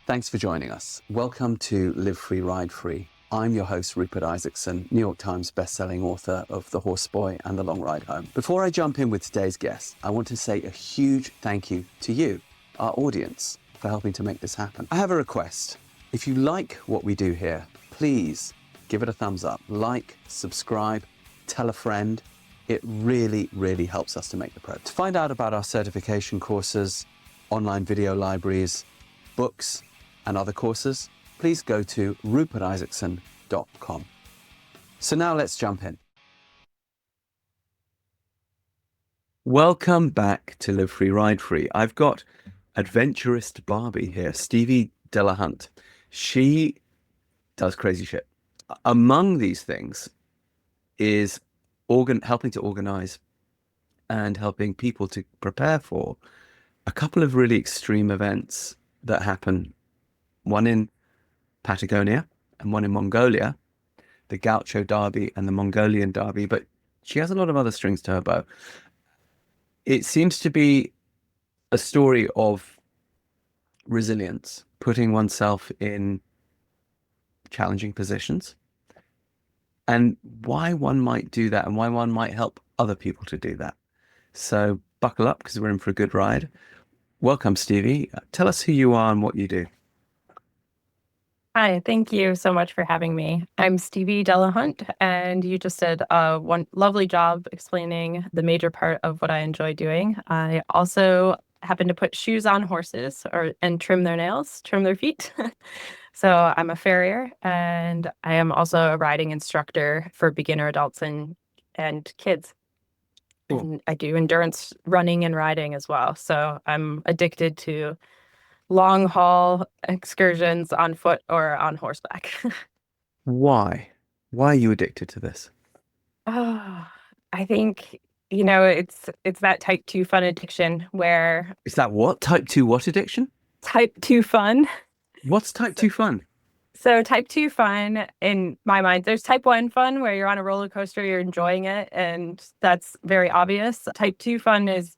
Thanks for joining us. Welcome to Live Free, Ride Free. I'm your host, Rupert Isaacson, New York Times bestselling author of The Horse Boy and The Long Ride Home. Before I jump in with today's guest, I want to say a huge thank you to you, our audience, for helping to make this happen. I have a request. If you like what we do here, please give it a thumbs up, like, subscribe, tell a friend. It really, really helps us to make the progress. To find out about our certification courses, online video libraries, books, and other courses, please go to rupertisaacson.com. So now let's jump in. Welcome back to Live Free, Ride Free. I've got adventurist Barbie here, Stevie Delahunt. She does crazy shit. Among these things is helping to organize and helping people to prepare for a couple of really extreme events that happen, one in Patagonia and one in Mongolia, the Gaucho Derby and the Mongolian Derby, but she has a lot of other strings to her bow. It seems to be a story of resilience, putting oneself in challenging positions, and why one might do that and why one might help other people to do that. So buckle up because we're in for a good ride. Welcome, Stevie. Tell us who you are and what you do. Hi, thank you so much for having me. I'm Stevie Delahunt, and you just did one lovely job explaining the major part of what I enjoy doing. I also happen to put shoes on horses and trim their nails, trim their feet. So I'm a farrier, and I am also a riding instructor for beginner adults and kids. Cool. And I do endurance running and riding as well. So I'm addicted to long haul excursions on foot or on horseback. Why? Why are you addicted to this? Oh, I think, it's that type 2 fun addiction where Is that what? Type 2 what addiction? type 2 fun. What's type 2 fun? So type 2 fun, in my mind, there's type 1 fun where you're on a roller coaster, you're enjoying it, and that's very obvious. Type 2 fun is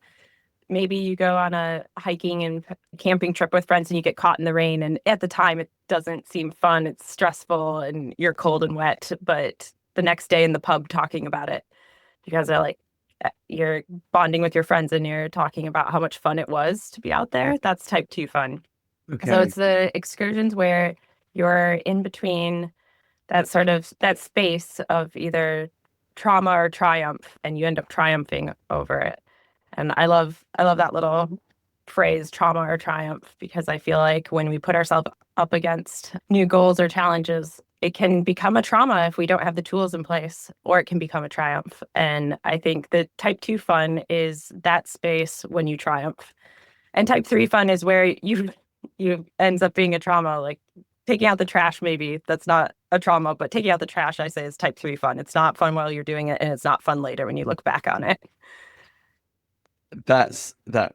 maybe you go on a hiking and camping trip with friends and you get caught in the rain. And at the time, it doesn't seem fun. It's stressful and you're cold and wet. But the next day in the pub talking about it, because you're bonding with your friends and you're talking about how much fun it was to be out there. That's type 2 fun. Okay. So it's the excursions where you're in between that space of either trauma or triumph, and you end up triumphing over it. And I love that little phrase, trauma or triumph, because I feel like when we put ourselves up against new goals or challenges, it can become a trauma if we don't have the tools in place, or it can become a triumph. And I think the type 2 fun is that space when you triumph. And type 3 fun is where you ends up being a trauma, like taking out the trash. Maybe that's not a trauma, but taking out the trash, I say, is type 3 fun. It's not fun while you're doing it, and it's not fun later when you look back on it. That's that.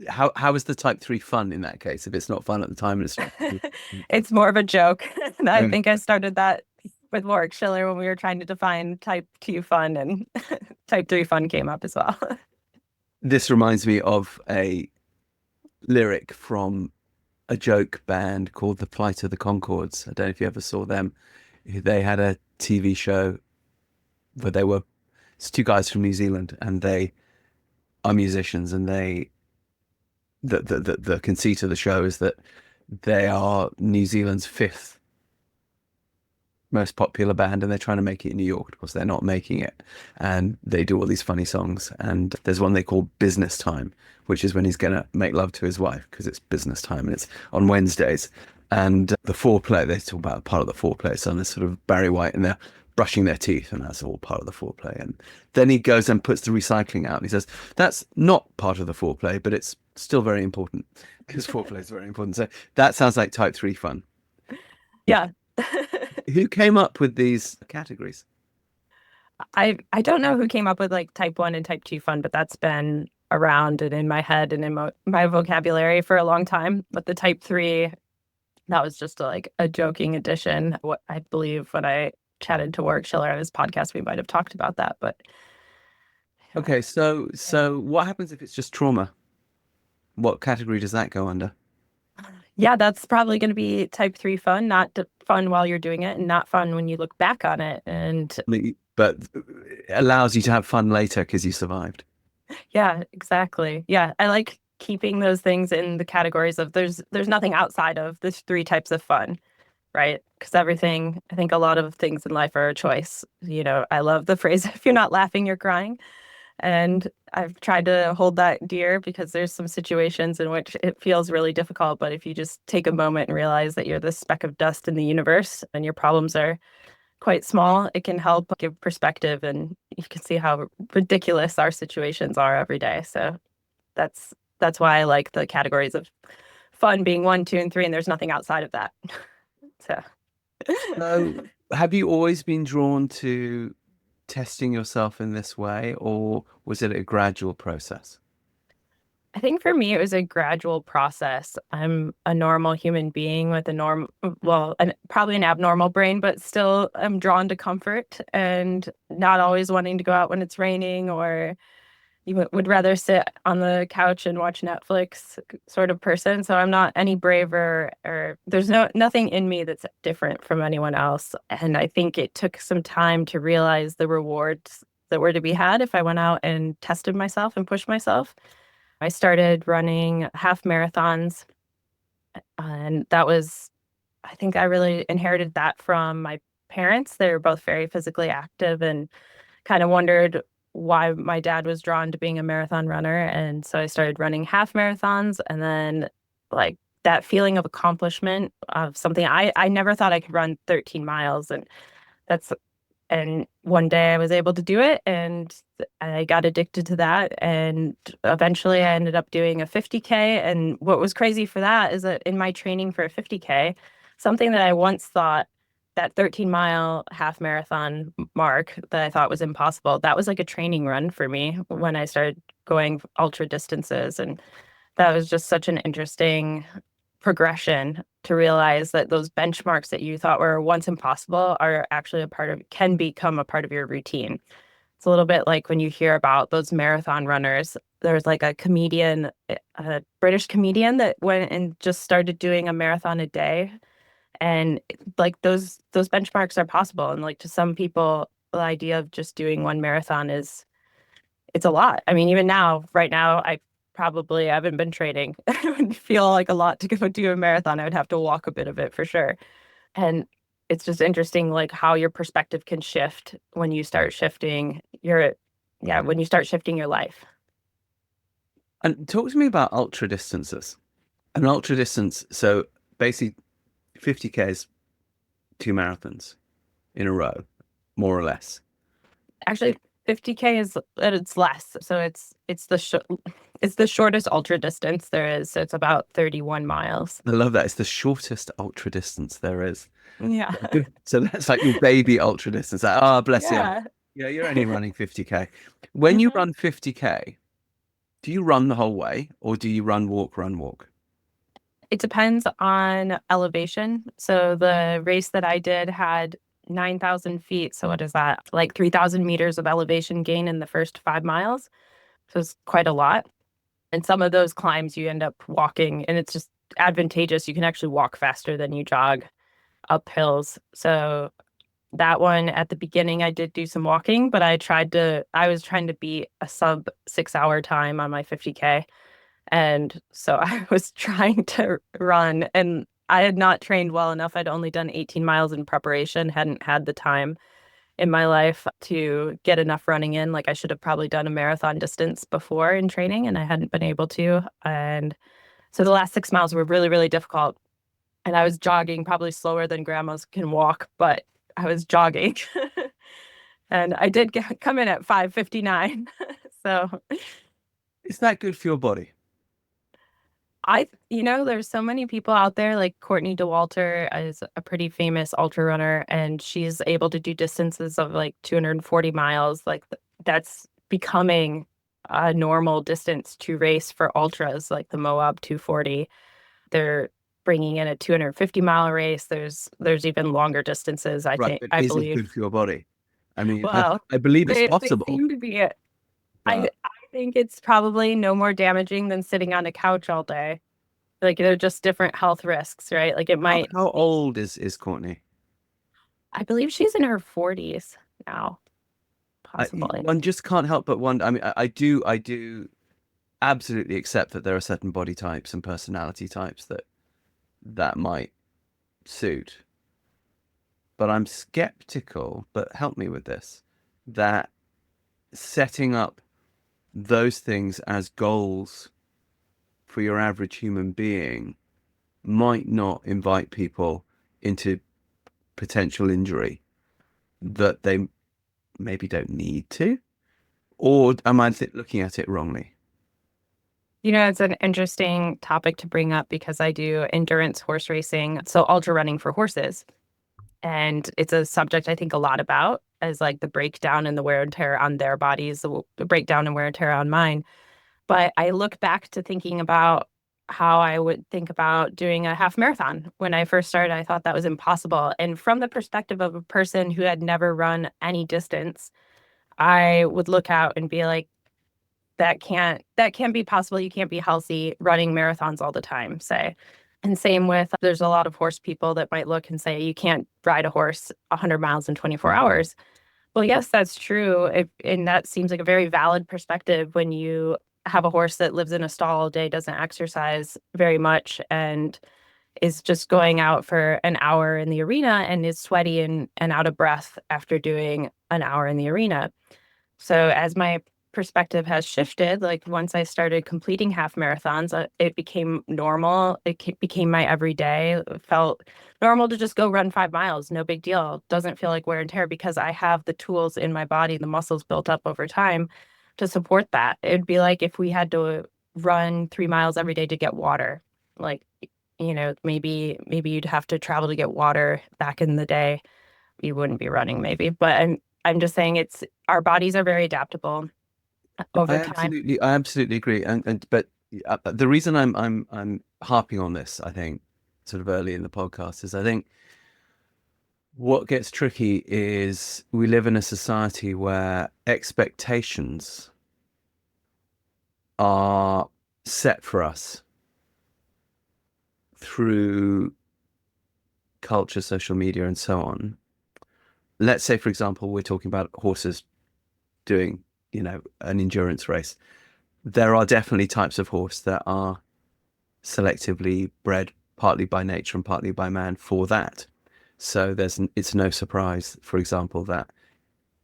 How is the type 3 fun in that case if it's not fun at the time? It's more of a joke. And I think I started that with Warwick Schiller when we were trying to define type 2 fun, and type 3 fun came up as well. This reminds me of a lyric from a joke band called The Flight of the Conchords. I don't know if you ever saw them. They had a TV show where it's two guys from New Zealand, and they are musicians, and the conceit of the show is that they are New Zealand's 5th most popular band, and they're trying to make it in New York. Of course, they're not making it, and they do all these funny songs. And there's one they call Business Time, which is when he's going to make love to his wife, because it's business time and it's on Wednesdays. And the foreplay, they talk about part of the foreplay. So there's sort of Barry White, and they're brushing their teeth, and that's all part of the foreplay. And then he goes and puts the recycling out, and he says that's not part of the foreplay, but it's still very important, because foreplay is very important. So that sounds like type 3 fun. Yeah. Who came up with these categories? I don't know who came up with like type 1 and type 2 fun, but that's been around and in my head and in my vocabulary for a long time. But the type 3, that was just a joking addition. What I believe when I chatted to Warwick Schiller on his podcast, we might have talked about that. But okay, so what happens if it's just trauma? What category does that go under? Yeah, that's probably going to be type 3 fun, not fun while you're doing it and not fun when you look back on it. And But it allows you to have fun later because you survived. yeah, exactly. Yeah, I like keeping those things in the categories of there's nothing outside of this three types of fun, right? Because everything, I think a lot of things in life are a choice. I love the phrase, if you're not laughing, you're crying. And I've tried to hold that dear because there's some situations in which it feels really difficult. But if you just take a moment and realize that you're this speck of dust in the universe and your problems are quite small, it can help give perspective. And you can see how ridiculous our situations are every day. So that's that's why I like the categories of fun being 1, 2, and 3, and there's nothing outside of that. So So, have you always been drawn to testing yourself in this way, or was it a gradual process? I think for me, it was a gradual process. I'm a normal human being with a probably an abnormal brain, but still I'm drawn to comfort and not always wanting to go out when it's raining, or you would rather sit on the couch and watch Netflix sort of person. So I'm not any braver, or there's nothing in me that's different from anyone else. And I think it took some time to realize the rewards that were to be had if I went out and tested myself and pushed myself. I started running half marathons, and I think I really inherited that from my parents. They were both very physically active and kind of wondered why my dad was drawn to being a marathon runner. And so I started running half marathons, and then like that feeling of accomplishment of something I never thought I could run 13 miles. That's and one day I was able to do it, and I got addicted to that. And eventually I ended up doing a 50K. And what was crazy for that is that in my training for a 50K, something that I once thought, that 13-mile half marathon mark that I thought was impossible, that was like a training run for me when I started going ultra distances. And that was just such an interesting progression to realize that those benchmarks that you thought were once impossible are actually can become a part of your routine. It's a little bit like when you hear about those marathon runners. There's like a comedian, a British comedian that went and just started doing a marathon a day. And like those benchmarks are possible. And like to some people, the idea of just doing one marathon it's a lot. I mean, even now, right now, I probably haven't been training. It would feel like a lot to go do a marathon. I would have to walk a bit of it for sure. And it's just interesting, like how your perspective can shift when you start shifting when you start shifting your life. And talk to me about ultra distances. An ultra distance, so basically 50K is two marathons in a row, more or less. Actually, 50K is it's less. So it's the shortest ultra distance there is. So it's about 31 miles. I love that. It's the shortest ultra distance there is. Yeah. So that's like your baby ultra distance. Like, oh, bless you. Yeah. Yeah, you're only running 50K. When you Mhm. run 50K, do you run the whole way or do you run, walk, run, walk? It depends on elevation. So the race that I did had 9,000 feet. So what is that? Like 3,000 meters of elevation gain in the first 5 miles. So it's quite a lot. And some of those climbs you end up walking, and it's just advantageous. You can actually walk faster than you jog up hills. So that one at the beginning, I did do some walking, but I was trying to beat a sub 6 hour time on my 50K. And so I was trying to run, and I had not trained well enough. I'd only done 18 miles in preparation, hadn't had the time in my life to get enough running in. Like I should have probably done a marathon distance before in training, and I hadn't been able to. And so the last 6 miles were really, really difficult. And I was jogging probably slower than grandmas can walk, but I was jogging. And I did come in at 5:59. So Is that good for your body? there's so many people out there, like Courtney Dauwalter is a pretty famous ultra runner, and she's able to do distances of like 240 miles. Like that's becoming a normal distance to race for ultras, like the Moab 240. They're bringing in a 250-mile race. There's even longer distances, Right, but I is it believe. good for your body? I mean, Well, I believe it's they possible, seem to be it. I but I think it's probably no more damaging than sitting on a couch all day. Like they're just different health risks, right? Like it How, might how old is Courtney? I believe she's in her 40s now, possibly. One just can't help but wonder. I mean, I do absolutely accept that there are certain body types and personality types that might suit, but I'm skeptical, but help me with this, that setting up those things as goals for your average human being might not invite people into potential injury that they maybe don't need to. Or am I looking at it wrongly? It's an interesting topic to bring up because I do endurance horse racing, so ultra running for horses. And it's a subject I think a lot about as like the breakdown and the wear and tear on their bodies, the breakdown and wear and tear on mine. But I look back to thinking about how I would think about doing a half marathon. When I first started, I thought that was impossible. And from the perspective of a person who had never run any distance, I would look out and be like, that can't be possible. You can't be healthy running marathons all the time, say. And same with there's a lot of horse people that might look and say you can't ride a horse 100 miles in 24 hours. Well, yes, that's true. And that seems like a very valid perspective when you have a horse that lives in a stall all day, doesn't exercise very much, and is just going out for an hour in the arena and is sweaty and out of breath after doing an hour in the arena. So as my perspective has shifted, like once I started completing half marathons, it became normal. Became my everyday. It felt normal to just go run 5 miles. No big deal. Doesn't feel like wear and tear because I have the tools in my body, the muscles built up over time to support that. It'd be like if we had to run 3 miles every day to get water. Like, maybe you'd have to travel to get water back in the day. You wouldn't be running maybe, but I'm just saying it's our bodies are very adaptable over time. I absolutely agree. And but the reason I'm harping on this, I think, sort of early in the podcast, is I think what gets tricky is we live in a society where expectations are set for us through culture, social media, and so on. Let's say, for example, we're talking about horses doing, an endurance race. There are definitely types of horse that are selectively bred partly by nature and partly by man for that. So it's no surprise, for example, that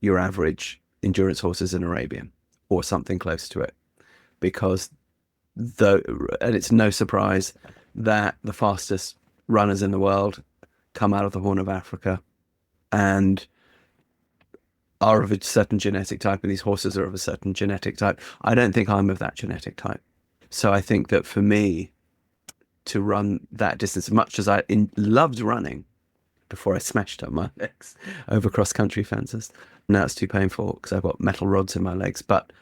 your average endurance horse is an Arabian or something close to it, because and it's no surprise that the fastest runners in the world come out of the Horn of Africa and are of a certain genetic type, and these horses are of a certain genetic type. I don't think I'm of that genetic type. So I think that for me to run that distance, much as loved running before I smashed up my legs over cross country fences, now it's too painful because I've got metal rods in my legs. But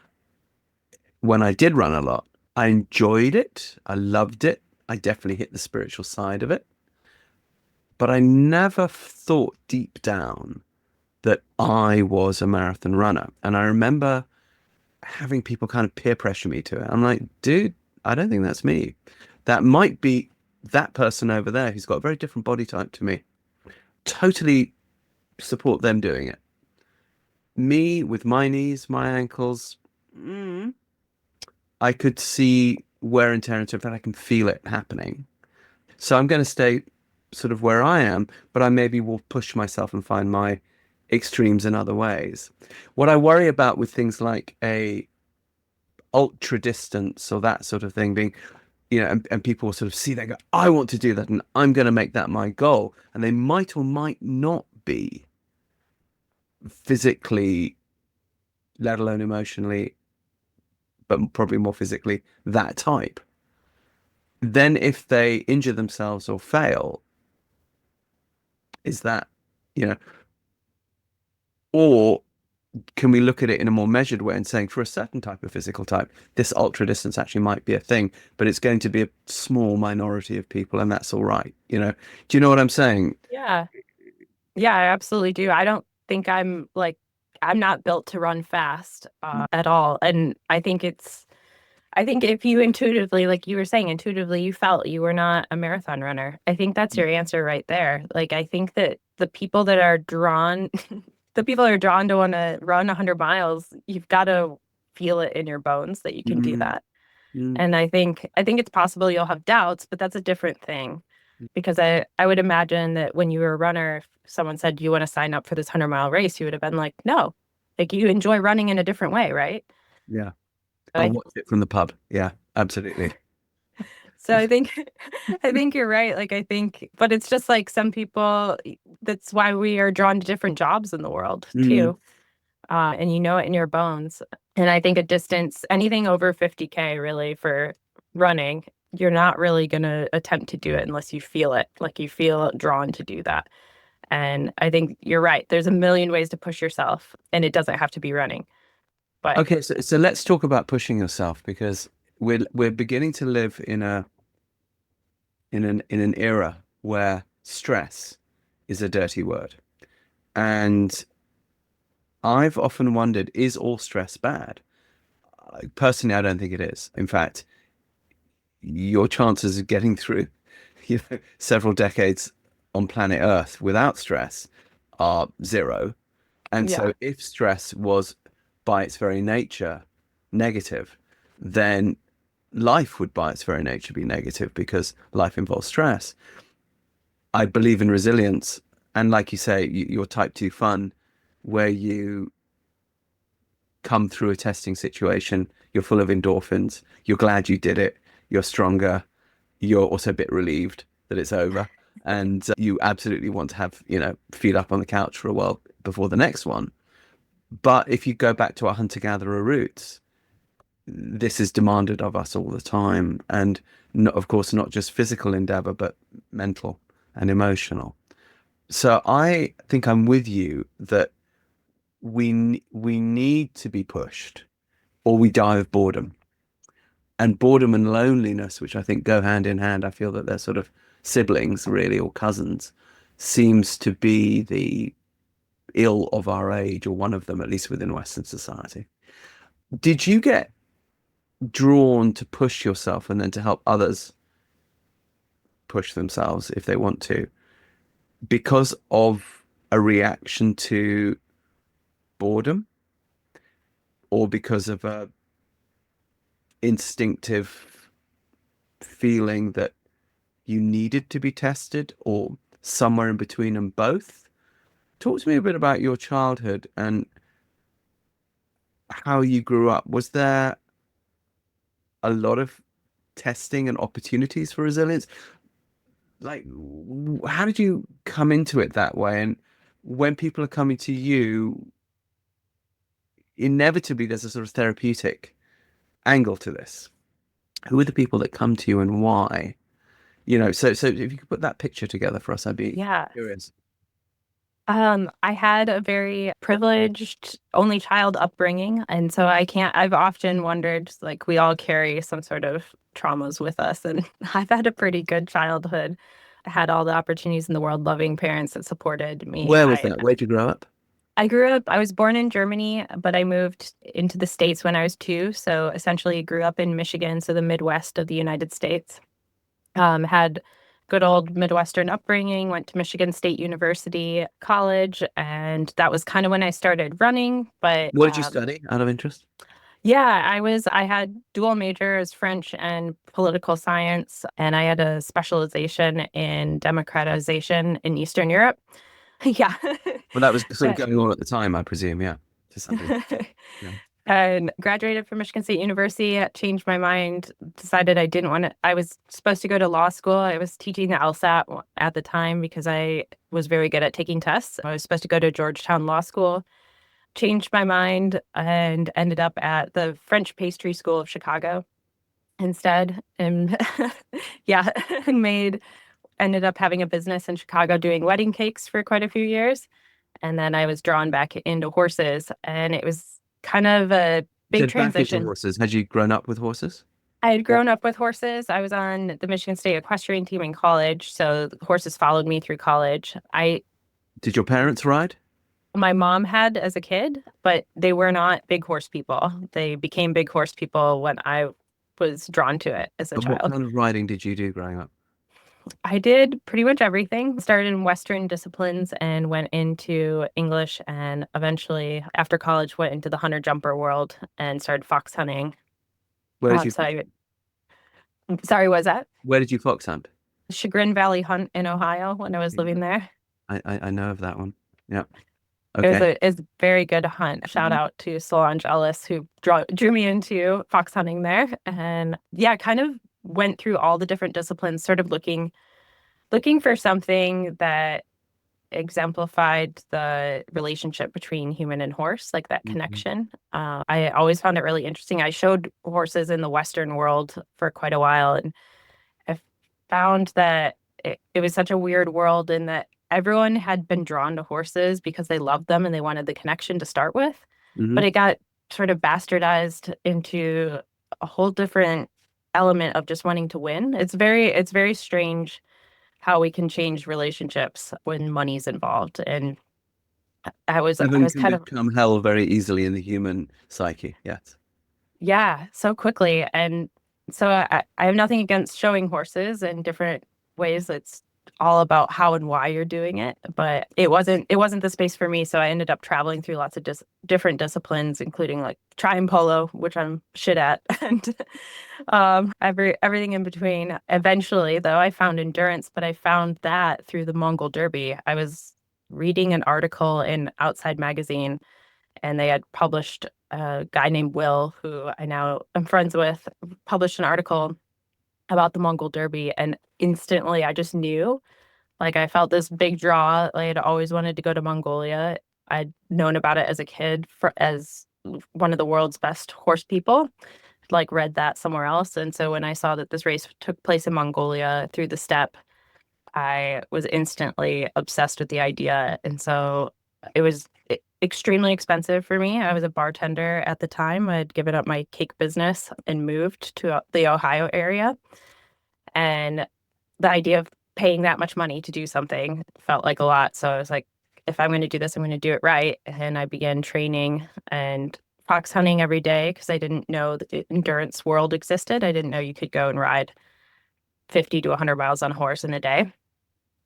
when I did run a lot, I enjoyed it. I loved it. I definitely hit the spiritual side of it. But I never thought deep down that I was a marathon runner. And I remember having people kind of peer pressure me to it. I'm like, dude, I don't think that's me. That might be that person over there who's got a very different body type to me. Totally support them doing it. Me with my knees, my ankles, I could see wear and tear, and so in fact, I can feel it happening. So I'm going to stay sort of where I am, but I maybe will push myself and find my extremes in other ways. What I worry about with things like a ultra distance or that sort of thing being, and people sort of see that and go, I want to do that and I'm going to make that my goal. And they might or might not be physically, let alone emotionally, but probably more physically, that type. Then if they injure themselves or fail, is that, you know, or can we look at it in a more measured way and saying for a certain type of physical type, this ultra distance actually might be a thing, but it's going to be a small minority of people and that's all right. Do you know what I'm saying? Yeah. Yeah, I absolutely do. I don't think I'm not built to run fast at all. And I think I think if you intuitively, like you were saying, intuitively you felt you were not a marathon runner, I think that's your answer right there. Like, I think that the people that are drawn, the people that are drawn to want to run 100 miles, you've got to feel it in your bones that you can do Mm, that. mm, And I think it's possible you'll have doubts, but that's a different thing. Because I would imagine that when you were a runner, if someone said, "Do you want to sign up for this 100-mile race?" you would have been like, "No." Like, you enjoy running in a different way, right? yeah. So I'll I, watch it from the pub. Yeah, absolutely. so I think I think you're right. Like, I think, but it's just like some people, that's why we are drawn to different jobs in the world Mm, too. And you know it in your bones. And I think a distance, anything over 50K really for running, you're not really going to attempt to do it unless you feel it, like you feel drawn to do that. And I think you're right. There's a million ways to push yourself, and it doesn't have to be running. But okay, so let's talk about pushing yourself because we're beginning to live in an era where stress is a dirty word. And I've often wondered, is all stress bad? Personally, I don't think it is. In fact, your chances of getting through, several decades on planet Earth without stress are zero. And yeah, so if stress was by its very nature negative, then life would by its very nature be negative because life involves stress. I believe in resilience. And like you say, your type 2 fun, where you come through a testing situation, you're full of endorphins, you're glad you did it, you're stronger, you're also a bit relieved that it's over. And you absolutely want to have, feet up on the couch for a while before the next one. But if you go back to our hunter-gatherer roots, this is demanded of us all the time. And not, of course, not just physical endeavor, but mental and emotional. So I think I'm with you that we need to be pushed or we die of boredom. And boredom and loneliness, which I think go hand in hand, I feel that they're sort of siblings, really, or cousins, seems to be the ill of our age, or one of them, at least within Western society. Did you get drawn to push yourself and then to help others push themselves if they want to because of a reaction to boredom or because of a instinctive feeling that you needed to be tested or somewhere in between them both? Talk to me a bit about your childhood and how you grew up. Was there a lot of testing and opportunities for resilience? Like, how did you come into it that way? And when people are coming to you, inevitably there's a sort of therapeutic angle to this. Who are the people that come to you and why? So if you could put that picture together for us, I'd be yeah. curious. I had a very privileged only child upbringing, and so I've often wondered, like, we all carry some sort of traumas with us, and I've had a pretty good childhood. I had all the opportunities in the world, loving parents that supported me. Where was that? Where'd you grow up? I was born in Germany, but I moved into the States when I was 2. So essentially grew up in Michigan, so the Midwest of the United States. Had good old Midwestern upbringing, went to Michigan State University college, and that was kind of when I started running. But What did you study out of interest? yeah, I had dual majors, French and political science, and I had a specialization in democratization in Eastern Europe. Yeah. Well, that was sort of But going on at the time, I presume. Yeah, to some degree. Yeah. and graduated from Michigan State University, changed my mind, decided I didn't want to. I was supposed to go to law school. I was teaching the LSAT at the time because I was very good at taking tests. I was supposed to go to Georgetown Law School, changed my mind, and ended up at the French Pastry School of Chicago instead. And yeah, and ended up having a business in Chicago doing wedding cakes for quite a few years. And then I was drawn back into horses, and it was kind of a big So back into transition. horses. Had you grown up with horses? I had grown up with horses. I was on the Michigan State equestrian team in college, so the horses followed me through college. I Did your parents ride? My mom had as a kid, but they were not big horse people. They became big horse people when I was drawn to it as a And what child. kind of riding did you do growing up? I did pretty much everything. Started in Western disciplines and went into English, and eventually, after college, went into the hunter jumper world and started fox hunting Where did you outside. Sorry, was that where did you fox hunt? Chagrin Valley Hunt in Ohio when I was Yeah. living there? I know of that one. Yeah. It Okay. was a very good hunt. Shout out to Solange Ellis who drew me into fox hunting there, and yeah, kind of went through all the different disciplines, sort of looking for something that exemplified the relationship between human and horse, like that Mhm. connection. I always found it really interesting. I showed horses in the Western world for quite a while, and I found that it was such a weird world in that everyone had been drawn to horses because they loved them and they wanted the connection to start with. Mhm. But it got sort of bastardized into a whole different element of just wanting to win. It's very strange how we can change relationships when money's involved. And I Heaven was can kind of, become hell very easily in the human psyche. Yes. yeah, so quickly. And so I have nothing against showing horses in different ways. It's all about how and why you're doing it. But it wasn't the space for me. So I ended up traveling through lots of different disciplines, including like tri and polo, which I'm shit at, and everything in between. Eventually, though, I found endurance, but I found that through the Mongol Derby. I was reading an article in Outside Magazine, and they had published a guy named Will, who I now am friends with, published an article about the Mongol Derby, and instantly I just knew. Like I felt this big draw. Like, I'd always wanted to go to Mongolia. I'd known about it as a kid as one of the world's best horse people. Like read that somewhere else, and so when I saw that this race took place in Mongolia through the steppe, I was instantly obsessed with the idea. And so it was extremely expensive for me. I was a bartender at the time. I'd given up my cake business and moved to the Ohio area. And the idea of paying that much money to do something felt like a lot. So I was like, if I'm going to do this, I'm going to do it right. And I began training and fox hunting every day because I didn't know the endurance world existed. I didn't know you could go and ride 50 to 100 miles on a horse in a day.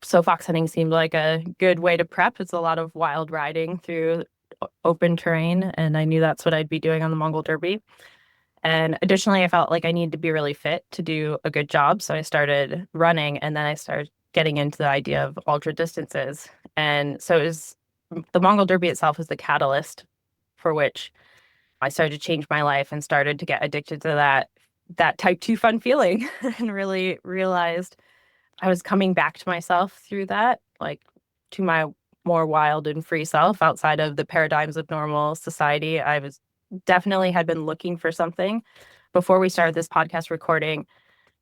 So fox hunting seemed like a good way to prep. It's a lot of wild riding through open terrain, and I knew that's what I'd be doing on the Mongol Derby. And additionally, I felt like I needed to be really fit to do a good job. So I started running, and then I started getting into the idea of ultra distances. And so it was the Mongol Derby itself was the catalyst for which I started to change my life and started to get addicted to that type 2 fun feeling and really realized I was coming back to myself through that, like to my more wild and free self outside of the paradigms of normal society. I was definitely had been looking for something. Before we started this podcast recording,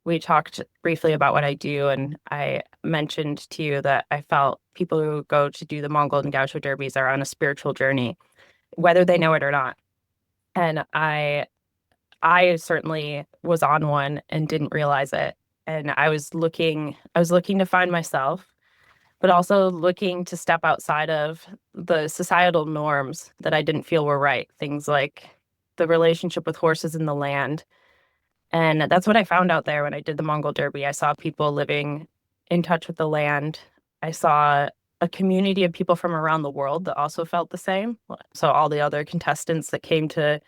we talked briefly about what I do, and I mentioned to you that I felt people who go to do the Mongol and Gaucho Derbies are on a spiritual journey, whether they know it or not. And I certainly was on one and didn't realize it. And I was looking to find myself, but also looking to step outside of the societal norms that I didn't feel were right. Things like the relationship with horses and the land. And that's what I found out there when I did the Mongol Derby. I saw people living in touch with the land. I saw a community of people from around the world that also felt the same. So all the other contestants that came to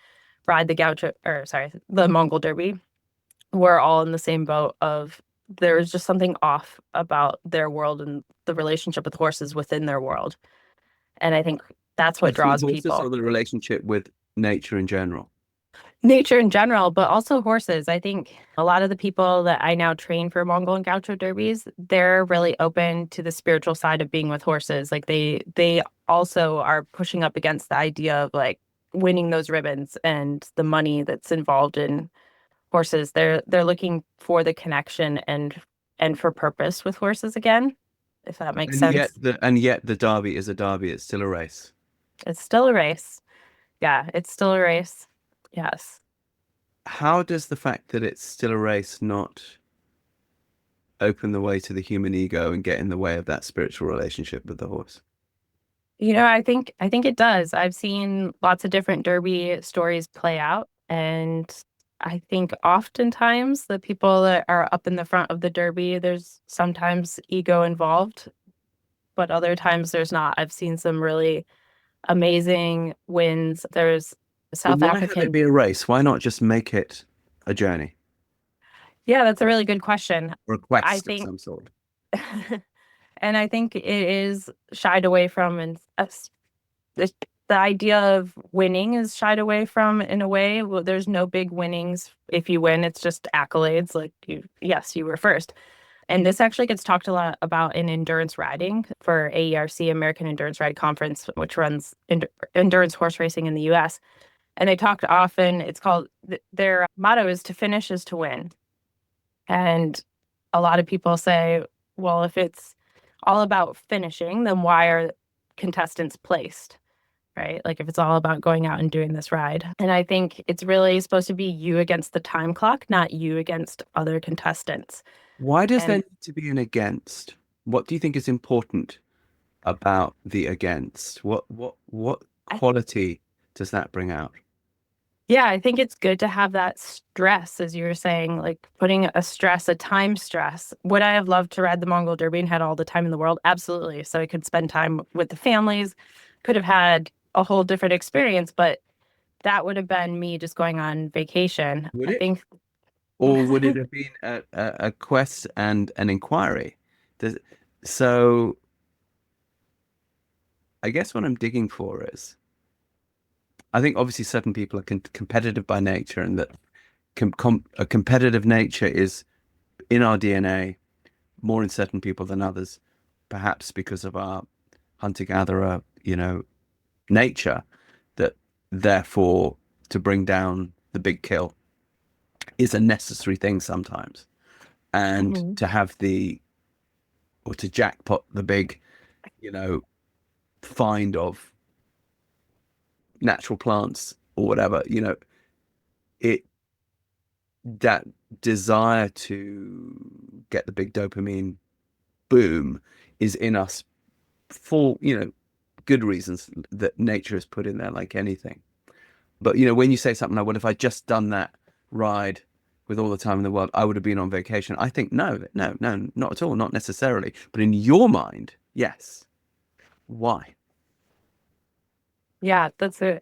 ride the Mongol Derby were all in the same boat of there's just something off about their world and the relationship with horses within their world. And I think that's what Between draws horses people. or the relationship with nature in general? Nature in general, but also horses. I think a lot of the people that I now train for Mongol and Gaucho derbies, they're really open to the spiritual side of being with horses. Like they also are pushing up against the idea of like winning those ribbons and the money that's involved in horses. They're looking for the connection and for purpose with horses again, if that makes sense. And yet the derby is a derby. It's still a race. It's still a race. Yeah, it's still a race. Yes. How does the fact that it's still a race not open the way to the human ego and get in the way of that spiritual relationship with the horse? I think it does. I've seen lots of different derby stories play out, and I think oftentimes the people that are up in the front of the Derby, there's sometimes ego involved, but other times there's not. I've seen some really amazing wins. There's a But South why have it African. be a race? Why not just make it a journey Yeah, that's a really good question. or a I quest of think, some sort? and I think it is shied away from, and the, the idea of winning is shied away from in a way. Well, there's no big winnings. If you win, it's just accolades. Like yes, you were first. And this actually gets talked a lot about in endurance riding for AERC, American Endurance Ride Conference, which runs endurance horse racing in the US. And they talked often, it's called, their motto is to finish is to win. And a lot of people say, well, if it's all about finishing, then why are contestants placed? Right? Like if it's all about going out and doing this ride. And I think it's really supposed to be you against the time clock, not you against other contestants. Why does there And need to be an against? What do you think is important about the against? What I quality does that bring out? Yeah, I think it's good to have that stress, as you were saying, like putting a stress, a time stress. Would I have loved to ride the Mongol Derby and had all the time in the world? Absolutely. So I could spend time with the families, could have had a whole different experience, but that would have been me just going on vacation. Would I it? think, Or would it have been a quest and an inquiry? Does, so I guess what I'm digging for is, I think obviously certain people are competitive by nature, and that a competitive nature is in our DNA more in certain people than others, perhaps because of our hunter-gatherer, nature, that therefore to bring down the big kill is a necessary thing sometimes. And Mhm. to have or to jackpot the big, you know, find of natural plants or whatever, it that desire to get the big dopamine boom is in us for, good reasons that nature has put in there, like anything. But, when you say something like, well, if I just done that ride with all the time in the world, I would have been on vacation. I think, no, no, no, not at all, not necessarily. But in your mind, yes. Why? Yeah, it's a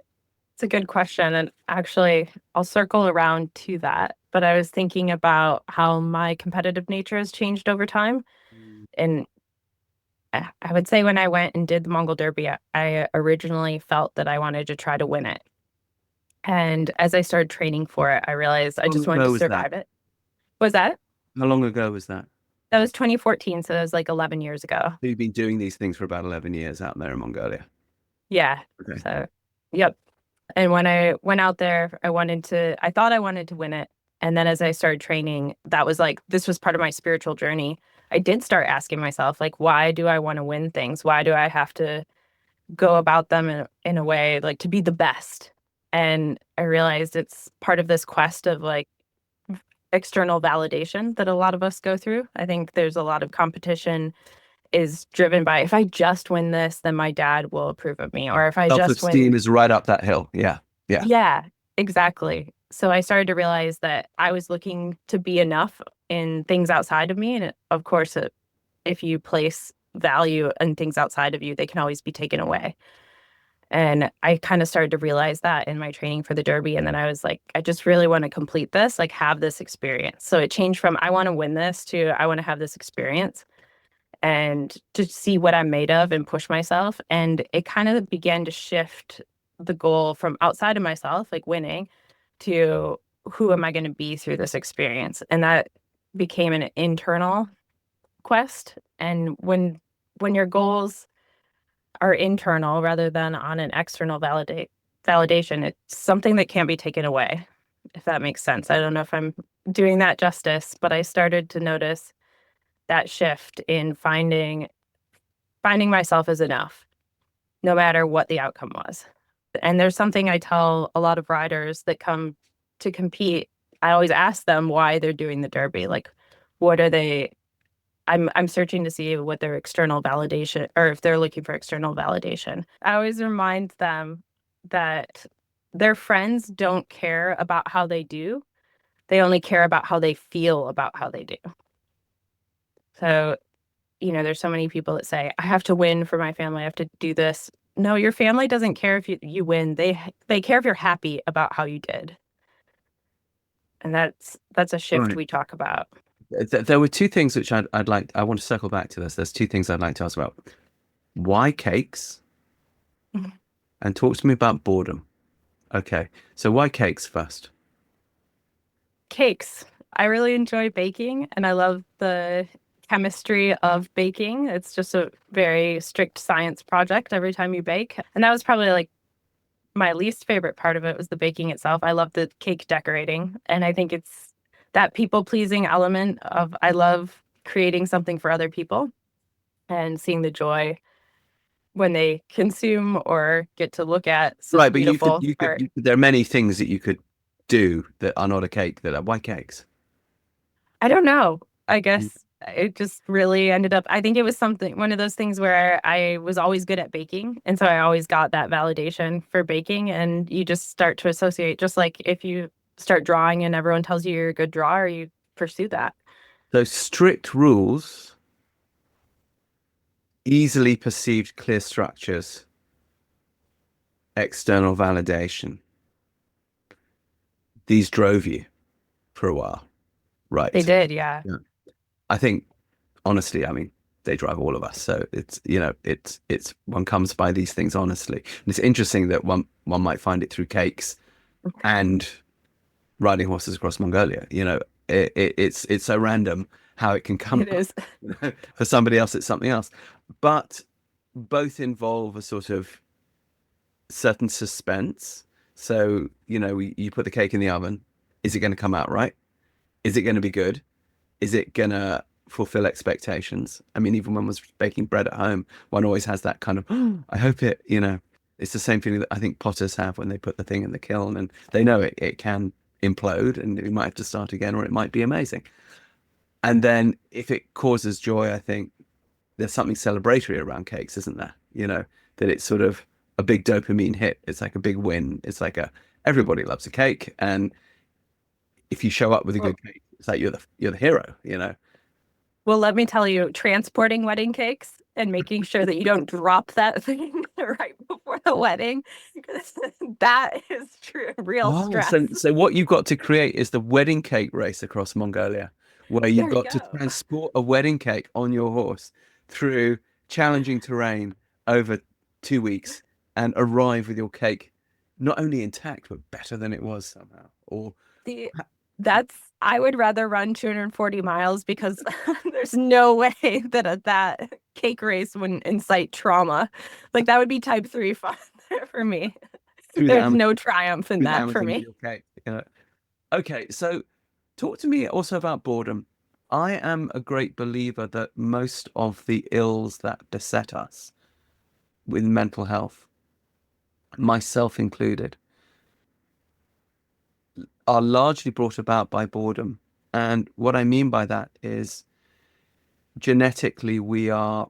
good question. And actually, I'll circle around to that. But I was thinking about how my competitive nature has changed over time. And I would say when I went and did the Mongol Derby, I originally felt that I wanted to try to win it. And as I started training for it, I realized I How long just wanted ago to was that? survive it. Was that? How long ago was that? That was 2014, so that was like 11 years ago. So you've been doing these things for about 11 years out there in Mongolia. Yeah. Okay. So, yep. And when I went out there, I thought I wanted to win it. And then as I started training, that was like, this was part of my spiritual journey. I did start asking myself, like, why do I want to win things? Why do I have to go about them in a way like to be the best? And I realized it's part of this quest of like external validation that a lot of us go through. I think there's a lot of competition is driven by if I just win this, then my dad will approve of me. Or if I just Self-esteem win, is right up that hill. Yeah. Yeah. yeah, exactly. So I started to realize that I was looking to be enough in things outside of me. And of course, if you place value in things outside of you, they can always be taken away. And I kind of started to realize that in my training for the Derby. And then I was like, I just really want to complete this, like have this experience. So it changed from I want to win this to I want to have this experience and to see what I'm made of and push myself. And it kind of began to shift the goal from outside of myself, like winning, to who am I going to be through this experience? And that became an internal quest. And when your goals are internal rather than on an external validation, it's something that can't be taken away, if that makes sense. I don't know if I'm doing that justice, but I started to notice that shift in finding myself as enough, no matter what the outcome was. And there's something I tell a lot of riders that come to compete. I always ask them why they're doing the Derby. Like, what are they? I'm searching to see what their external validation, or if they're looking for external validation. I always remind them that their friends don't care about how they do. They only care about how they feel about how they do. So, there's so many people that say, I have to win for my family. I have to do this. No, your family doesn't care if you win. They care if you're happy about how you did. And that's a shift Right. we talk about. There were two things which I want to circle back to this. There's two things I'd like to ask about. Why cakes? And talk to me about boredom. Okay. So why cakes first? Cakes. I really enjoy baking and I love the chemistry of baking. It's just a very strict science project every time you bake. And that was probably like my least favorite part of it was the baking itself. I love the cake decorating. And I think it's that people pleasing element of I love creating something for other people and seeing the joy when they consume or get to look at such Right, but beautiful art. there are many things that you could do that are not a cake that are why cakes? I don't know. I Mm. guess it just really ended up, I think it was one of those things where I was always good at baking. And so I always got that validation for baking. And you just start to associate, just like if you start drawing and everyone tells you you're a good drawer, you pursue that. So strict rules, easily perceived clear structures, external validation. These drove you for a while. They Right. did, yeah. Yeah. I think honestly, I mean, they drive all of us. So it's one comes by these things honestly. And it's interesting that one might find it through cakes and riding horses across Mongolia. It's so random how it can come It is. up. For somebody else, it's something else. But both involve a sort of certain suspense. So, you put the cake in the oven. Is it going to come out right? Is it going to be good? Is it going to fulfill expectations? I mean, even when I was baking bread at home, one always has that kind of, I hope it's the same feeling that I think potters have when they put the thing in the kiln and they know it can implode and we might have to start again or it might be amazing. And then if it causes joy, I think there's something celebratory around cakes, isn't there? That it's sort of a big dopamine hit. It's like a big win. It's like everybody loves a cake. And if you show up with a Well, good cake, it's like you're the hero. well, let me tell you, transporting wedding cakes and making sure that you don't drop that thing right before the wedding, because that is true, real Oh, stress. so what you've got to create is the wedding cake race across Mongolia, where you've There you got to go. transport a wedding cake on your horse through challenging terrain over 2 weeks and arrive with your cake not only intact but better than it was somehow. Or The I would rather run 240 miles because there's no way that that cake race wouldn't incite trauma. Like that would be type 3 fun for me. through the There's Amazon, no triumph in through the that for Amazon with me. your cake. Okay, so talk to me also about boredom. I am a great believer that most of the ills that beset us with mental health, myself included, are largely brought about by boredom. And what I mean by that is genetically, we are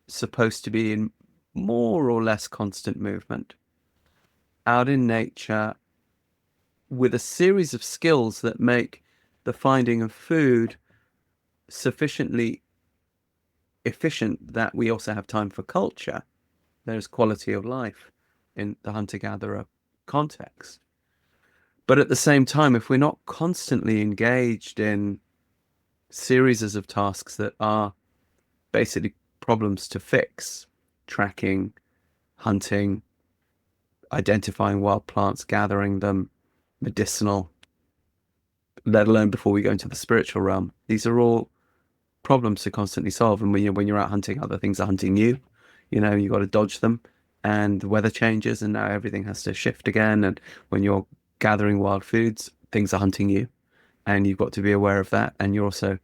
supposed to be in more or less constant movement out in nature with a series of skills that make the finding of food sufficiently efficient that we also have time for culture. There's quality of life in the hunter-gatherer context. But at the same time, if we're not constantly engaged in series of tasks that are basically problems to fix, tracking, hunting, identifying wild plants, gathering them, medicinal, let alone before we go into the spiritual realm, these are all problems to constantly solve. And when you're out hunting, other things are hunting you. You got to dodge them, and the weather changes, and now everything has to shift again. And when you're gathering wild foods, things are hunting you, and you've got to be aware of that. And you're also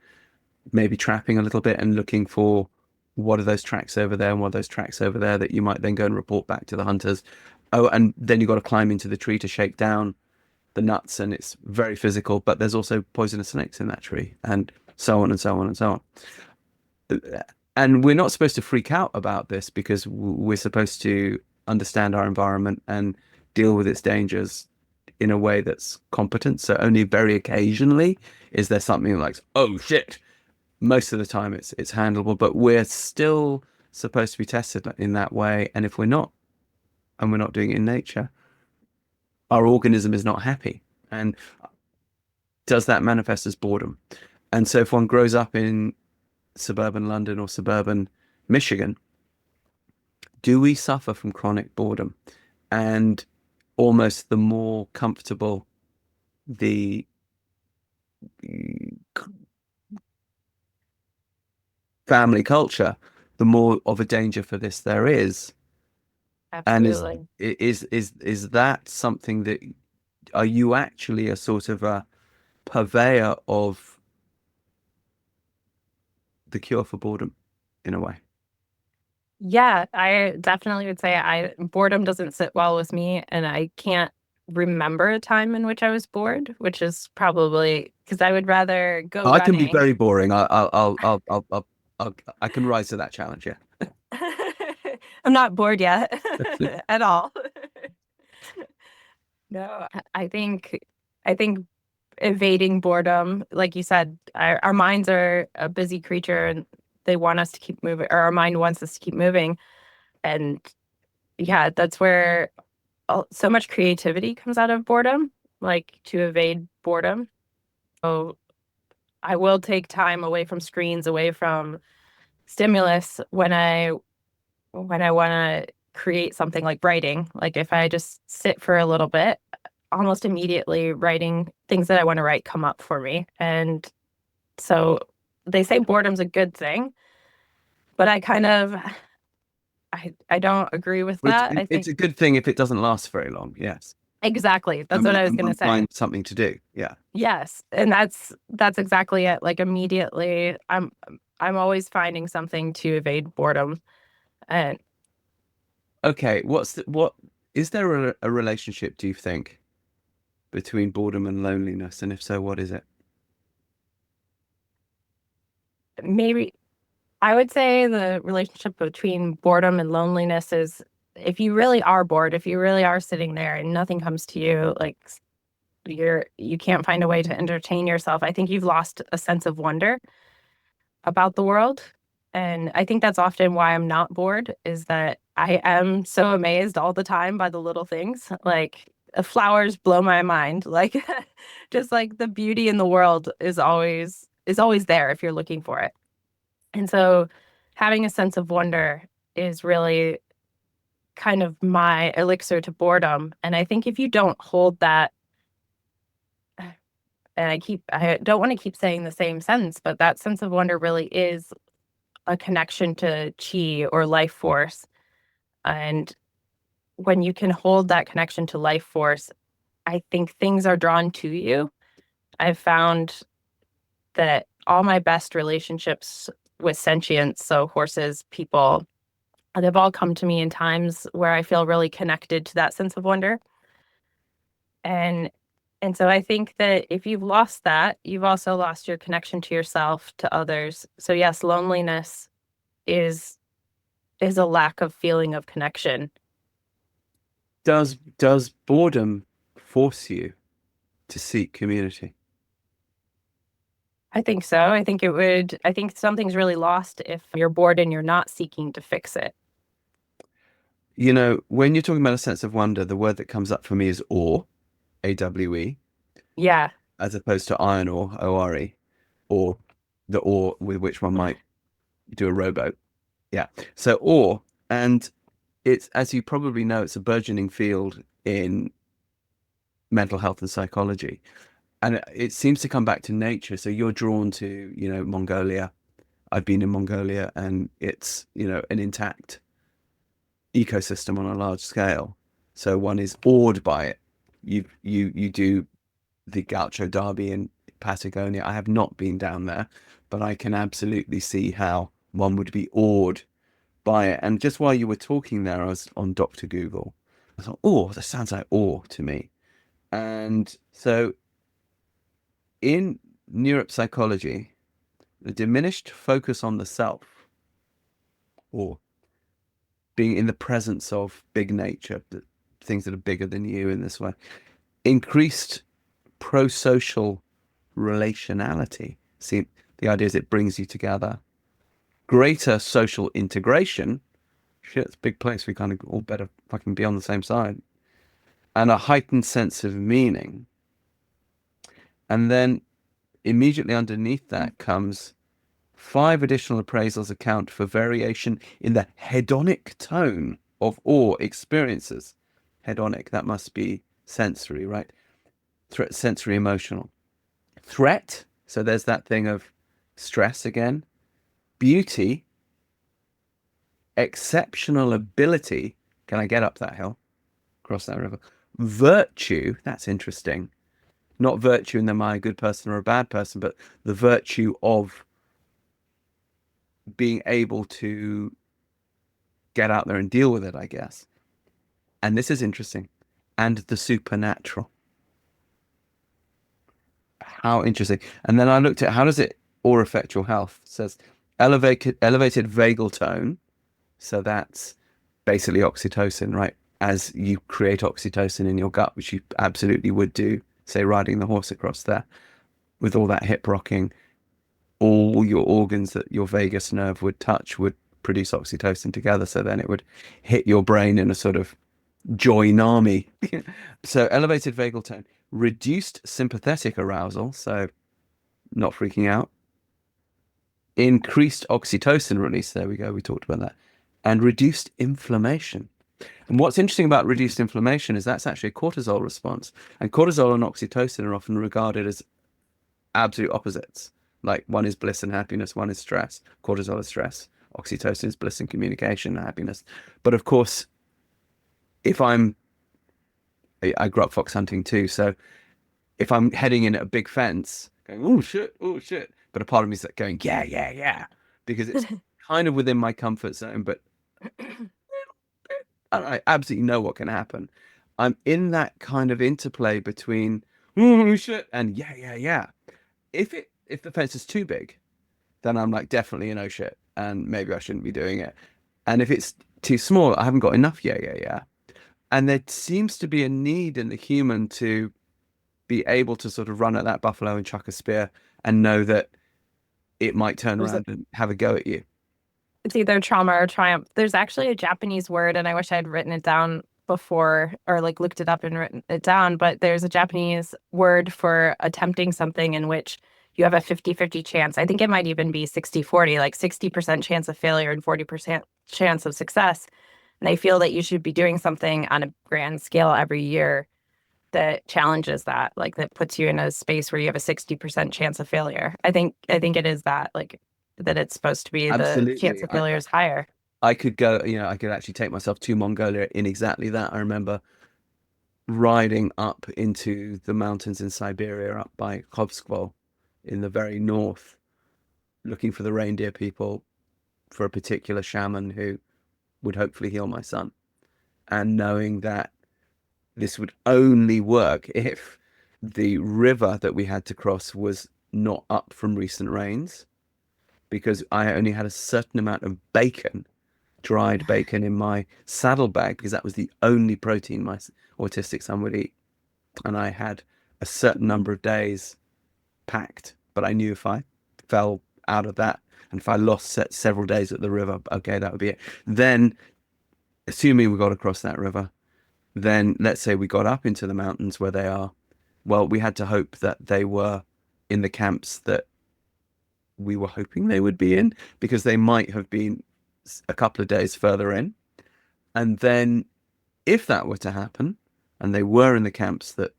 maybe trapping a little bit and looking for what are those tracks over there and what are those tracks over there that you might then go and report back to the hunters. Oh, and then you've got to climb into the tree to shake down the nuts, and it's very physical, but there's also poisonous snakes in that tree, and so on and so on and so on. And we're not supposed to freak out about this because we're supposed to understand our environment and deal with its dangers in a way that's competent. So only very occasionally is there something like, oh shit. Most of the time it's handleable, but we're still supposed to be tested in that way. And if we're not, and we're not doing it in nature, our organism is not happy. And does that manifest as boredom? And so if one grows up in suburban London or suburban Michigan, do we suffer from chronic boredom? And almost the more comfortable the family culture, the more of a danger for this there is. And Absolutely. is that something that, are you actually a sort of a purveyor of the cure for boredom in a way? Yeah, I definitely would say I boredom doesn't sit well with me, and I can't remember a time in which I was bored, which is probably because I would rather go I can be running. very boring. I can rise to that challenge. Yeah. I'm not bored yet at all. No, I think evading boredom, like you said, our minds are a busy creature and they want us to keep moving, or our mind wants us to keep moving. And yeah, that's where so much creativity comes out of boredom, like to evade boredom. So I will take time away from screens, away from stimulus when I want to create something like writing. Like if I just sit for a little bit, almost immediately writing things that I want to write come up for me. And so they say boredom's a good thing, but I don't agree with Well, that. I it's think a good thing if it doesn't last very long. Yes. exactly. That's And what one, I was and gonna one say. finds something to do. Yeah. Yes. And that's exactly it. Like immediately I'm always finding something to evade boredom. And Okay. What is there a relationship, do you think, between boredom and loneliness? And if so, what is it? maybe I would say the relationship between boredom and loneliness is if you really are bored, if you really are sitting there and nothing comes to you, like you can't find a way to entertain yourself, I think you've lost a sense of wonder about the world. And I think that's often why I'm not bored, is that I am so amazed all the time by the little things. Like flowers blow my mind. Like just like the beauty in the world is always there if you're looking for it. And so having a sense of wonder is really kind of my elixir to boredom. And I think if you don't hold that, and I don't want to keep saying the same sentence, but that sense of wonder really is a connection to chi or life force. And when you can hold that connection to life force, I think things are drawn to you. I've found that all my best relationships with sentience, so horses, people, they've all come to me in times where I feel really connected to that sense of wonder. And and so I think that if you've lost that, you've also lost your connection to yourself, to others. So yes, loneliness is is a lack of feeling of connection. Does boredom force you to seek community? I think so. I think something's really lost if you're bored and you're not seeking to fix it. You know, when you're talking about a sense of wonder, the word that comes up for me is awe, AWE, Yeah, as opposed to iron ore, ORE, or the ore with which one might do a rowboat. Yeah. So awe, and it's, as you probably know, it's a burgeoning field in mental health and psychology. And it seems to come back to nature. So you're drawn to, Mongolia. I've been in Mongolia and it's, an intact ecosystem on a large scale. So one is awed by it. You do the Gaucho Derby in Patagonia. I have not been down there, but I can absolutely see how one would be awed by it. And just while you were talking there, I was on Dr. Google. I thought, oh, that sounds like awe to me. And so in neuropsychology, the diminished focus on the self, or being in the presence of big nature, the things that are bigger than you in this way, increased pro-social relationality. See, the idea is it brings you together. Greater social integration. Shit, it's a big place. We kind of all better fucking be on the same side. And a heightened sense of meaning. And then immediately underneath that comes 5 additional appraisals account for variation in the hedonic tone of all experiences. Hedonic, that must be sensory, right? Sensory emotional. Threat, so there's that thing of stress again. Beauty, exceptional ability. Can I get up that hill? Cross that river? Virtue, that's interesting. Not virtue in the am I a good person or a bad person, but the virtue of being able to get out there and deal with it, I guess. And this is interesting. And the supernatural. How interesting. And then I looked at how does it or affect your health? It says elevated vagal tone. So that's basically oxytocin, right? As you create oxytocin in your gut, which you absolutely would do, say riding the horse across there with all that hip rocking, all your organs that your vagus nerve would touch would produce oxytocin together. So then it would hit your brain in a sort of joy-nami. So elevated vagal tone, reduced sympathetic arousal, so not freaking out, increased oxytocin release, there we go, we talked about that, and reduced inflammation. And what's interesting about reduced inflammation is that's actually a cortisol response. And cortisol and oxytocin are often regarded as absolute opposites. Like one is bliss and happiness, one is stress. Cortisol is stress. Oxytocin is bliss and communication and happiness. But of course, if I grew up fox hunting too, so if I'm heading in at a big fence, going, oh shit, but a part of me is like going, yeah, because it's kind of within my comfort zone, but I absolutely know what can happen. I'm in that kind of interplay between oh shit and yeah. If the fence is too big, then I'm like definitely in oh shit, and maybe I shouldn't be doing it. And if it's too small, I haven't got enough yeah. And there seems to be a need in the human to be able to sort of run at that buffalo and chuck a spear and know that it might turn There's a, around and have a go at you. it's either trauma or triumph. There's actually a Japanese word, and I wish I'd written it down before or like looked it up and written it down, but there's a Japanese word for attempting something in which you have a 50-50 chance. I think it might even be 60-40, like 60% chance of failure and 40% chance of success. And they feel that you should be doing something on a grand scale every year that challenges that, like that puts you in a space where you have a 60% chance of failure. I think it is that, like that it's supposed to be the chance Absolutely. of failure is higher. I could go, I could actually take myself to Mongolia in exactly that. I remember riding up into the mountains in Siberia, up by Khovstvol in the very north, looking for the reindeer people for a particular shaman who would hopefully heal my son. And knowing that this would only work if the river that we had to cross was not up from recent rains, because I only had a certain amount of bacon, dried bacon in my saddlebag, because that was the only protein my autistic son would eat. And I had a certain number of days packed, but I knew if I fell out of that and if I lost several days at the river, okay, that would be it. Then, assuming we got across that river, then let's say we got up into the mountains where they are. Well, we had to hope that they were in the camps that we were hoping they would be in, because they might have been a couple of days further in. And then if that were to happen and they were in the camps that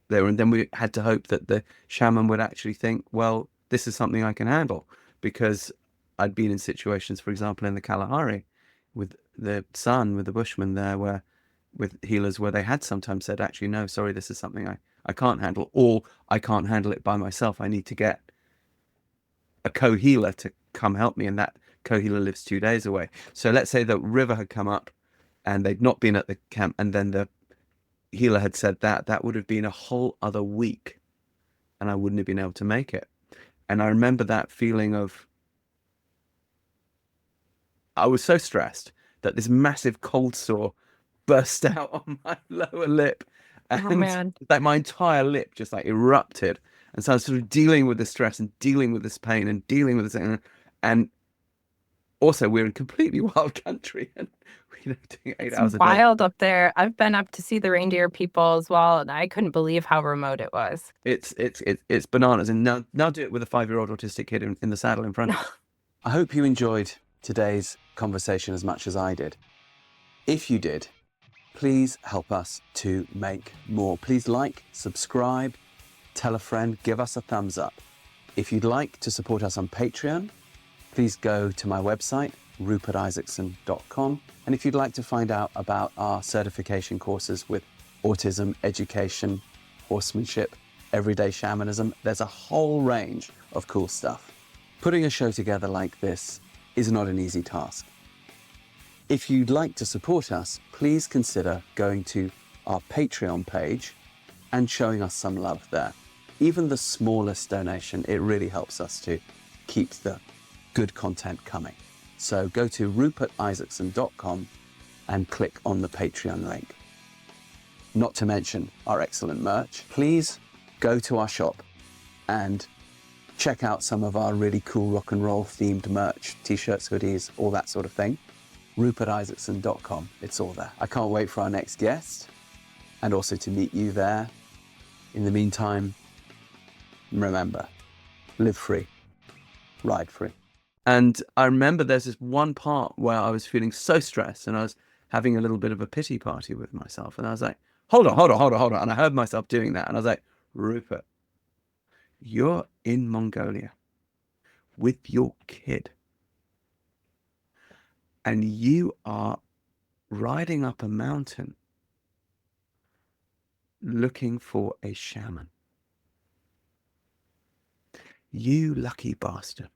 they were in, then we had to hope that the shaman would actually think, well, this is something I can handle, because I'd been in situations, for example, in the Kalahari with the sun, with the Bushmen there, where with healers where they had sometimes said, actually, no, sorry, this is something I can't handle, or I can't handle it by myself. I need to get a co-healer to come help me, and that co-healer lives 2 days away. So let's say the river had come up and they'd not been at the camp, and then the healer had said that would have been a whole other week and I wouldn't have been able to make it. And I remember that feeling of, I was so stressed that this massive cold sore burst out on my lower lip. Oh and man. like my entire lip just like erupted. And so I was sort of dealing with this stress and dealing with this pain and dealing with this, and also we're in completely wild country and doing 8 hours a day. Wild up there. I've been up to see the reindeer people as well, and I couldn't believe how remote it was. It's bananas. And now do it with a 5-year-old autistic kid in the saddle in front of you. I hope you enjoyed today's conversation as much as I did. If you did, please help us to make more. Please like, subscribe, tell a friend, give us a thumbs up. If you'd like to support us on Patreon, please go to my website, rupertisaacson.com. And if you'd like to find out about our certification courses with autism, education, horsemanship, everyday shamanism, there's a whole range of cool stuff. Putting a show together like this is not an easy task. If you'd like to support us, please consider going to our Patreon page and showing us some love there. Even the smallest donation, it really helps us to keep the good content coming. So go to rupertisaacson.com and click on the Patreon link. Not to mention our excellent merch. Please go to our shop and check out some of our really cool rock and roll themed merch, t-shirts, hoodies, all that sort of thing. rupertisaacson.com, it's all there. I can't wait for our next guest and also to meet you there. In the meantime, remember, live free, ride free. And I remember there's this one part where I was feeling so stressed and I was having a little bit of a pity party with myself. And I was like, hold on. And I heard myself doing that. And I was like, Rupert, you're in Mongolia with your kid. And you are riding up a mountain looking for a shaman. You lucky bastard.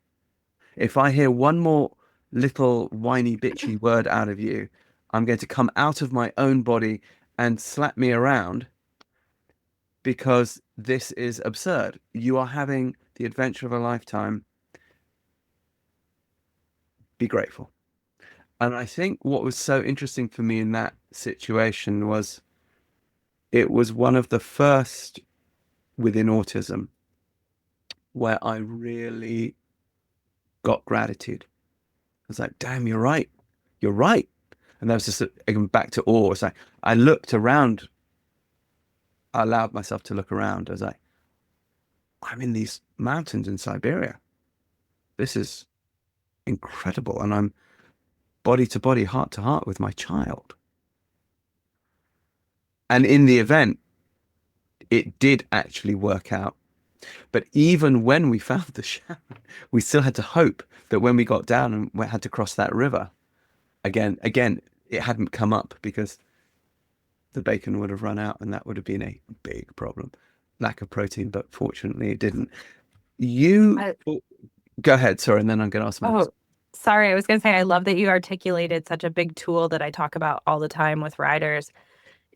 If I hear one more little whiny bitchy word out of you, I'm going to come out of my own body and slap me around because this is absurd. You are having the adventure of a lifetime. Be grateful. And I think what was so interesting for me in that situation was it was one of the first within autism where I really got gratitude. I was like, damn, you're right. You're right. And that was just again back to awe. It's like I looked around. I allowed myself to look around. I was like, I'm in these mountains in Siberia. This is incredible. And I'm body to body, heart to heart with my child. And in the event, it did actually work out. But even when we found the shaman, we still had to hope that when we got down and we had to cross that river, again, it hadn't come up because the bacon would have run out and that would have been a big problem. Lack of protein, but fortunately it didn't. Go ahead, sorry, and then I'm going to ask my next. Sorry. I was going to say, I love that you articulated such a big tool that I talk about all the time with riders,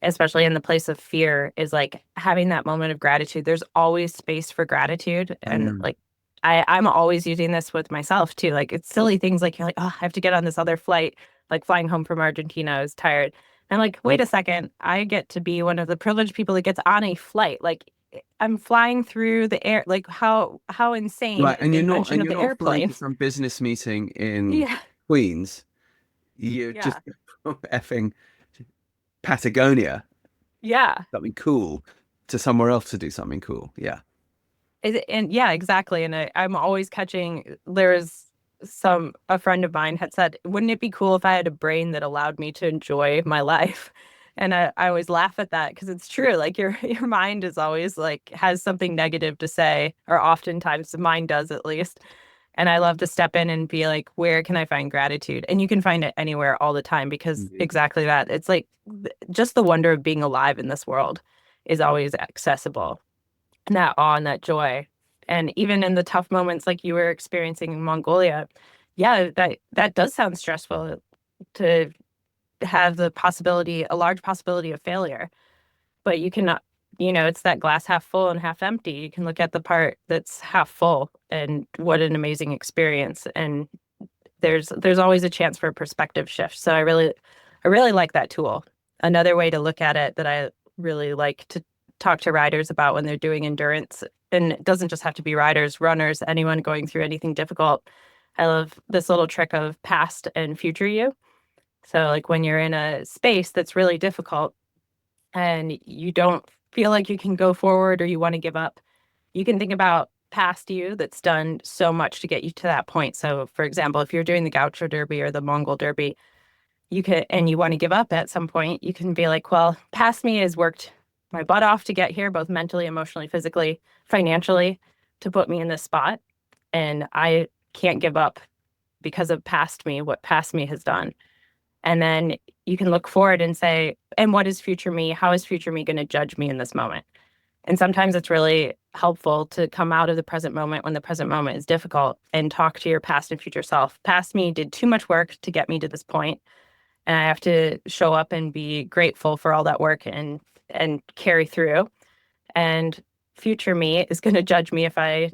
especially in the place of fear, is like having that moment of gratitude. There's always space for gratitude. And like, I'm always using this with myself too. Like it's silly things like you're like, oh, I have to get on this other flight, like flying home from Argentina. I was tired. And I'm like, wait a second, I get to be one of the privileged people that gets on a flight. Like I'm flying through the air. Like how insane. Right, and you're not flying to airplane. some business meeting in Queens. You're just from effing Patagonia. Yeah. Something cool to somewhere else to do something cool. Yeah. And yeah, exactly. And I'm always catching, a friend of mine had said, wouldn't it be cool if I had a brain that allowed me to enjoy my life? And I always laugh at that because it's true. Like your mind is always like has something negative to say, or oftentimes mine does at least. And I love to step in and be like, where can I find gratitude? And you can find it anywhere all the time because exactly that. It's like just the wonder of being alive in this world is always accessible. And that awe and that joy. And even in the tough moments like you were experiencing in Mongolia, yeah, that does sound stressful to have a large possibility of failure. But you cannot, it's that glass half full and half empty. You can look at the part that's half full and what an amazing experience. And there's always a chance for a perspective shift. So I really like that tool. Another way to look at it that I really like to talk to riders about when they're doing endurance. And it doesn't just have to be riders, runners, anyone going through anything difficult. I love this little trick of past and future you. So, like when you're in a space that's really difficult and you don't feel like you can go forward or you want to give up, you can think about past you that's done so much to get you to that point. So, for example, if you're doing the Gaucho Derby or the Mongol Derby, you could, and you want to give up at some point, you can be like, well, past me has worked my butt off to get here, both mentally, emotionally, physically, financially, to put me in this spot. And I can't give up because of past me, what past me has done. And then you can look forward and say, and what is future me? How is future me going to judge me in this moment? And sometimes it's really helpful to come out of the present moment when the present moment is difficult and talk to your past and future self. Past me did too much work to get me to this point, and I have to show up and be grateful for all that work and carry through. And future me is going to judge me if I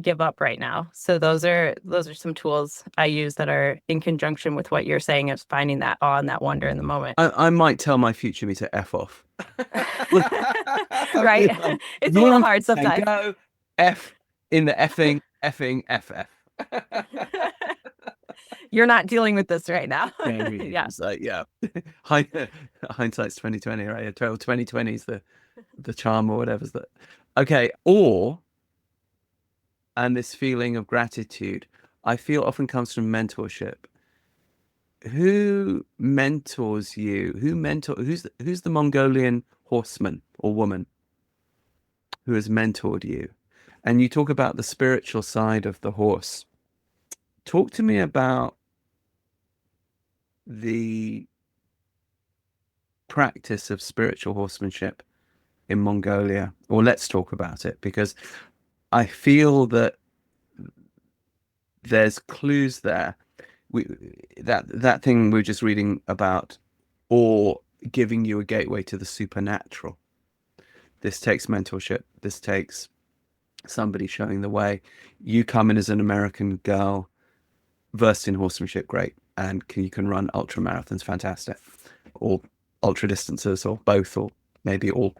give up right now. So those are some tools I use that are in conjunction with what you're saying, is finding that awe and that wonder in the moment. I might tell my future me to F off. Right? It's a little hard And sometimes. go F in the effing FF. You're not dealing with this right now. Yeah. It's like, yeah. Hindsight's 2020, right? Yeah, 2020 is the charm or whatever's that. Okay. And this feeling of gratitude, I feel often comes from mentorship. Who mentors you? Who's the Mongolian horseman or woman who has mentored you? And you talk about the spiritual side of the horse. Talk to me about the practice of spiritual horsemanship in Mongolia, or let's talk about it, because I feel that there's clues there. That thing we were just reading about, or giving you a gateway to the supernatural. This takes mentorship. This takes somebody showing the way. You come in as an American girl, versed in horsemanship, great, and you can run ultra marathons, fantastic, or ultra distances, or both, or maybe all,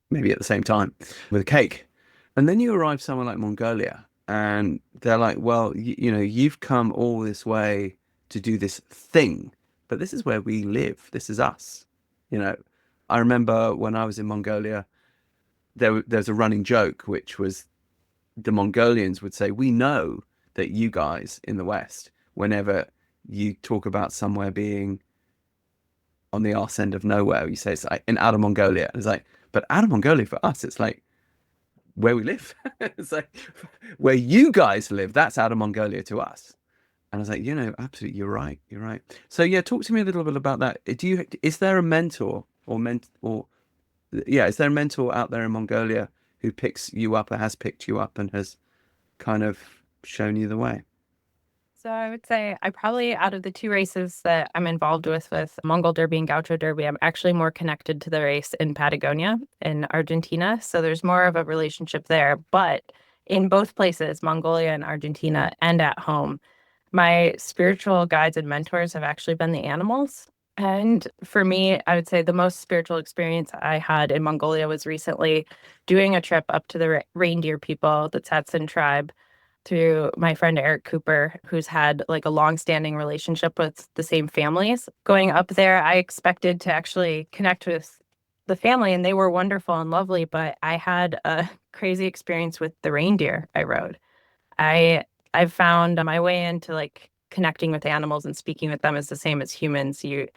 maybe at the same time with a cake. And then you arrive somewhere like Mongolia, and they're like, well, you've come all this way to do this thing, but this is where we live. This is us. I remember when I was in Mongolia, there's a running joke, which was the Mongolians would say, we know that you guys in the West, whenever you talk about somewhere being on the arse end of nowhere, you say it's like in Outer Mongolia. It's like, but Outer Mongolia for us, it's like where we live. It's like where you guys live, that's Outer Mongolia to us. And I was like, absolutely, you're right. You're right. So yeah, talk to me a little bit about that. Is there a mentor is there a mentor out there in Mongolia who picks you up or has picked you up and has kind of shown you the way? So I would say I probably, out of the two races that I'm involved with Mongol Derby and Gaucho Derby, I'm actually more connected to the race in Patagonia in Argentina. So there's more of a relationship there. But in both places, Mongolia and Argentina, and at home, my spiritual guides and mentors have actually been the animals. And for me, I would say the most spiritual experience I had in Mongolia was recently doing a trip up to the reindeer people, the Tsetsin tribe, through my friend Eric Cooper, who's had like a long-standing relationship with the same families. Going up there, I expected to actually connect with the family, and they were wonderful and lovely, but I had a crazy experience with the reindeer I rode. I've found my way into like connecting with animals and speaking with them is the same as humans. If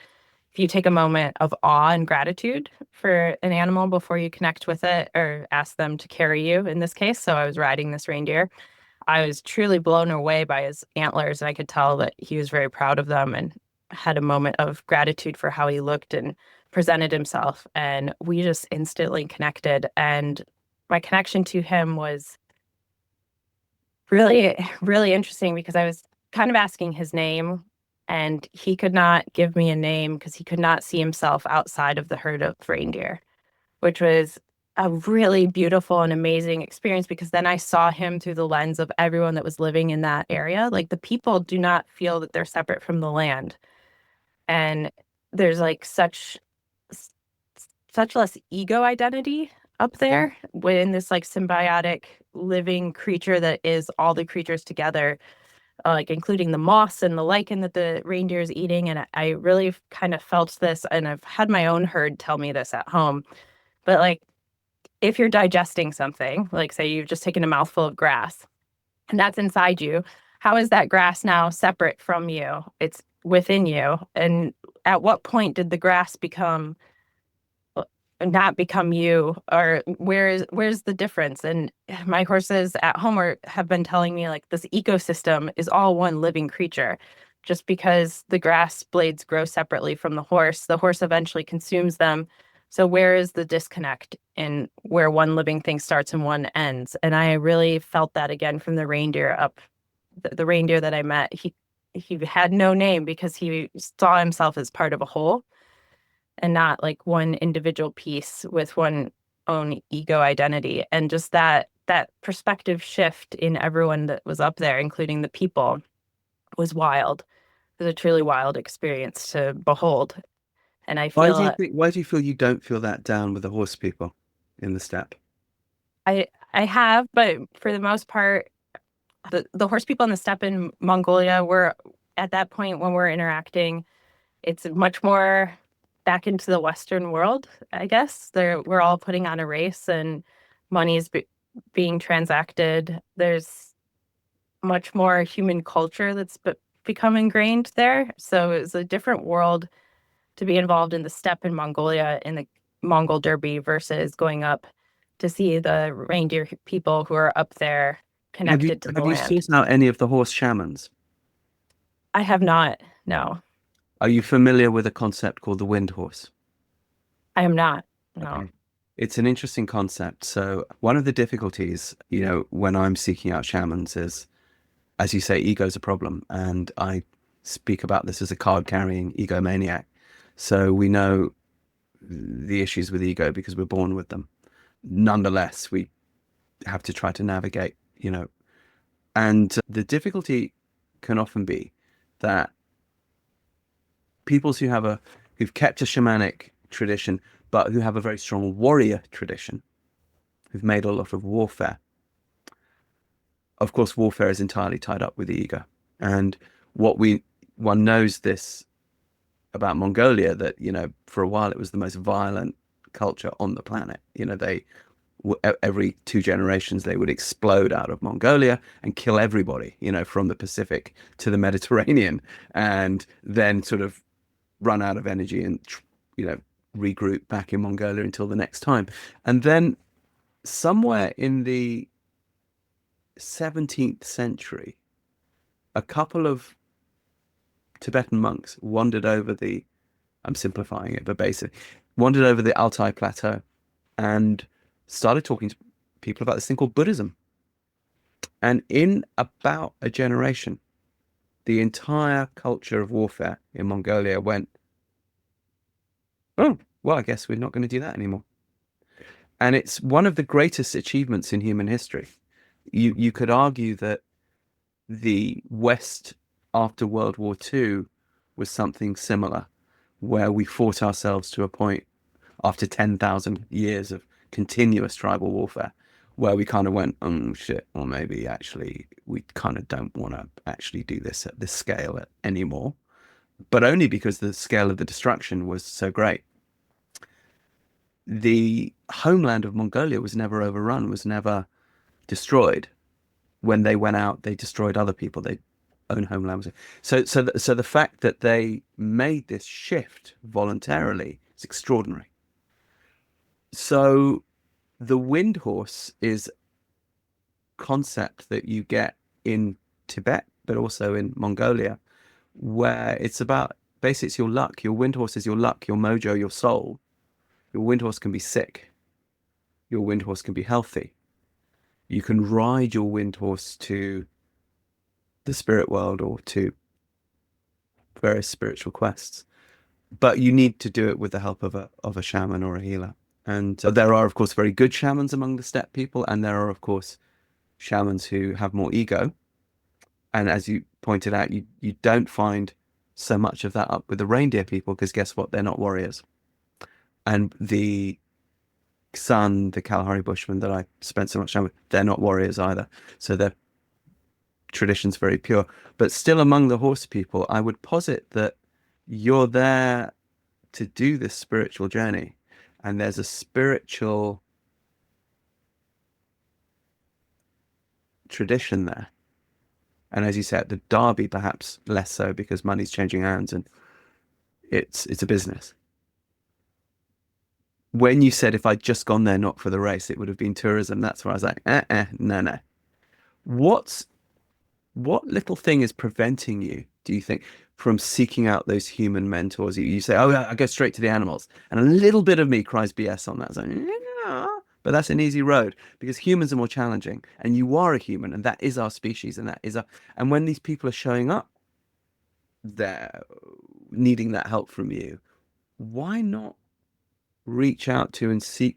you take a moment of awe and gratitude for an animal before you connect with it or ask them to carry you, in this case. So I was riding this reindeer. I was truly blown away by his antlers, and I could tell that he was very proud of them and had a moment of gratitude for how he looked and presented himself. And we just instantly connected. And my connection to him was really, really interesting because I was kind of asking his name, and he could not give me a name because he could not see himself outside of the herd of reindeer, which was a really beautiful and amazing experience because then I saw him through the lens of everyone that was living in that area. Like the people do not feel that they're separate from the land. And there's like such such less ego identity up there when this like symbiotic living creature that is all the creatures together, like including the moss and the lichen that the reindeer is eating. And I really kind of felt this, and I've had my own herd tell me this at home. But like, if you're digesting something, like say you've just taken a mouthful of grass and that's inside you, how is that grass now separate from you? It's within you. And at what point did the grass become not become you, or where's the difference? And my horses at home have been telling me like this ecosystem is all one living creature. Just because the grass blades grow separately from the horse eventually consumes them. So where is the disconnect in where one living thing starts and one ends? And I really felt that again from the reindeer up. The reindeer that I met, he had no name because he saw himself as part of a whole and not like one individual piece with one own ego identity. And just that perspective shift in everyone that was up there, including the people, was wild. It was a truly wild experience to behold. And I Why do you feel think? Why do you feel you don't feel that down with the horse people in the steppe? I I have, but for the most part, the horse people in the steppe in Mongolia were at that point when we're interacting, it's much more back into the Western world, I guess. We're all putting on a race and money is being transacted. There's much more human culture that's become ingrained there. So it's a different world to be involved in the steppe in Mongolia in the Mongol Derby versus going up to see the reindeer people who are up there Have you connected to the have you land. sought out any of the horse shamans? I have not. No, Are you familiar with a concept called the wind horse? I am not. No. Okay. It's an interesting concept. So one of the difficulties, when I'm seeking out shamans is, as you say, ego's a problem. And I speak about this as a card-carrying egomaniac. So we know the issues with ego because we're born with them. Nonetheless, we have to try to navigate. And the difficulty can often be that peoples who've kept a shamanic tradition, but who have a very strong warrior tradition, who've made a lot of warfare. Of course, warfare is entirely tied up with the ego. And one knows this about Mongolia, that, for a while it was the most violent culture on the planet. Every 2 generations, they would explode out of Mongolia and kill everybody, from the Pacific to the Mediterranean, and then sort of run out of energy and, regroup back in Mongolia until the next time. And then somewhere in the 17th century, a couple of Tibetan monks wandered over I'm simplifying it, but basically wandered over the Altai Plateau and started talking to people about this thing called Buddhism. And in about a generation, the entire culture of warfare in Mongolia went, oh, well, I guess we're not going to do that anymore. And it's one of the greatest achievements in human history. You could argue that the West after World War II was something similar, where we fought ourselves to a point after 10,000 years of continuous tribal warfare, where we kind of went, oh shit, or maybe actually we kind of don't want to actually do this at this scale anymore, but only because the scale of the destruction was so great. The homeland of Mongolia was never overrun, was never destroyed. When they went out, they destroyed other people. They own homeland. So the fact that they made this shift voluntarily is extraordinary. So the wind horse is concept that you get in Tibet, but also in Mongolia, where it's about basically it's your luck. Your wind horse is your luck, your mojo, your soul. Your wind horse can be sick. Your wind horse can be healthy. You can ride your wind horse to the spirit world or to various spiritual quests, but you need to do it with the help of a shaman or a healer. And there are, of course, very good shamans among the steppe people, and there are, of course, shamans who have more ego. And as you pointed out, you don't find so much of that up with the reindeer people, because guess what? They're not warriors. And the son, the Kalahari Bushmen that I spent so much time with, they're not warriors either. So their tradition's very pure. But still among the horse people, I would posit that you're there to do this spiritual journey. And there's a spiritual tradition there. And as you said, the Derby perhaps less so because money's changing hands and it's a business. When you said if I'd just gone there not for the race, it would have been tourism, that's where I was like, no, no. What's what little thing is preventing you, do you think, from seeking out those human mentors? You say, oh, I go straight to the animals. And a little bit of me cries BS on that. It's like, yeah, but that's an easy road because humans are more challenging. And you are a human, and that is our species, and that is our. And when these people are showing up, they're needing that help from you. Why not reach out to and seek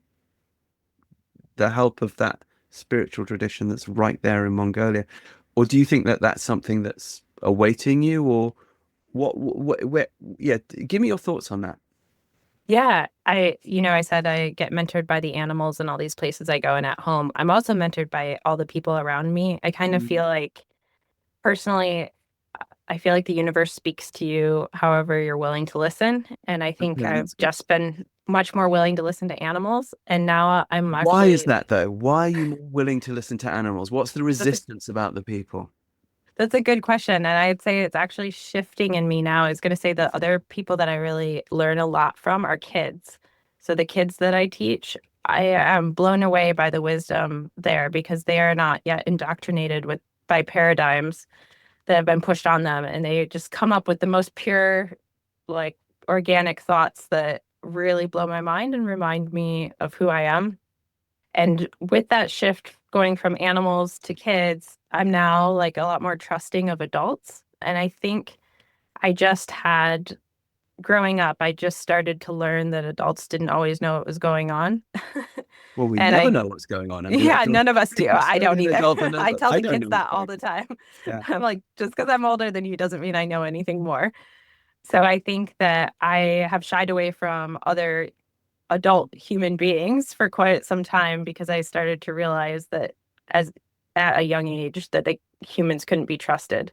the help of that spiritual tradition that's right there in Mongolia? Or do you think that that's something that's awaiting you, or where, yeah, give me your thoughts on that. Yeah, I said I get mentored by the animals in all these places I go and at home. I'm also mentored by all the people around me. I kind of feel like, personally, I feel like the universe speaks to you however you're willing to listen. And I think Yeah, I've that's good. just been much more willing to listen to animals. And now I'm Why is actually, that though? Why are you more willing to listen to animals? What's the that's a, resistance about the people? that's a good question. And I'd say it's actually shifting in me now. I was going to say the other people that I really learn a lot from are kids. So the kids that I teach, I am blown away by the wisdom there because they are not yet indoctrinated by paradigms that have been pushed on them, and they just come up with the most pure, like, organic thoughts that really blow my mind and remind me of who I am. And with that shift going from animals to kids, I'm now like a lot more trusting of adults. And I think I just had growing up, I just started to learn that adults didn't always know what was going on. Well, we And never I know what's going on. I mean, Yeah, after all, none of us do. I so don't many either. adults that know, I but tell I the don't kids know what's that all going the on. time. Yeah. I'm like, just because I'm older than you doesn't mean I know anything more. So I think that I have shied away from other adult human beings for quite some time because I started to realize that as at a young age that humans couldn't be trusted.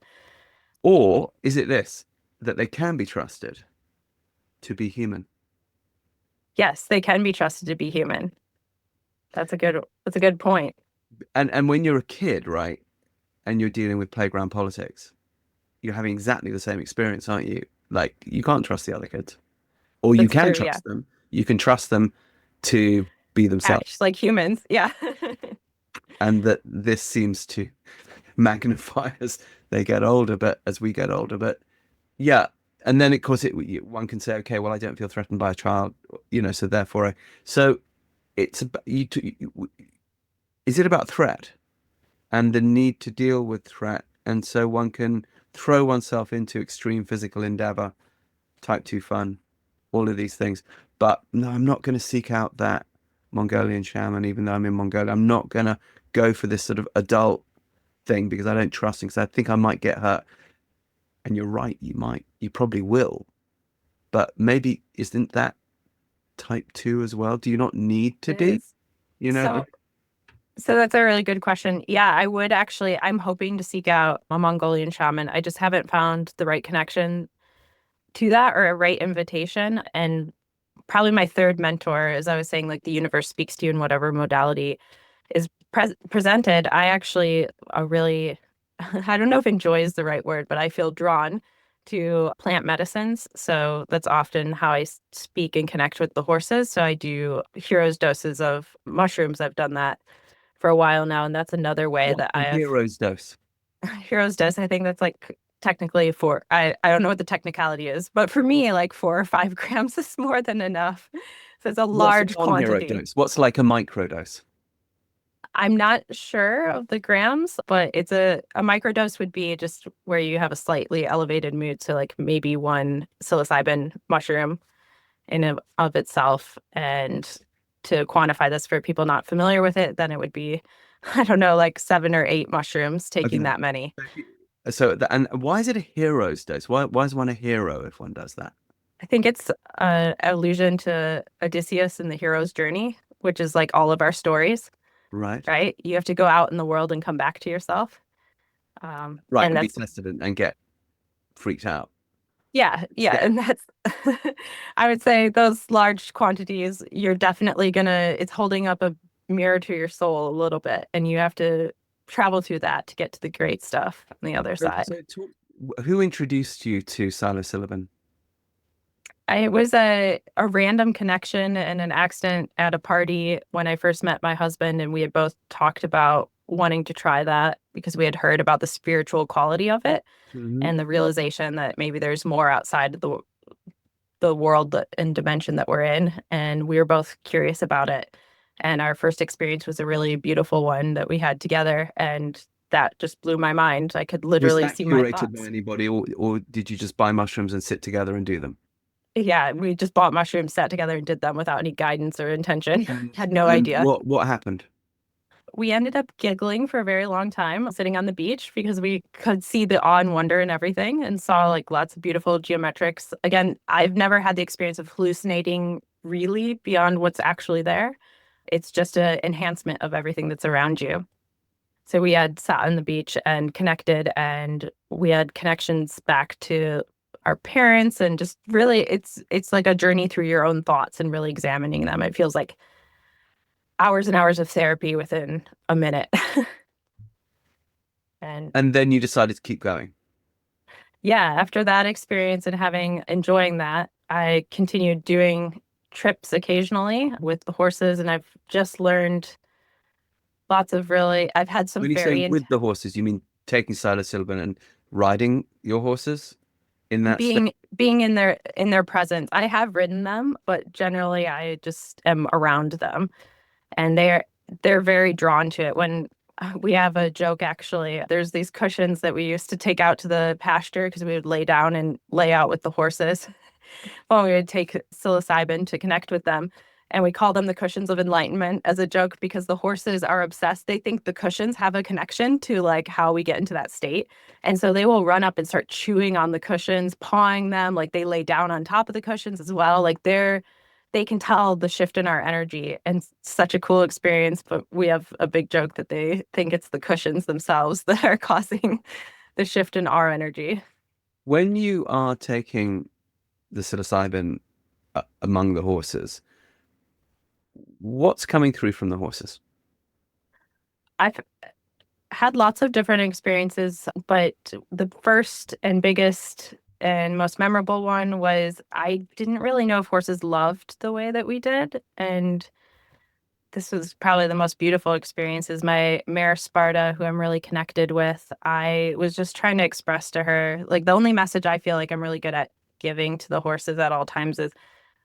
Or is it this, that they can be trusted to be human? Yes, they can be trusted to be human. That's a good point. And when you're a kid, right, and you're dealing with playground politics, you're having exactly the same experience, aren't you? Like you can't trust the other kids, or you That's can true, yeah. trust them. You can trust them to be themselves, Acts like humans. Yeah. and that this seems to magnify as they get older, but as we get older, but yeah. And then of course one can say, okay, well, I don't feel threatened by a child, so therefore so it's about is it about threat and the need to deal with threat, and so one can throw oneself into extreme physical endeavor, type 2 fun, all of these things. But no, I'm not going to seek out that Mongolian shaman, even though I'm in Mongolia. I'm not going to go for this sort of adult thing because I don't trust him, because I think I might get hurt. And you're right, you probably will. But maybe isn't that type 2 as well? Do you not need to It be? is. You know, So So that's a really good question. Yeah, I would actually, I'm hoping to seek out a Mongolian shaman. I just haven't found the right connection to that or a right invitation. And probably my third mentor, as I was saying, like the universe speaks to you in whatever modality is presented. I actually really, I don't know if enjoy is the right word, but I feel drawn to plant medicines. So that's often how I speak and connect with the horses. So I do heroes doses of mushrooms. I've done that for a while now, and that's another way what's that the I have hero's dose? heroes dose. I think that's like technically I don't know what the technicality is, but for me, like 4 or 5 grams is more than enough. So it's a What's a large non-hero quantity. dose? What's like a micro dose? I'm not sure of the grams, but it's a microdose would be just where you have a slightly elevated mood. So like maybe one psilocybin mushroom in and of itself. And to quantify this for people not familiar with it, then it would be, I don't know, like 7 or 8 mushrooms taking Okay. that many. And why is it a hero's dose? Why is one a hero if one does that? I think it's an allusion to Odysseus and the hero's journey, which is like all of our stories, Right. right? You have to go out in the world and come back to yourself. Right. And And be that's tested and get freaked out. Yeah, yeah, Scared. and that's I would say those large quantities, you're definitely gonna it's holding up a mirror to your soul a little bit, and you have to travel through that to get to the great stuff on the other So, side. so talk, who introduced you to psilocybin? It was a random connection and an accident at a party when I first met my husband, and we had both talked about wanting to try that because we had heard about the spiritual quality of it Mhm. and the realization that maybe there's more outside of the world and dimension that we're in. And we were both curious about it. And our first experience was a really beautiful one that we had together. And that just blew my mind. I could Was literally that see my curated by thoughts. anybody, or did you just buy mushrooms and sit together and do them? Yeah, we just bought mushrooms, sat together, and did them without any guidance or intention. And Had no and idea. what happened? We ended up giggling for a very long time sitting on the beach because we could see the awe and wonder and everything and saw like lots of beautiful geometrics. Again, I've never had the experience of hallucinating really beyond what's actually there. It's just an enhancement of everything that's around you. So we had sat on the beach and connected, and we had connections back to our parents, and just really it's like a journey through your own thoughts and really examining them. It feels like hours and hours of therapy within a minute. And And then you decided to keep going. yeah, after that experience and having enjoying that, I continued doing trips occasionally with the horses, and I've just learned lots of really I've had some When you say very with the horses, you mean taking psilocybin and riding your horses in that state? being in their presence. I have ridden them, but generally I just am around them, and they're very drawn to it. When we have a joke actually, there's these cushions that we used to take out to the pasture because we would lay down and lay out with the horses. Well, we would take psilocybin to connect with them. And we call them the cushions of enlightenment as a joke because the horses are obsessed. They think the cushions have a connection to like how we get into that state. And so they will run up and start chewing on the cushions, pawing them, like they lay down on top of the cushions as well. Like they can tell the shift in our energy, and such a cool experience. But we have a big joke that they think it's the cushions themselves that are causing the shift in our energy. When you are taking the psilocybin among the horses, what's coming through from the horses? I've had lots of different experiences, but the first and biggest and most memorable one was I didn't really know if horses loved the way that we did. And this was probably the most beautiful experience is my mare Sparta, who I'm really connected with. I was just trying to express to her, like the only message I feel like I'm really good at giving to the horses at all times is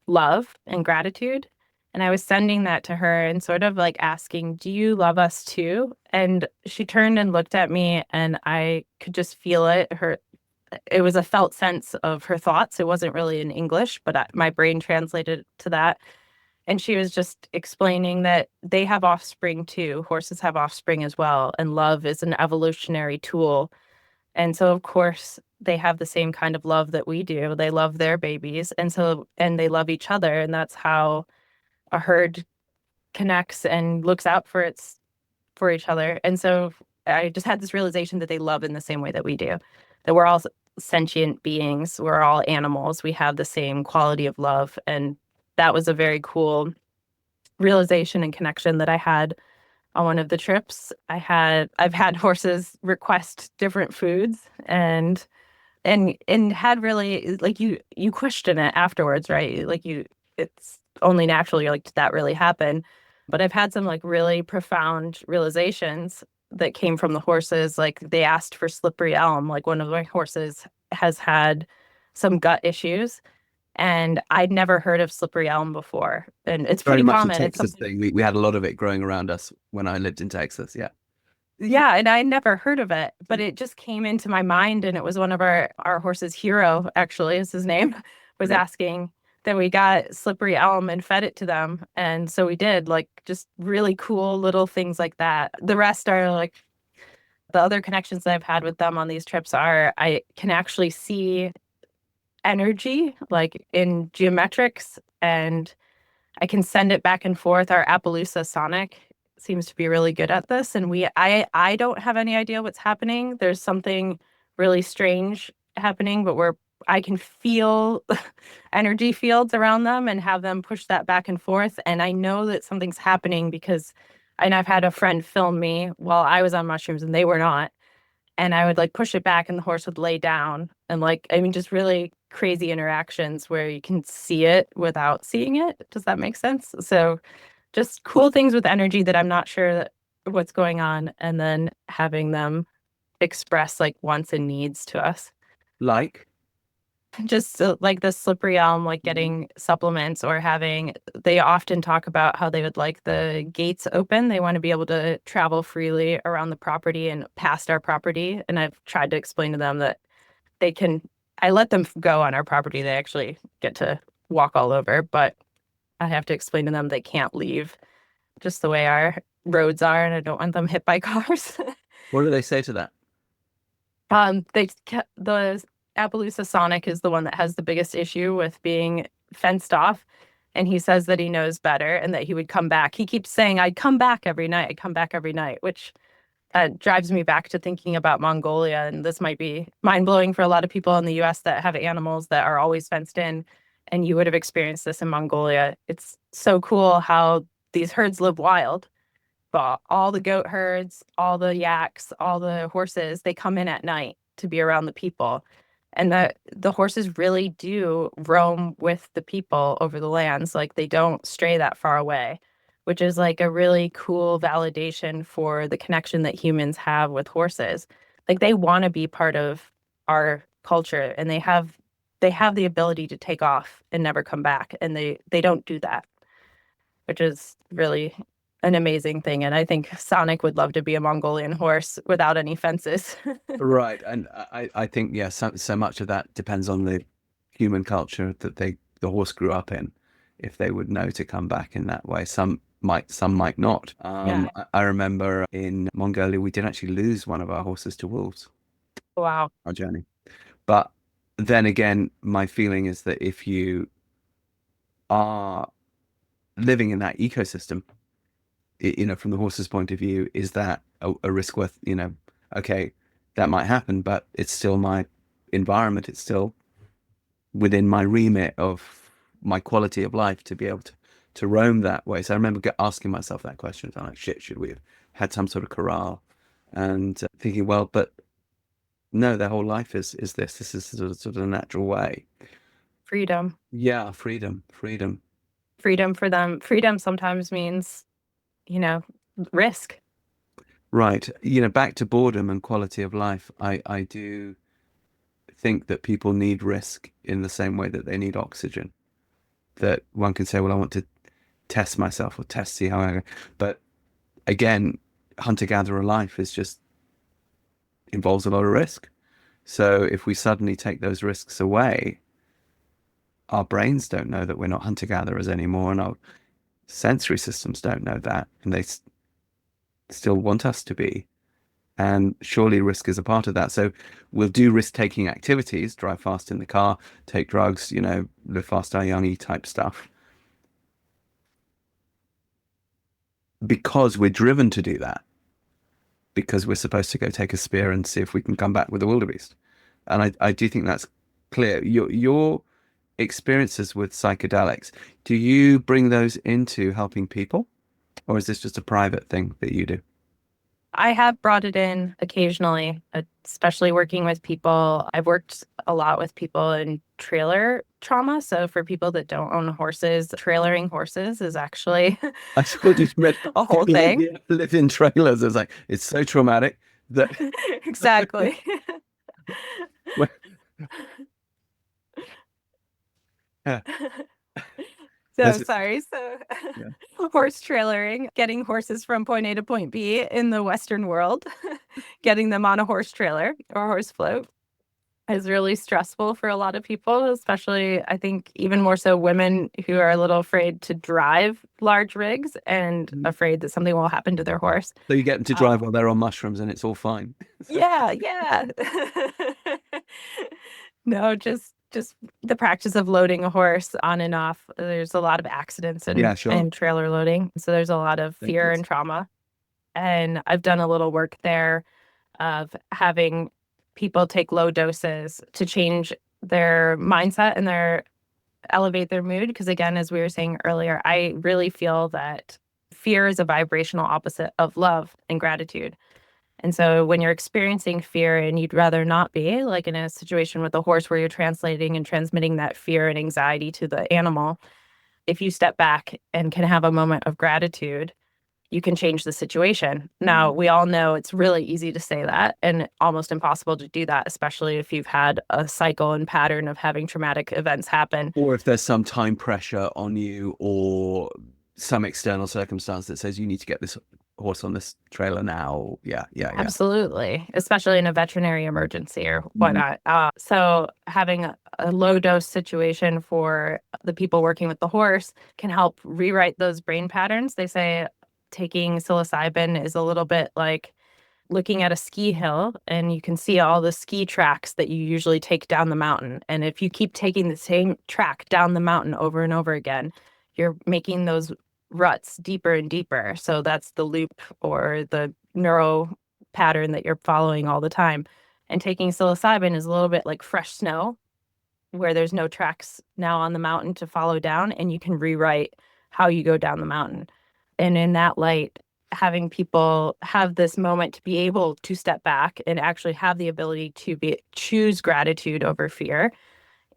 love and gratitude. And I was sending that to her and sort of like asking, do you love us too? And she turned and looked at me, and I could just feel it. It was a felt sense of her thoughts. It wasn't really in English, but my brain translated to that. And she was just explaining that they have offspring too. Horses have offspring as well. And love is an evolutionary tool. And so, of course, they have the same kind of love that we do. They love their babies. And they love each other. And that's how a herd connects and looks out for each other. And so I just had this realization that they love in the same way that we do. That we're all sentient beings. We're all animals. We have the same quality of love. And that was a very cool realization and connection that I had on one of the trips. I've had horses request different foods, and had really like you question it afterwards, right? Like you it's only natural. You're like, did that really happen? But I've had some like really profound realizations that came from the horses. Like they asked for slippery elm. Like one of my horses has had some gut issues, and I'd never heard of slippery elm before. And it's Very pretty much a common. It's Texas something, thing. We had a lot of it growing around us when I lived in Texas. Yeah. yeah, and I never heard of it, but it just came into my mind, and it was one of our horse's hero, actually, is his name, was Right. asking that we got slippery elm and fed it to them. And so we did, like just really cool little things like that. The rest are like the other connections that I've had with them on these trips are I can actually see energy, like in geometrics, and I can send it back and forth. Our Appaloosa Sonic seems to be really good at this, and I don't have any idea what's happening. There's something really strange happening, but I can feel energy fields around them and have them push that back and forth. And I know that something's happening and I've had a friend film me while I was on mushrooms and they were not. And I would like push it back and the horse would lay down. And like, I mean, just really crazy interactions where you can see it without seeing it. Does that make sense? So just cool things with energy that I'm not sure what's going on, and then having them express like wants and needs to us. Like, Just like the slippery elm, like getting supplements or they often talk about how they would like the gates open. They want to be able to travel freely around the property and past our property. And I've tried to explain to them that I let them go on our property. They actually get to walk all over, but I have to explain to them they can't leave just the way our roads are. And I don't want them hit by cars. what do they say to that? The Appaloosa Sonic is the one that has the biggest issue with being fenced off. And he says that he knows better and that he would come back. He keeps saying, I'd come back every night. I'd come back every night, which drives me back to thinking about Mongolia. And this might be mind blowing for a lot of people in the US that have animals that are always fenced in. And you would have experienced this in Mongolia. It's so cool how these herds live wild. But all the goat herds, all the yaks, all the horses, they come in at night to be around the people. And the horses really do roam with the people over the lands. Like they don't stray that far away, which is like a really cool validation for the connection that humans have with horses. Like they want to be part of our culture, and they have the ability to take off and never come back. And they don't do that, which is really an amazing thing. And I think Sonic would love to be a Mongolian horse without any fences. Right. And I think, yeah, so much of that depends on the human culture that the horse grew up in, if they would know to come back in that way. Some might not. Yeah. I remember in Mongolia, we did actually lose one of our horses to wolves, Wow. our journey. But then again, my feeling is that if you are living in that ecosystem, from the horse's point of view, is that a risk worth, okay, that might happen, but it's still my environment. It's still within my remit of my quality of life to be able to roam that way. So I remember asking myself that question. I'm like, shit, should we have had some sort of corral? And thinking, well, but no, their whole life is this. This is sort of a natural way. Freedom. Yeah, freedom. Freedom for them. Freedom sometimes means, risk. Right. Back to boredom and quality of life. I do think that people need risk in the same way that they need oxygen. That one can say, well, I want to test myself or see how I go. But again, hunter-gatherer life involves a lot of risk. So if we suddenly take those risks away, our brains don't know that we're not hunter-gatherers anymore, and our sensory systems don't know that, and they still want us to be. And surely risk is a part of that. So we'll do risk-taking activities, drive fast in the car, take drugs, live fast, die young, type stuff, because we're driven to do that, because we're supposed to go take a spear and see if we can come back with a wildebeest. And I do think that's clear. Your experiences with psychedelics, do you bring those into helping people, or is this just a private thing that you do? I have brought it in occasionally, especially working with people. I've worked a lot with people in trailer trauma. So for people that don't own horses, trailering horses is actually I thought you read a whole thing. Live in trailers. It's like, it's so traumatic that exactly. yeah. So sorry. So Yeah. horse trailering, getting horses from point A to point B in the Western world, getting them on a horse trailer or horse float is really stressful for a lot of people, especially I think even more so women who are a little afraid to drive large rigs and afraid that something will happen to their horse. So you get them to drive while they're on mushrooms and it's all fine. Yeah. No, just just the practice of loading a horse on and off. There's a lot of accidents Yeah, sure. and trailer loading. So there's a lot of fear and trauma. And I've done a little work there of having people take low doses to change their mindset and elevate their mood. Because again, as we were saying earlier, I really feel that fear is a vibrational opposite of love and gratitude. And so when you're experiencing fear and you'd rather not be, like in a situation with a horse where you're translating and transmitting that fear and anxiety to the animal, if you step back and can have a moment of gratitude, you can change the situation. Now, we all know it's really easy to say that and almost impossible to do that, especially if you've had a cycle and pattern of having traumatic events happen. Or if there's some time pressure on you or some external circumstance that says you need to get this horse on this trailer now. Yeah. Absolutely, especially in a veterinary emergency or whatnot. So having a low dose situation for the people working with the horse can help rewrite those brain patterns. They say taking psilocybin is a little bit like looking at a ski hill and you can see all the ski tracks that you usually take down the mountain. And if you keep taking the same track down the mountain over and over again, you're making those ruts deeper and deeper. So that's the loop or the neuro pattern that you're following all the time. And taking psilocybin is a little bit like fresh snow, where there's no tracks now on the mountain to follow down, and you can rewrite how you go down the mountain. And in that light, having people have this moment to be able to step back and actually have the ability to choose gratitude over fear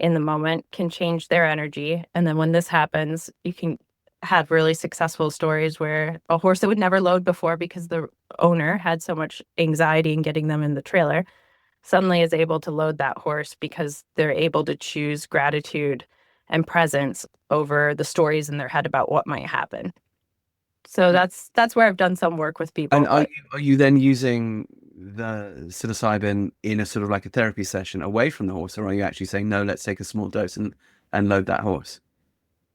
in the moment can change their energy. And then when this happens, you can have really successful stories where a horse that would never load before because the owner had so much anxiety in getting them in the trailer suddenly is able to load that horse because they're able to choose gratitude and presence over the stories in their head about what might happen. So that's where I've done some work with people. And are you then using the psilocybin in a sort of like a therapy session away from the horse, or are you actually saying, no, let's take a small dose and load that horse?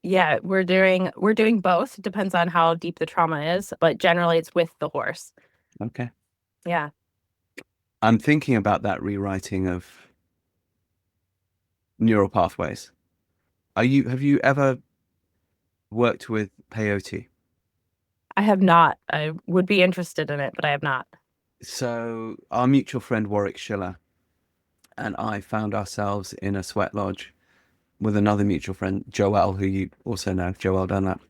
Yeah, we're doing both. It depends on how deep the trauma is, but generally it's with the horse. Okay. Yeah. I'm thinking about that rewriting of neural pathways. Have you ever worked with peyote? I have not. I would be interested in it, but I have not. So our mutual friend Warwick Schiller and I found ourselves in a sweat lodge with another mutual friend, Joel, who you also know, Joel Dunlap,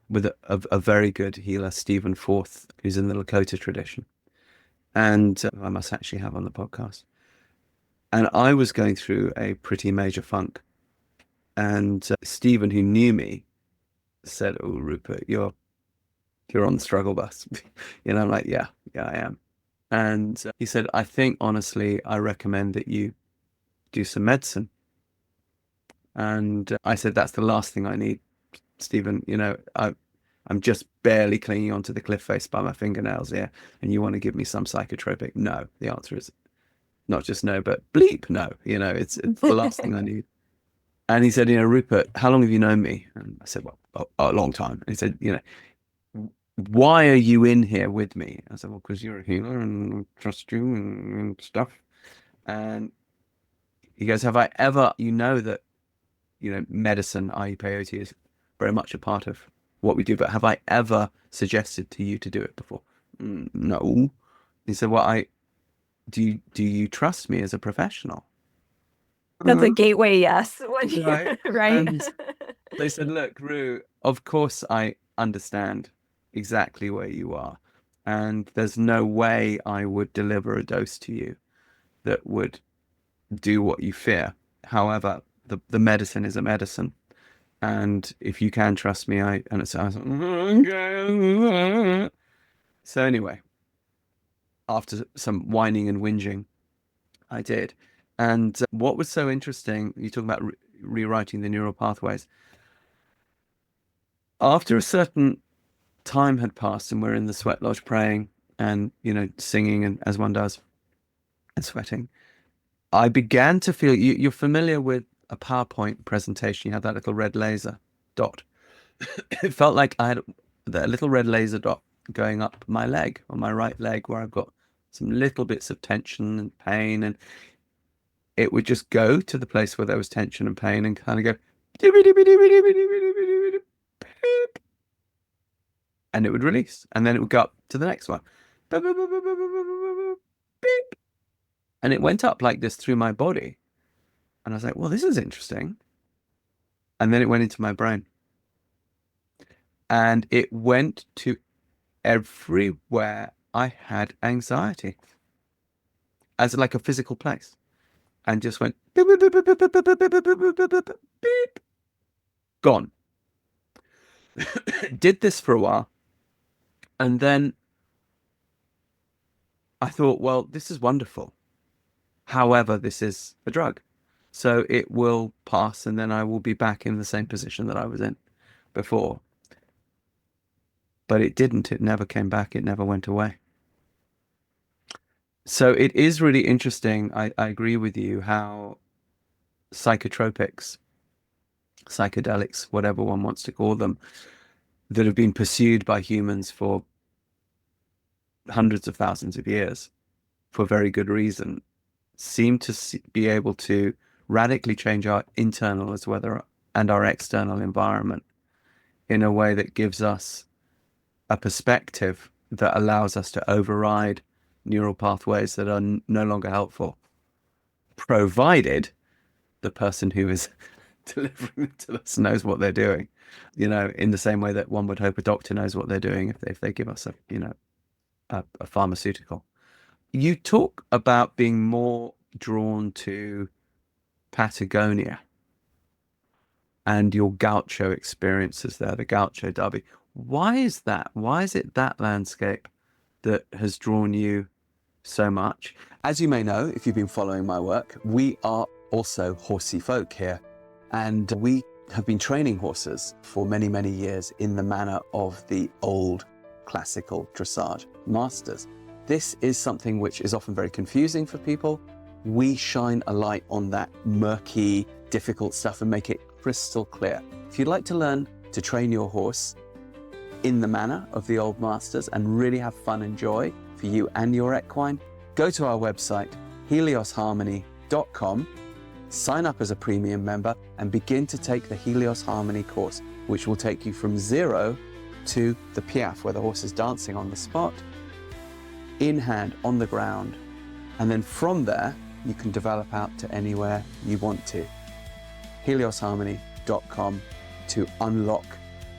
with a very good healer, Stephen Forth, who's in the Lakota tradition. And I must actually have on the podcast. And I was going through a pretty major funk. And Stephen, who knew me, said, "Oh, Rupert, you're on the struggle bus." I'm like, yeah, I am. And he said, "I think, honestly, I recommend that you do some medicine." And I said, "That's the last thing I need, Stephen. I'm just barely clinging onto the cliff face by my fingernails here. And you want to give me some psychotropic?" No, the answer is not just no, but bleep no. It's the last thing I need. And he said, "Rupert, how long have you known me?" And I said, "Well, a long time." And he said, "Why are you in here with me?" I said, "Well, because you're a healer and I trust you and stuff." And he goes, "Have I ever, that, medicine, i.e. peyote, is very much a part of what we do, but have I ever suggested to you to do it before?" No. He said, "Well, do you trust me as a professional?" That's a gateway yes. Right. Right? And they said, "Look, Rue, of course I understand exactly where you are. And there's no way I would deliver a dose to you that would do what you fear. However, the medicine is a medicine. And if you can trust me, I was like, okay. So anyway, after some whining and whinging, I did. And what was so interesting, you talk about rewriting the neural pathways. After a certain time had passed and we're in the sweat lodge praying and, singing and as one does and sweating, I began to feel, you're familiar with a PowerPoint presentation, you have that little red laser dot. It felt like I had that little red laser dot going up my leg, on my right leg, where I've got some little bits of tension and pain. And it would just go to the place where there was tension and pain and kind of go, and it would release. And then it would go up to the next one. And it went up like this through my body. And I was like, well, this is interesting. And then it went into my brain. And it went to everywhere I had anxiety as like a physical place. And just went beep, beep, beep, beep, beep, beep, beep, beep, beep, beep, beep, beep. Gone. Did this for a while. And then I thought, well, this is wonderful. However, this is a drug. So it will pass and then I will be back in the same position that I was in before. But it didn't. It never came back. It never went away. So it is really interesting. I agree with you how psychotropics, psychedelics, whatever one wants to call them, that have been pursued by humans for hundreds of thousands of years for very good reason, seem to be able to radically change our internal as well and our external environment in a way that gives us a perspective that allows us to override neural pathways that are no longer helpful, provided the person who is delivering it to us knows what they're doing, in the same way that one would hope a doctor knows what they're doing if they give us a pharmaceutical. You talk about being more drawn to Patagonia and your gaucho experiences there, the Gaucho Derby. Why is that? Why is it that landscape that has drawn you so much? As you may know, if you've been following my work, we are also horsey folk here, and we have been training horses for many, many years in the manner of the old classical dressage masters. This is something which is often very confusing for people. We shine a light on that murky, difficult stuff and make it crystal clear. If you'd like to learn to train your horse in the manner of the old masters and really have fun and joy for you and your equine, go to our website, heliosharmony.com, sign up as a premium member and begin to take the Helios Harmony course, which will take you from zero to the piaffe, where the horse is dancing on the spot, in hand, on the ground. And then from there, you can develop out to anywhere you want to. heliosharmony.com to unlock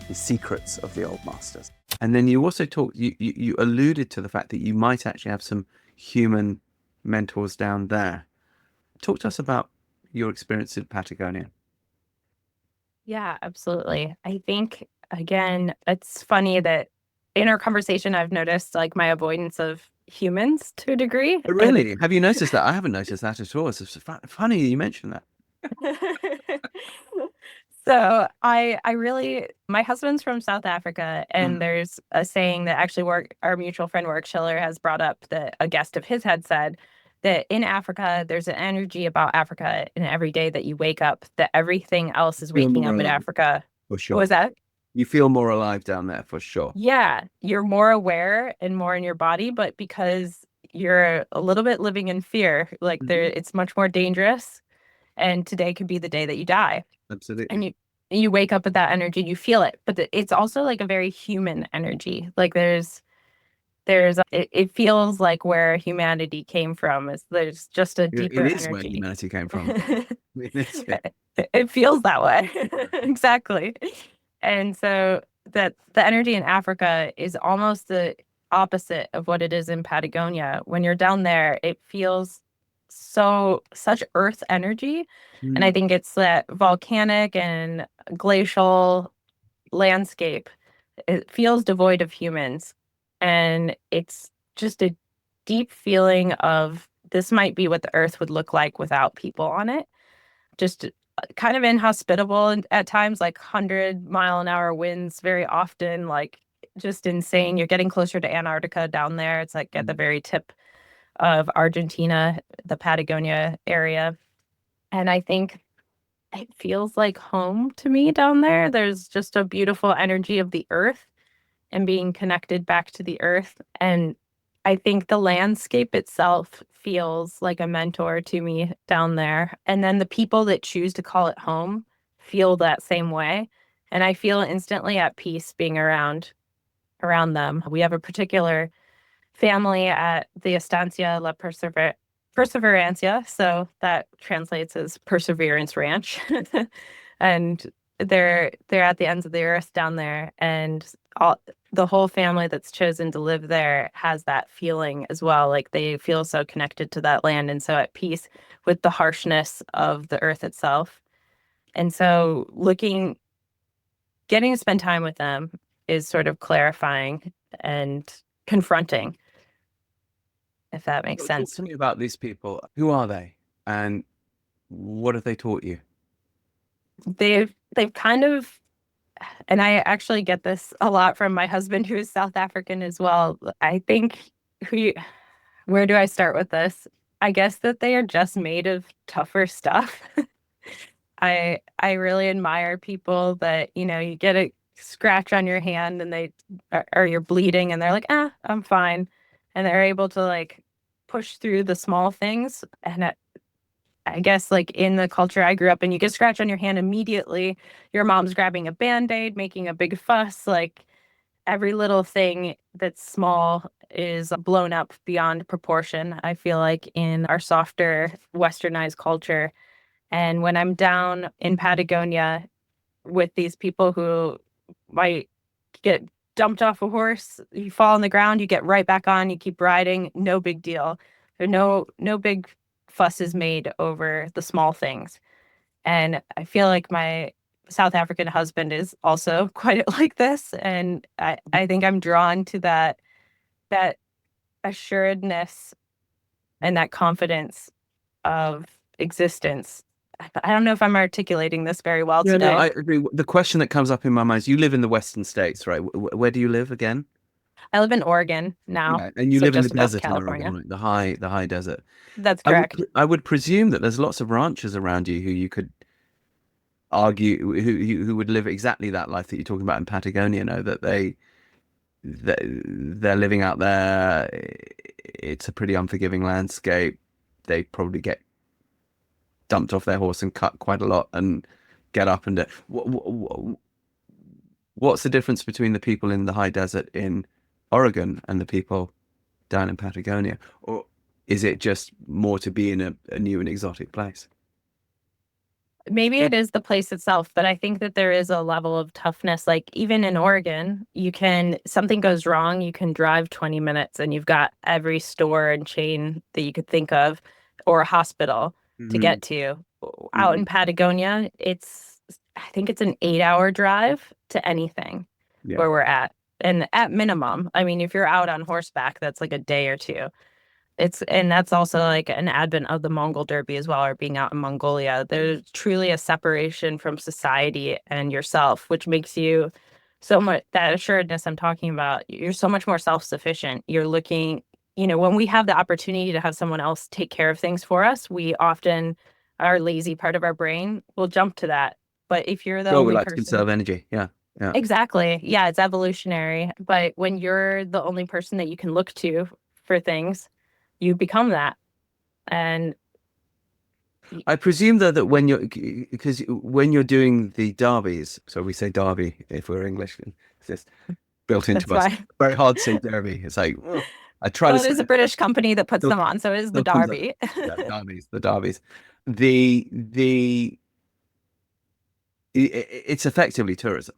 the secrets of the old masters. And then you also you alluded to the fact that you might actually have some human mentors down there. Talk to us about your experience in Patagonia. Yeah, absolutely. I think, again, it's funny that in our conversation, I've noticed like my avoidance of humans to a degree. Really? Have you noticed that? I haven't noticed that at all. It's funny you mentioned that. So I really, my husband's from South Africa, and there's a saying that actually our mutual friend Warwick Schiller has brought up, that a guest of his had said that in Africa, there's an energy about Africa in every day that you wake up, that everything else is waking up in Africa. For sure. What was that? You feel more alive down there, for sure. Yeah, you're more aware and more in your body, but because you're a little bit living in fear, like it's much more dangerous. And today could be the day that you die. Absolutely. And you wake up with that energy, you feel it, but it's also like a very human energy. Like it feels like where humanity came from. There's just a deeper energy. It is where humanity came from. It feels that way. Exactly. And so that the energy in Africa is almost the opposite of what it is in Patagonia. When you're down there, it feels such earth energy. And I think it's that volcanic and glacial landscape. It feels devoid of humans. And it's just a deep feeling of this might be what the earth would look like without people on it. Just kind of inhospitable at times, like 100-mile-an-hour winds very often, like just insane. You're getting closer to Antarctica down there. It's like at the very tip of Argentina, the Patagonia area. And I think it feels like home to me down there. There's just a beautiful energy of the earth and being connected back to the earth. And I think the landscape itself feels like a mentor to me down there. And then the people that choose to call it home feel that same way. And I feel instantly at peace being around them. We have a particular family at the Estancia La Perseverancia, so that translates as Perseverance Ranch. And they're at the ends of the earth down there, and the whole family that's chosen to live there has that feeling as well. Like they feel so connected to that land and so at peace with the harshness of the earth itself. And so getting to spend time with them is sort of clarifying and confronting, if that makes So talk sense. to me about these people. Who are they, and what have they taught you? They've kind of, and I actually get this a lot from my husband, who is South African as well. I think who where do I start with this? I guess that they are just made of tougher stuff. I really admire people that, you get a scratch on your hand and or you're bleeding and they're like, I'm fine. And they're able to like push through the small things. And I guess like in the culture I grew up in, you get a scratch on your hand immediately. Your mom's grabbing a Band-Aid, making a big fuss. Like every little thing that's small is blown up beyond proportion, I feel like, in our softer westernized culture. And when I'm down in Patagonia with these people who might get dumped off a horse, you fall on the ground, you get right back on, you keep riding, no big deal. There no big fuss is made over the small things. And I feel like my South African husband is also quite like this. And I think I'm drawn to that assuredness and that confidence of existence. I don't know if I'm articulating this very well Yeah, no, today. I agree. The question that comes up in my mind is, you live in the Western States, right? Where do you live again? I live in Oregon now, Yeah, and you so live in the just above desert in Oregon, California. right? The high desert. That's correct. I would presume that there's lots of ranchers around you who you could argue who would live exactly that life that you're talking about in Patagonia. Know that they're living out there. It's a pretty unforgiving landscape. They probably get dumped off their horse and cut quite a lot and get up and what's the difference between the people in the high desert in Oregon and the people down in Patagonia? Or is it just more to be in a new and exotic place? Maybe it is the place itself, but I think that there is a level of toughness. Like even in Oregon, something goes wrong, you can drive 20 minutes and you've got every store and chain that you could think of or a hospital to Hmm. get to. Out Hmm. in Patagonia, I think it's an 8-hour drive to anything Yeah. where we're at. And at minimum, I mean, if you're out on horseback, that's like a day or two. And that's also like an advent of the Mongol Derby as well, or being out in Mongolia. There's truly a separation from society and yourself, which makes you so much that assuredness I'm talking about. You're so much more self-sufficient. You're looking, when we have the opportunity to have someone else take care of things for us, we often, our lazy part of our brain will jump to that. But if you're the Sure, we only like to person, conserve energy. Yeah. Yeah. exactly. Yeah, it's evolutionary. But when you're the only person that you can look to for things, you become that. And I presume though that because when you're doing the derbies, so we say derby if we're English, it's just built that's into us. why. Very hard to say derby. It's like, oh, I try to Well, it say is a it, British company that puts still, them on, so it is the still comes up. Derby. Yeah, the derbies. The it's effectively tourism,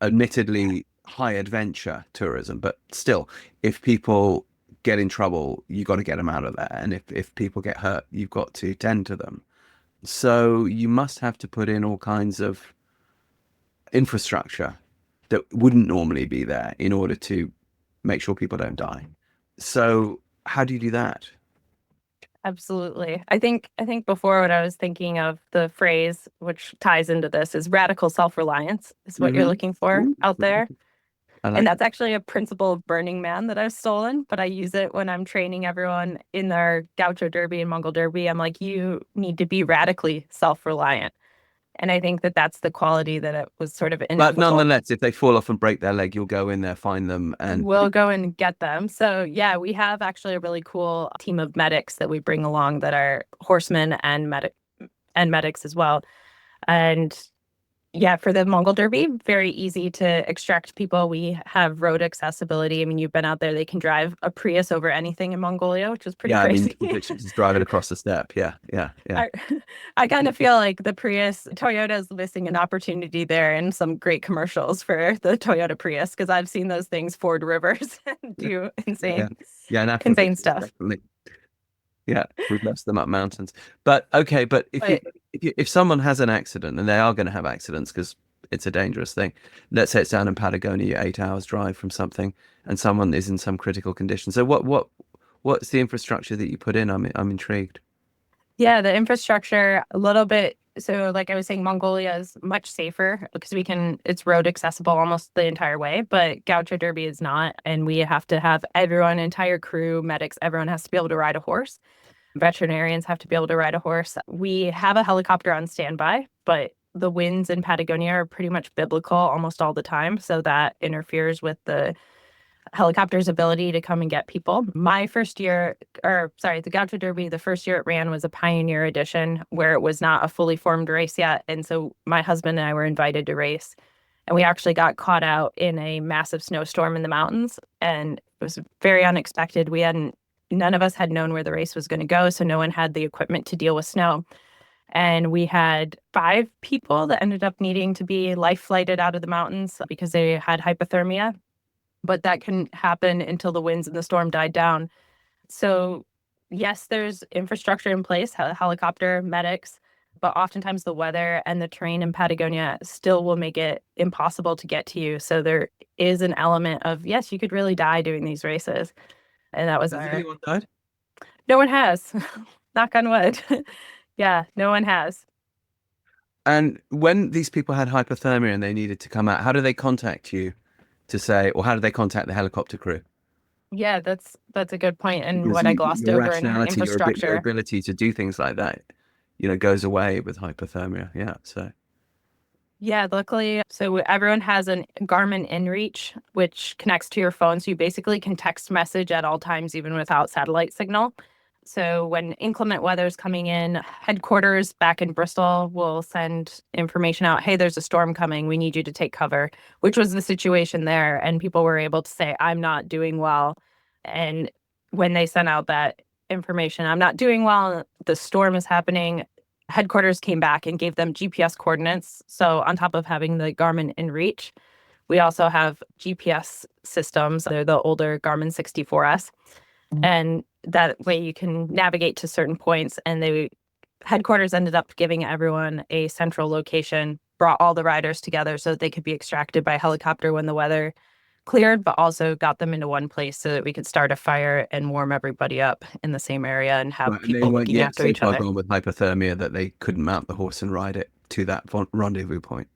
admittedly high adventure tourism, but still, if people get in trouble, you got to get them out of there, and if people get hurt, you've got to tend to them. So you must have to put in all kinds of infrastructure that wouldn't normally be there in order to make sure people don't die. So how do you do that? Absolutely. I think before what I was thinking of the phrase which ties into this is radical self-reliance is what you're Hmm. looking for out there. I And like that's actually a principle of Burning Man that I've stolen, but I use it when I'm training everyone in their Gaucho Derby and Mongol Derby. I'm like, you need to be radically self-reliant. And I think that that's the quality that it was sort of in But it. nonetheless, if they fall off and break their leg, you'll go in there, find them, and We'll go and get them. So yeah, we have actually a really cool team of medics that we bring along that are horsemen and medics as well. And yeah, for the Mongol Derby, very easy to extract people. We have road accessibility. I mean, you've been out there, they can drive a Prius over anything in Mongolia, which is pretty yeah, I mean, crazy. you literally just drive it across the steppe. Yeah, yeah, yeah. I, I kind of feel like the Prius, Toyota is missing an opportunity there in some great commercials for the Toyota Prius, because I've seen those things ford rivers and do Yeah, insane, yeah, in Africa, insane stuff. definitely. Yeah, we've lost them up mountains. But okay, but But if someone has an accident, and they are going to have accidents because it's a dangerous thing. Let's say it's down in Patagonia, you're 8 hours drive from something, and someone is in some critical condition. So what's the infrastructure that you put in? I'm intrigued. yeah, the infrastructure a little bit. So like I was saying, Mongolia is much safer because it's road accessible almost the entire way, but Gaucho Derby is not. And we have to have everyone, entire crew, medics, everyone has to be able to ride a horse. Veterinarians have to be able to ride a horse. We have a helicopter on standby, but the winds in Patagonia are pretty much biblical almost all the time. So that interferes with the helicopter's ability to come and get people. My first year, or sorry, the Gaucho Derby, the first year it ran was a pioneer edition where it was not a fully formed race yet. And so my husband and I were invited to race. And we actually got caught out in a massive snowstorm in the mountains. And it was very unexpected. None of us had known where the race was going to go. So no one had the equipment to deal with snow. And we had 5 people that ended up needing to be life flighted out of the mountains because they had hypothermia. But that couldn't happen until the winds and the storm died down. So, yes, there's infrastructure in place, helicopter, medics, but oftentimes the weather and the terrain in Patagonia still will make it impossible to get to you. So there is an element of, yes, you could really die doing these races. And that was Has our, anyone died? no one has, knock on wood. Yeah, no one has. And when these people had hypothermia and they needed to come out, how do they contact you to say, or how do they contact the helicopter crew? Yeah, that's a good point, and Because what I glossed your over in our rationality, your infrastructure. ability to do things like that, goes away with hypothermia. Yeah. So, Yeah, luckily, so everyone has a Garmin InReach, which connects to your phone. So you basically can text message at all times, even without satellite signal. So when inclement weather is coming in, headquarters back in Bristol will send information out. Hey, there's a storm coming. We need you to take cover, which was the situation there. And people were able to say, I'm not doing well. And when they sent out that information, I'm not doing well, the storm is happening, headquarters came back and gave them GPS coordinates. So on top of having the Garmin InReach, we also have GPS systems. They're the older Garmin 64S. And that way you can navigate to certain points. And the headquarters ended up giving everyone a central location, brought all the riders together so that they could be extracted by helicopter when the weather cleared, but also got them into one place so that we could start a fire and warm everybody up in the same area and have right, and they people weren't looking yet after so each far other. gone with hypothermia that they couldn't mount the horse and ride it to that rendezvous point.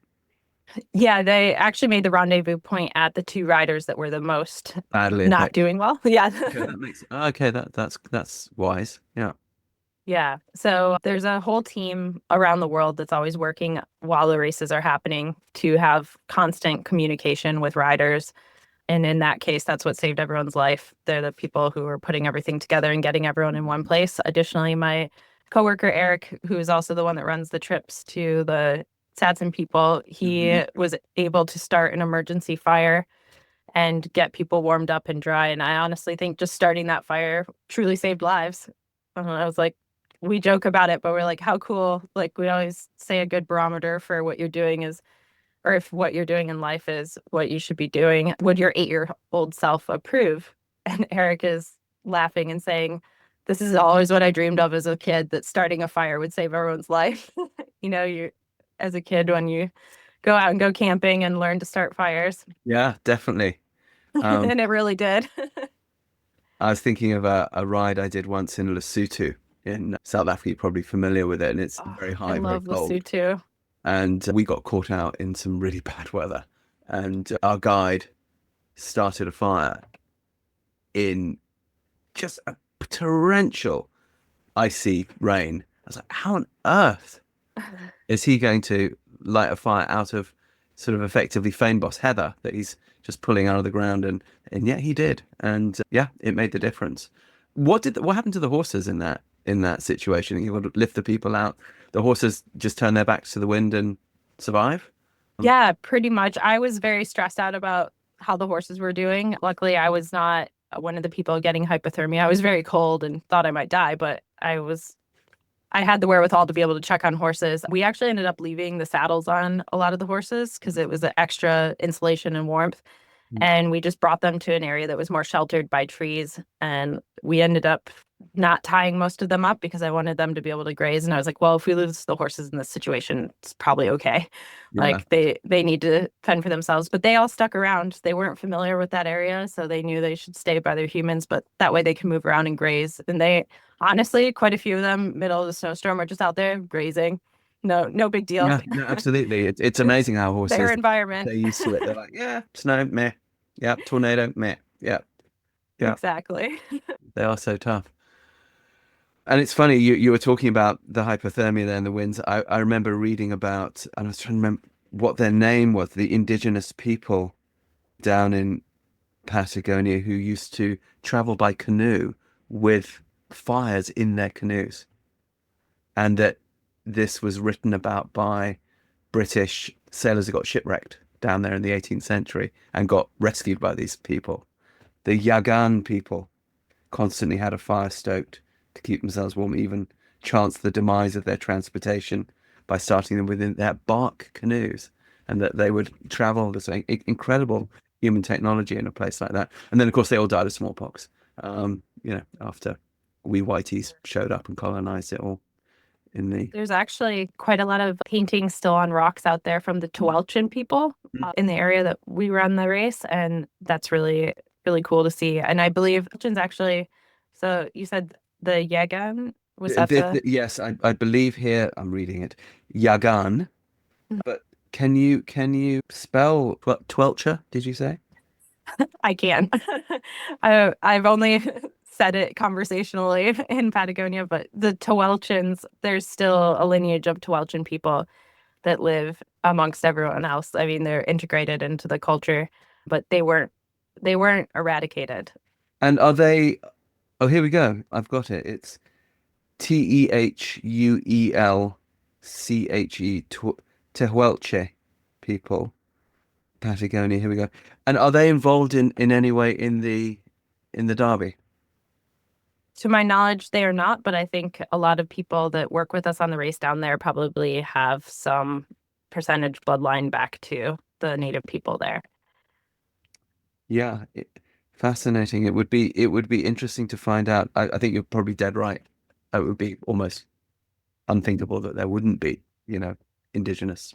Yeah, they actually made the rendezvous point at the 2 riders that were the most Badly not affected. doing well. Yeah. Okay, that's wise. Yeah. Yeah. So there's a whole team around the world that's always working while the races are happening to have constant communication with riders. And in that case, that's what saved everyone's life. They're the people who are putting everything together and getting everyone in one place. Additionally, my coworker, Eric, who is also the one that runs the trips to the Sadson people, he was able to start an emergency fire and get people warmed up and dry. And I honestly think just starting that fire truly saved lives. I was like, we joke about it, but we're like, how cool. Like, we always say a good barometer for what you're doing is, or if what you're doing in life is what you should be doing, would your 8-year-old self approve? And Eric is laughing and saying, this is always what I dreamed of as a kid, that starting a fire would save everyone's life. You as a kid, when you go out and go camping and learn to start fires. Yeah, definitely. Um, And it really did. I was thinking of a ride I did once in Lesotho in South Africa. You're probably familiar with it, and it's Oh, very I high, very love cold. Lesotho. And we got caught out in some really bad weather, and our guide started a fire in just a torrential, icy rain. I was like, how on earth Is he going to light a fire out of sort of effectively Fane heather that he's just pulling out of the ground? And yet he did. And yeah, it made the difference. What happened to the horses in that situation? You would lift the people out. The horses just turn their backs to the wind and survive? Yeah, pretty much. I was very stressed out about how the horses were doing. Luckily, I was not one of the people getting hypothermia. I was very cold and thought I might die, but I had the wherewithal to be able to check on horses. We actually ended up leaving the saddles on a lot of the horses because it was an extra insulation and warmth. And we just brought them to an area that was more sheltered by trees. And we ended up not tying most of them up because I wanted them to be able to graze. And I was like, well, if we lose the horses in this situation, it's probably okay. Yeah. Like they need to fend for themselves. But they all stuck around. They weren't familiar with that area, so they knew they should stay by their humans, but that way they can move around and graze. And they honestly, quite a few of them, middle of the snowstorm, are just out there grazing. No big deal. Yeah, no, absolutely. It's amazing how Their horses, environment. they're used to it. They're like, yeah, snow, meh. Yeah, tornado, meh. Yeah, yeah. Exactly. They are so tough. And it's funny, you were talking about the hypothermia there and the winds. I remember reading about, and I was trying to remember what their name was, the indigenous people down in Patagonia who used to travel by canoe with fires in their canoes. And that this was written about by British sailors who got shipwrecked down there in the 18th century and got rescued by these people. The Yagan people constantly had a fire stoked to keep themselves warm, even chance the demise of their transportation by starting them within their bark canoes, and that they would travel this incredible human technology in a place like that. And then, of course, they all died of smallpox, after we whiteys showed up and colonized it all in the. There's actually quite a lot of paintings still on rocks out there from the Tuwelchan people in the area that we run the race. And that's really, really cool to see. And I believe Tuwelchan's actually, so you said the Yegan, was that the? Yes, I believe here I'm reading it, Yagan. But can you spell Twelcher? Did you say? I can. I've only said it conversationally in Patagonia, but the Tuwelchans, there's still a lineage of Tuwelchan people that live amongst everyone else. I mean, they're integrated into the culture, but they weren't eradicated. And are they? Oh, here we go. I've got it. It's Tehuelche, Tehuelche people, Patagonia. Here we go. And are they involved in any way in the Derby? To my knowledge, they are not, but I think a lot of people that work with us on the race down there probably have some percentage bloodline back to the native people there. Yeah, fascinating. It would be interesting to find out. I think you're probably dead right. It would be almost unthinkable that there wouldn't be, indigenous.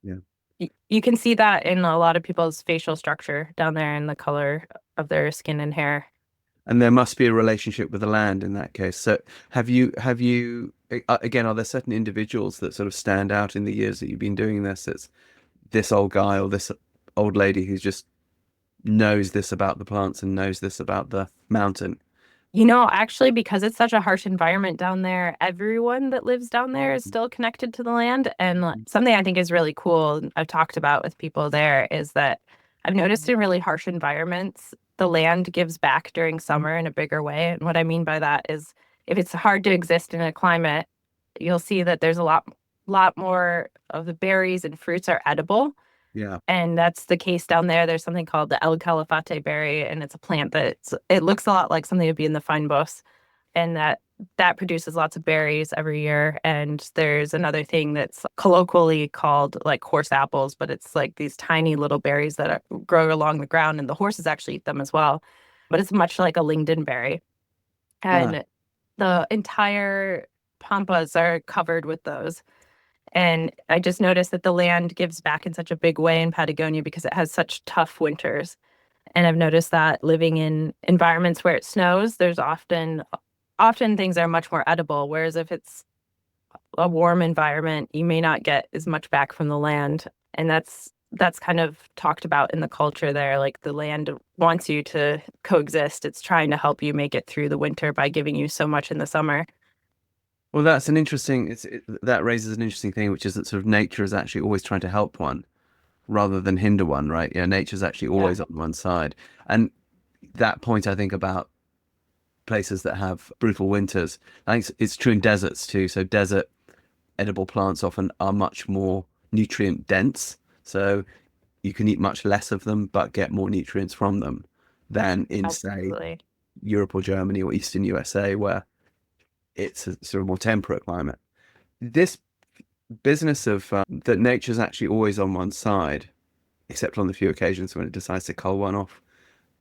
Yeah. You can see that in a lot of people's facial structure down there and the color of their skin and hair. And there must be a relationship with the land in that case. So have you again, are there certain individuals that sort of stand out in the years that you've been doing this? It's this old guy or this old lady who just knows this about the plants and knows this about the mountain. Actually, because it's such a harsh environment down there, everyone that lives down there is still connected to the land. And something I think is really cool, and I've talked about with people there, is that I've noticed in really harsh environments, the land gives back during summer in a bigger way. And what I mean by that is if it's hard to exist in a climate, you'll see that there's a lot more of the berries and fruits are edible. Yeah. And that's the case down there. There's something called the El Calafate berry, and it's a plant it looks a lot like something that would be in the fynbos, and that produces lots of berries every year. And there's another thing that's colloquially called like horse apples, but it's like these tiny little berries that grow along the ground, and the horses actually eat them as well. But it's much like a lingonberry, Yeah. and the entire pampas are covered with those. And I just noticed that the land gives back in such a big way in Patagonia because it has such tough winters. And I've noticed that living in environments where it snows, there's often things are much more edible. Whereas if it's a warm environment, you may not get as much back from the land. And that's kind of talked about in the culture there. Like the land wants you to coexist. It's trying to help you make it through the winter by giving you so much in the summer. Well, that's an interesting. That raises an interesting thing, which is that sort of nature is actually always trying to help one rather than hinder one, right? Yeah, nature's actually Yeah, always on one side, and that point I think about places that have brutal winters. I think it's true in deserts too. So desert edible plants often are much more nutrient dense. So you can eat much less of them, but get more nutrients from them than in, say, absolutely. Europe or Germany or Eastern USA, where it's a sort of more temperate climate. This business of that nature's actually always on one side, except on the few occasions when it decides to cull one off.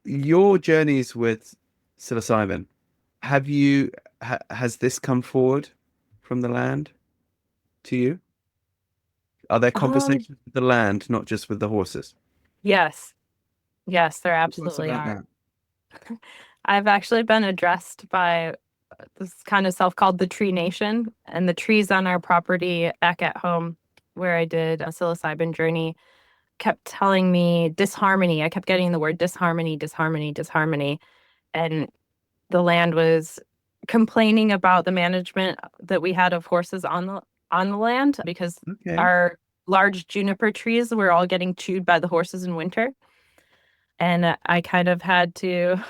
Your journeys with psilocybin, has this come forward from the land to you? Are there Um, conversations with the land, not just with the horses? yes, yes, there Talk to us absolutely about are. that. I've actually been addressed by this kind of self called the Tree Nation, and the trees on our property back at home, where I did a psilocybin journey, kept telling me disharmony. I kept getting the word disharmony, disharmony, disharmony, and the land was complaining about the management that we had of horses on the land because Okay. our large juniper trees were all getting chewed by the horses in winter. And I kind of had to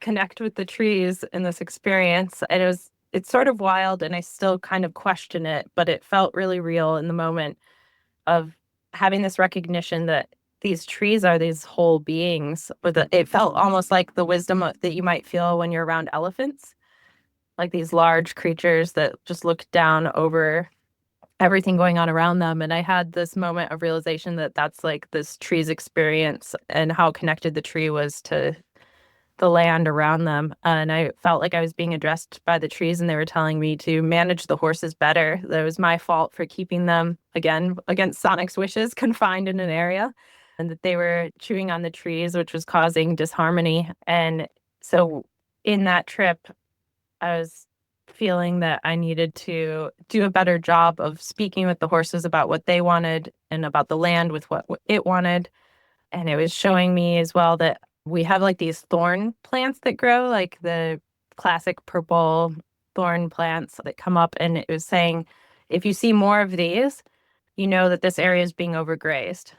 connect with the trees in this experience. And it's sort of wild and I still kind of question it, but it felt really real in the moment of having this recognition that these trees are these whole beings. It felt almost like the wisdom that you might feel when you're around elephants, like these large creatures that just look down over everything going on around them. And I had this moment of realization that that's like this tree's experience and how connected the tree was to the land around them. And I felt like I was being addressed by the trees, and they were telling me to manage the horses better. That it was my fault for keeping them, again, against Sonic's wishes, confined in an area, and that they were chewing on the trees, which was causing disharmony. And so in that trip, I was feeling that I needed to do a better job of speaking with the horses about what they wanted and about the land with what it wanted. And it was showing me as well that we have like these thorn plants that grow, like the classic purple thorn plants that come up. And it was saying, if you see more of these, you know that this area is being overgrazed.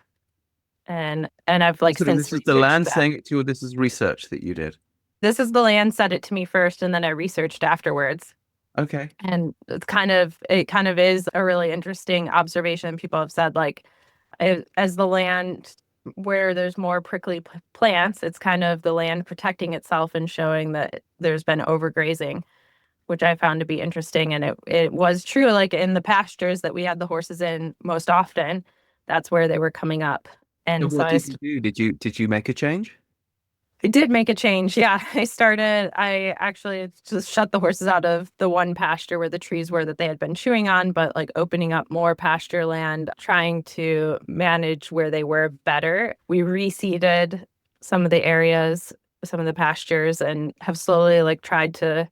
And I've like Sort of, since this is the researched land that. saying it to you, or this is research that you did? This is the land said it to me first, and then I researched afterwards. Okay. And it kind of is a really interesting observation. People have said like as the land where there's more prickly plants, it's kind of the land protecting itself and showing that there's been overgrazing, which I found to be interesting. And it was true, like in the pastures that we had the horses in most often, that's where they were coming up. So And so what did you do? Did you make a change? I did make a change. Yeah, I actually just shut the horses out of the one pasture where the trees were that they had been chewing on, but like opening up more pasture land, trying to manage where they were better. We reseeded some of the areas, some of the pastures, and have slowly like tried to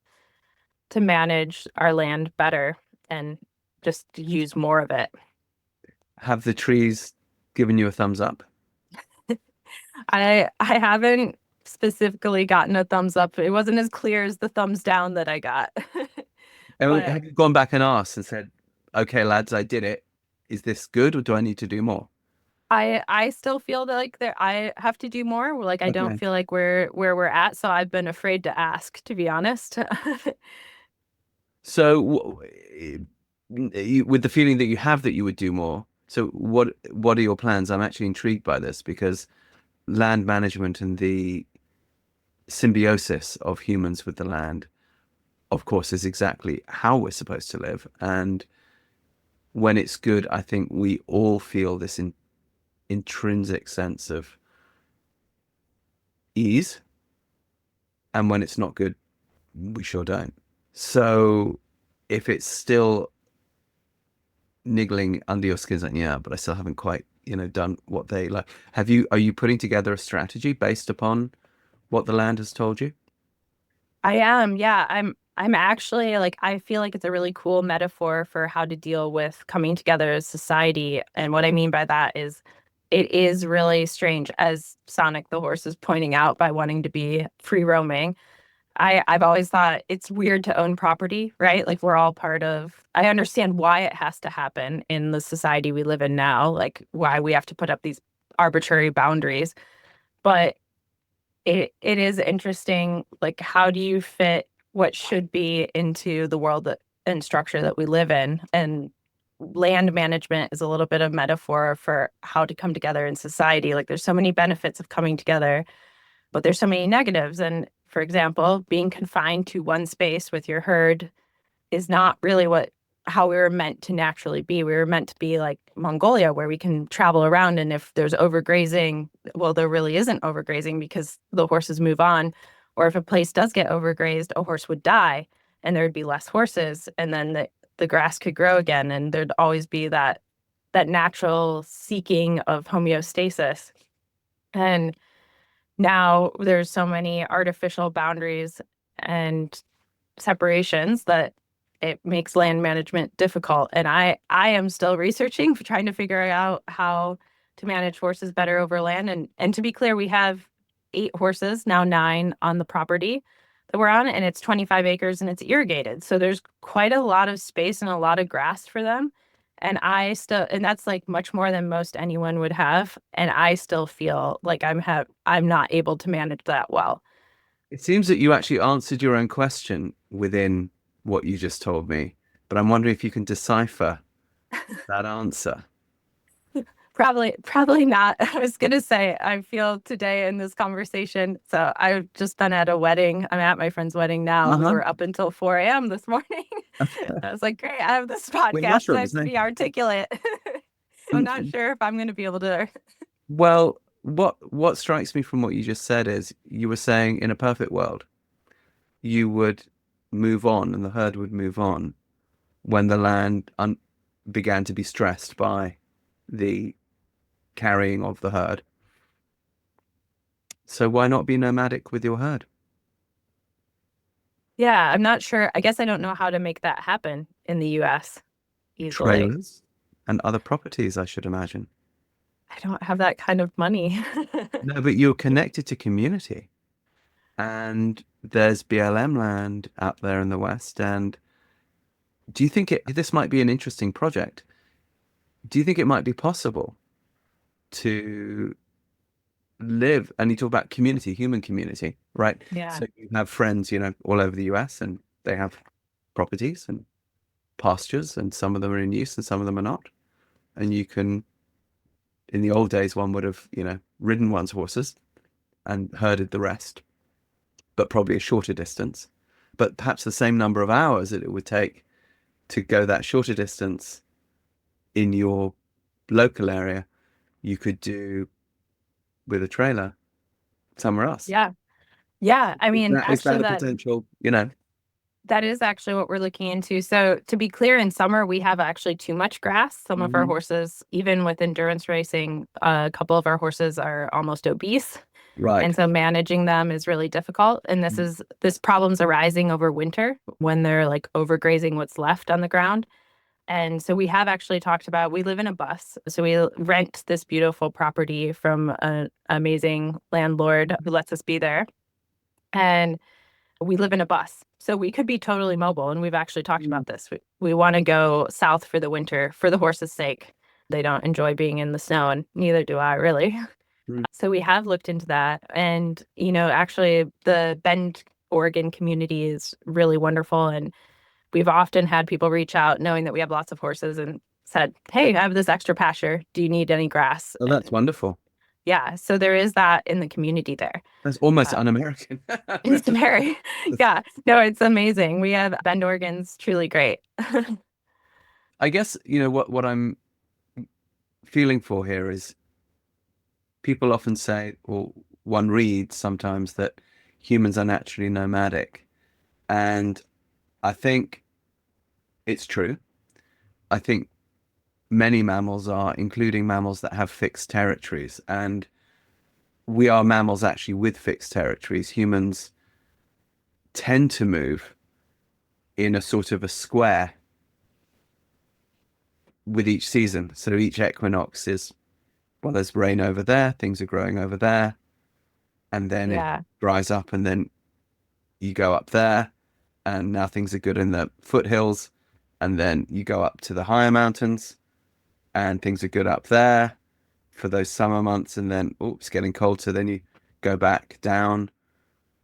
manage our land better and just use more of it. Have the trees given you a thumbs up? I haven't specifically gotten a thumbs up. It wasn't as clear as the thumbs down that I got. And But have you gone back and asked and said, "Okay, lads, I did it. Is this good, or do I need to do more?" I still feel that like there I have to do more. Like I don't Okay. feel like we're where we're at, so I've been afraid to ask, to be honest. So, with the feeling that you have that you would do more, so what are your plans? I'm actually intrigued by this because land management and the symbiosis of humans with the land, of course, is exactly how we're supposed to live. And when it's good, I think we all feel this intrinsic sense of ease. And when it's not good, we sure don't. So if it's still niggling under your skin, it's like, yeah, but I still haven't quite, done what they like. Are you putting together a strategy based upon what the land has told you? I am, yeah. I'm actually like I feel like it's a really cool metaphor for how to deal with coming together as society. And what I mean by that is it is really strange, as Sonic the horse is pointing out, by wanting to be free roaming. I've always thought it's weird to own property, right? Like we're all part of, I understand why it has to happen in the society we live in now, like why we have to put up these arbitrary boundaries. But it is interesting, like how do you fit what should be into the world and structure that we live in? And land management is a little bit of metaphor for how to come together in society. Like there's so many benefits of coming together, but there's so many negatives. And for example, being confined to one space with your herd is not really what how we were meant to naturally be. We were meant to be like Mongolia, where we can travel around. And if there's overgrazing, well, there really isn't overgrazing because the horses move on. Or if a place does get overgrazed, a horse would die and there would be less horses. And then the grass could grow again. And there'd always be that natural seeking of homeostasis. And now there's so many artificial boundaries and separations that it makes land management difficult. And I am still researching, trying to figure out how to manage horses better over land. And to be clear, we have 8 horses, now 9 on the property that we're on, and it's 25 acres and it's irrigated. So there's quite a lot of space and a lot of grass for them. And that's like much more than most anyone would have. And I still feel like I'm not able to manage that well. It seems that you actually answered your own question within what you just told me, but I'm wondering if you can decipher that answer. Probably not. I was gonna say I feel today in this conversation. So I've just been at a wedding. I'm at my friend's wedding now. We Uh-huh. were up until 4 a.m. this morning. I was like, great, I have this With podcast. I have mushrooms, to eh? be articulate. I'm not sure if I'm gonna be able to. Well, what strikes me from what you just said is you were saying in a perfect world, you would move on and the herd would move on when the land began to be stressed by the carrying of the herd. So why not be nomadic with your herd? Yeah, I'm not sure. I guess I don't know how to make that happen in the US easily. Trailers and other properties, I should imagine. I don't have that kind of money. No, but you're connected to community. And there's BLM land out there in the West. And do you think this might be an interesting project? Do you think it might be possible to live, and you talk about community, human community, right? Yeah. So you have friends, all over the US and they have properties and pastures and some of them are in use and some of them are not. And you can, in the old days, one would have, ridden one's horses and herded the rest, but probably a shorter distance, but perhaps the same number of hours that it would take to go that shorter distance in your local area, you could do with a trailer somewhere else. Yeah. Yeah. I Is mean, that, is actually, that a potential? that is actually what we're looking into. So, to be clear, in summer, we have actually too much grass. Some of our Mhm. horses, even with endurance racing, a couple of our horses are almost obese. Right. And so managing them is really difficult. And this problem's arising over winter when they're like overgrazing what's left on the ground. And so we have actually talked about we live in a bus. So we rent this beautiful property from an amazing landlord who lets us be there. And we live in a bus. So we could be totally mobile. And we've actually talked Mm. about this. We want to go south for the winter for the horses' sake. They don't enjoy being in the snow, and neither do I really. Mm. So we have looked into that. And, actually, the Bend, Oregon community is really wonderful. And we've often had people reach out knowing that we have lots of horses and said, hey, I have this extra pasture. Do you need any grass? Oh, that's wonderful. Yeah. So there is that in the community there. That's almost Uh, un-American. it's very, yeah. No, it's amazing. We have Bend, Oregon's truly great. I guess, what I'm feeling for here is people often say, or one reads sometimes that humans are naturally nomadic. And I think it's true. I think many mammals are, including mammals that have fixed territories. And we are mammals actually with fixed territories. Humans tend to move in a sort of a square with each season. So each equinox is, well, there's rain over there, things are growing over there, and then it Yeah. dries up, and then you go up there, and now things are good in the foothills, and then you go up to the higher mountains, and things are good up there for those summer months, and then it's getting cold, so then you go back down,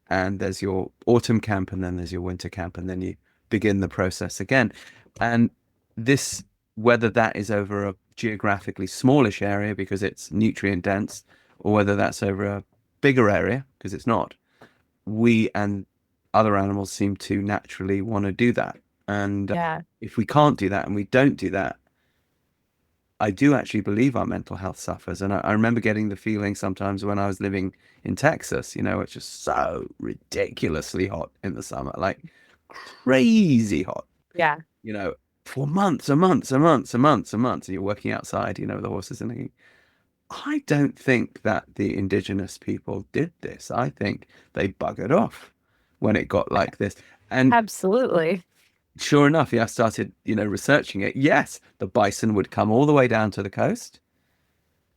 and there's your autumn camp, and then there's your winter camp, and then you begin the process again. And this, whether that is over a geographically smallish area because it's nutrient dense, or whether that's over a bigger area because it's not, we and other animals seem to naturally want to do that. And Yeah. if we can't do that and we don't do that, I do actually believe our mental health suffers. And I remember getting the feeling sometimes when I was living in Texas, it's just so ridiculously hot in the summer, like crazy hot, Yeah. you know, for months and months and months and months and months. And you're working outside, with the horses and everything. I don't think that the indigenous people did this. I think they buggered off when it got like this. And Absolutely. sure enough, I started, researching it. Yes, the bison would come all the way down to the coast,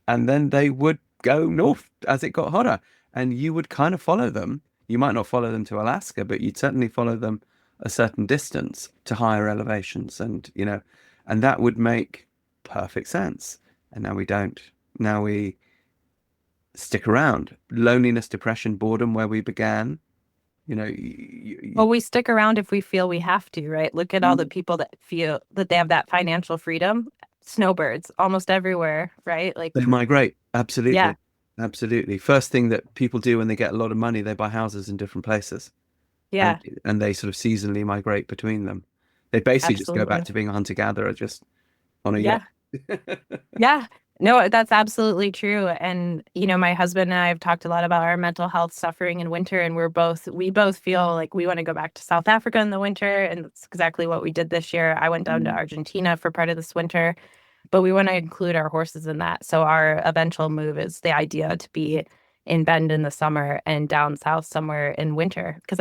and then they would go north as it got hotter, and you would kind of follow them. You might not follow them to Alaska, but you'd certainly follow them a certain distance to higher elevations, and that would make perfect sense. And now we don't. Now we stick around. Loneliness, depression, boredom, where we began. Well, we stick around if we feel we have to, right? Look at all the people that feel that they have that financial freedom. Snowbirds almost everywhere, right? Like, They migrate. yeah, Absolutely. Absolutely. First thing that people do when they get a lot of money, they buy houses in different places, and yeah, and they sort of seasonally migrate between them. They basically just go back absolutely. to being a hunter-gatherer, just on a yacht. Yeah. Yeah. No, that's absolutely true. And, my husband and I have talked a lot about our mental health suffering in winter, and we both feel like we want to go back to South Africa in the winter. And that's exactly what we did this year. I went down to Mm. Argentina for part of this winter, but we want to include our horses in that. So our eventual move is the idea to be in Bend in the summer and down south somewhere in winter. Because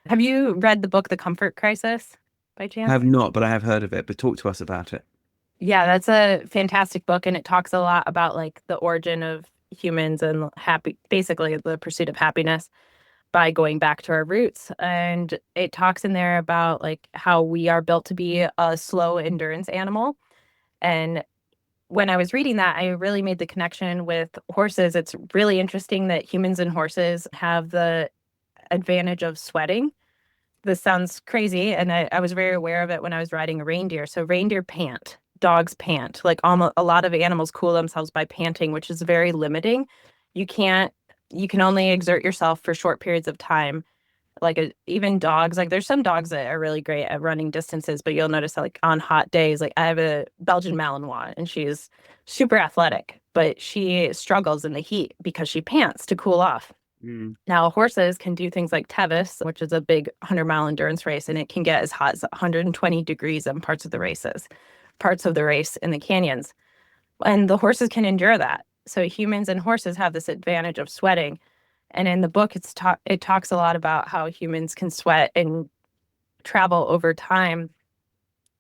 have you read the book, The Comfort Crisis, by I chance? have not, but I have heard of it. But talk to us about it. Yeah, that's a fantastic book, and it talks a lot about like the origin of humans and basically the pursuit of happiness by going back to our roots. And it talks in there about like how we are built to be a slow endurance animal. And when I was reading that, I really made the connection with horses. It's really interesting that humans and horses have the advantage of sweating. This sounds crazy, and I was very aware of it when I was riding a reindeer. So reindeer pant, dogs pant. Like almost a lot of animals cool themselves by panting, which is very limiting. You can't, you can only exert yourself for short periods of time. Even dogs, like there's some dogs that are really great at running distances, but you'll notice that like on hot days, like I have a Belgian Malinois and she's super athletic, but she struggles in the heat because she pants to cool off. Mm. Now, horses can do things like Tevis, which is a big 100-mile endurance race, and it can get as hot as 120 degrees in parts of the race in the canyons. And the horses can endure that. So humans and horses have this advantage of sweating. And in the book, it talks a lot about how humans can sweat and travel over time.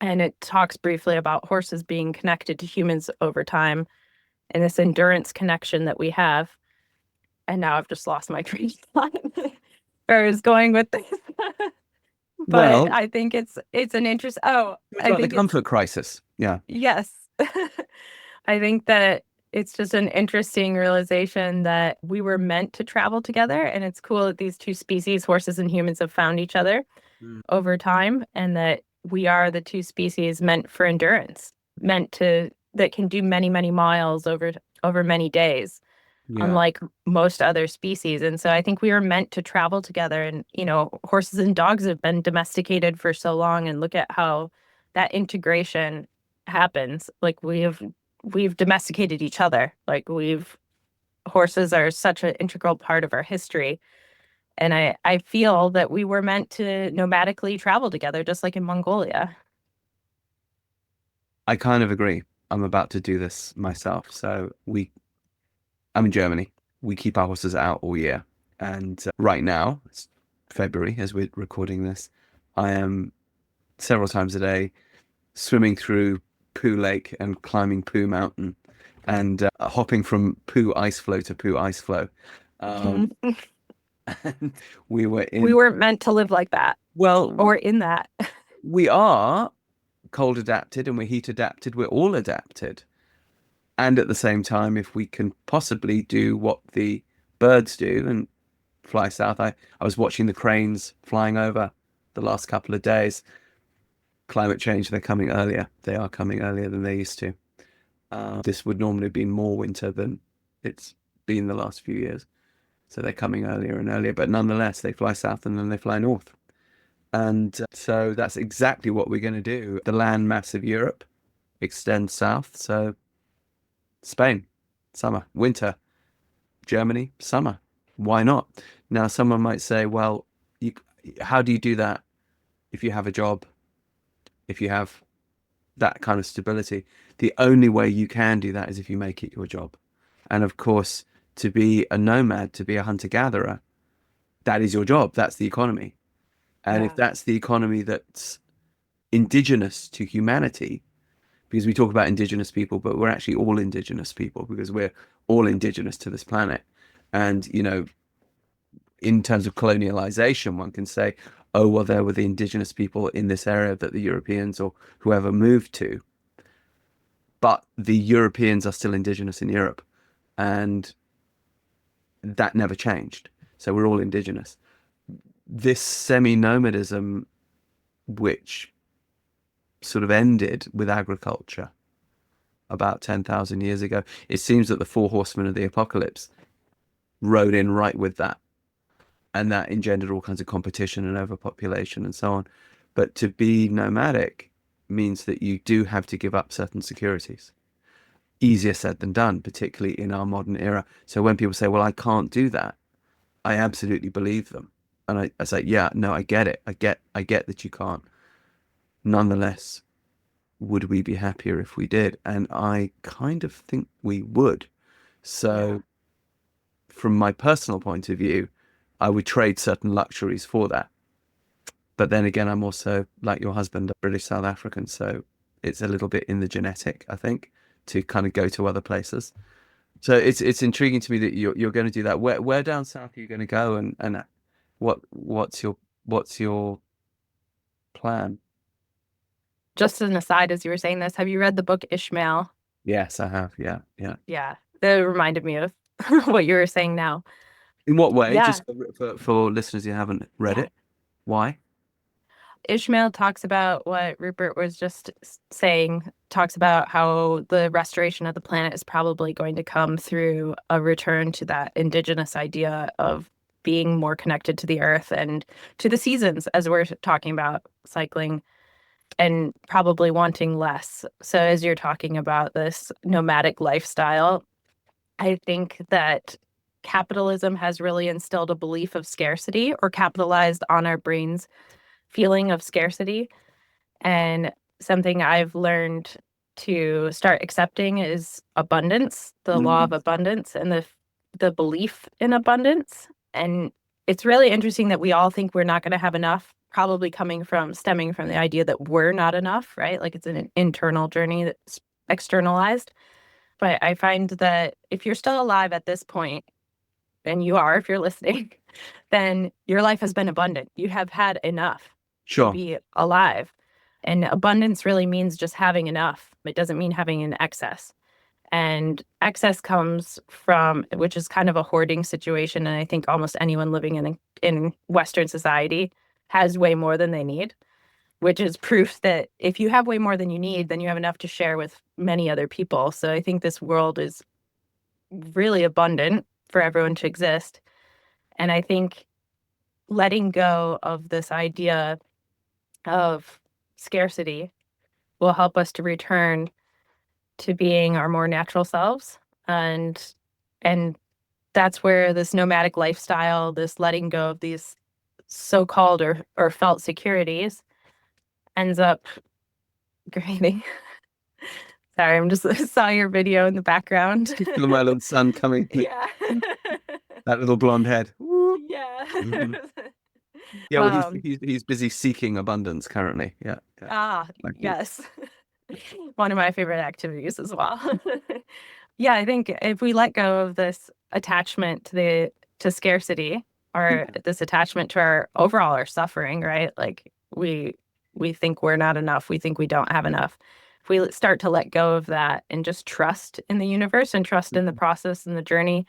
And it talks briefly about horses being connected to humans over time and this endurance connection that we have. And now I've just lost my train of thought where I was going with this. But Well, I think it's an interest. Oh, it's I about the think it's comfort crisis. Yeah. yes. I think that it's just an interesting realization that we were meant to travel together. And it's cool that these two species, horses and humans, have found each other Mm. over time, and that we are the two species meant for endurance, that can do many, many miles over many days, Yeah. unlike most other species. And so I think we were meant to travel together. And, horses and dogs have been domesticated for so long, and look at how that integration happens. Like we've domesticated each other. Horses are such an integral part of our history. And I feel that we were meant to nomadically travel together, just like in Mongolia. I kind of agree. I'm about to do this myself. I'm in Germany. We keep our horses out all year. And right now, it's February as we're recording this. I am several times a day swimming through Poo Lake and climbing Poo Mountain and hopping from Poo ice floe to Poo ice floe. Um, And we were We in, weren't meant to live like that well, or in that. we are cold adapted and we're heat adapted. We're all adapted. And at the same time, if we can possibly do what the birds do and fly south, I was watching the cranes flying over the last couple of days. Climate change, they're coming earlier. They are coming earlier than they used to. This would normally have been more winter than it's been the last few years. So they're coming earlier and earlier, but nonetheless, they fly south and then they fly north. And so that's exactly what we're going to do. The land mass of Europe extends south. So Spain, summer, winter, Germany, summer. Why not? Now, someone might say, well, you, how do you do that if you have a job, if you have that kind of stability? The only way you can do that is if you make it your job. And of course, to be a nomad, to be a hunter-gatherer, that is your job. That's the economy. And if Yeah. that's the economy that's indigenous to humanity, because we talk about indigenous people, but we're actually all indigenous people because we're all indigenous to this planet. And, you know, in terms of colonialization, one can say, oh, well, there were the indigenous people in this area that the Europeans or whoever moved to. But the Europeans are still indigenous in Europe. And that never changed. So we're all indigenous. This semi-nomadism, which sort of ended with agriculture about 10,000 years ago, it seems that the four horsemen of the apocalypse rode in right with that. And that engendered all kinds of competition and overpopulation and so on. But to be nomadic means that you do have to give up certain securities. Easier said than done, particularly in our modern era. So when people say, well, I can't do that, I absolutely believe them. And I say, yeah, no, I get it. I get that you can't. Nonetheless, would we be happier if we did? And I kind of think we would. Yeah. So from my personal point of view, I would trade certain luxuries for that. But then again, I'm also, like your husband, a British South African. So it's a little bit in the genetic, I think, to kind of go to other places. So it's intriguing to me that you're going to do that. Where down south are you going to go, and what's your plan? Just as an aside, as you were saying this, have you read the book Ishmael? Yes, I have. Yeah, yeah. Yeah, that reminded me of what you were saying now. In what way? Yeah, Just for listeners who haven't read yeah. it. Why? Ishmael talks about what Rupert was just saying, talks about how the restoration of the planet is probably going to come through a return to that indigenous idea of being more connected to the earth and to the seasons, as we're talking about cycling, and probably wanting less. So, as you're talking about this nomadic lifestyle, I think that capitalism has really instilled a belief of scarcity or capitalized on our brains' feeling of scarcity. And something I've learned to start accepting is abundance, the law of Mm. abundance, and the belief in abundance. And it's really interesting that we all think we're not going to have enough, probably stemming from the idea that we're not enough, right? Like it's an internal journey that's externalized. But I find that if you're still alive at this point, and you are if you're listening, then your life has been abundant. You have had enough to Sure. be alive. And abundance really means just having enough. It doesn't mean having an excess. And excess comes from, which is kind of a hoarding situation. And I think almost anyone living in Western society has way more than they need, which is proof that if you have way more than you need, then you have enough to share with many other people. So I think this world is really abundant for everyone to exist. And I think letting go of this idea of scarcity will help us to return to being our more natural selves. And that's where this nomadic lifestyle, this letting go of these so-called or felt securities ends up creating. Sorry, I'm just saw your video in the background. Just feel my little son coming, Yeah. that little blonde head. Whoop. Yeah. Mhm. Yeah, well, he's Um, he's he's busy seeking abundance currently. Yeah, yeah. Like you. yes. One of my favorite activities as well. Yeah, I think if we let go of this attachment to scarcity our this attachment to our suffering, right? Like we think we're not enough. We think we don't have enough. If we start to let go of that and just trust in the universe and trust in the process and the journey,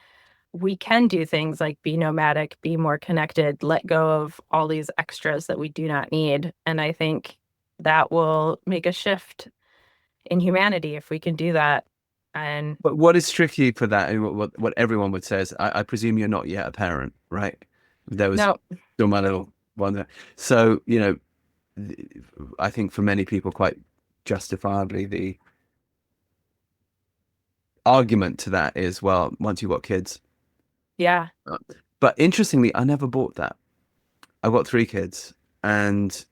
we can do things like be nomadic, be more connected, let go of all these extras that we do not need. And I think that will make a shift in humanity if we can do that. And But what is tricky for that, and what everyone would say is, I presume you're not yet a parent, right? There was no, still my little one there. So, I think for many people, quite justifiably, the argument to that is, well, once you've got kids. yeah, But interestingly, I never bought that. I've got three kids, and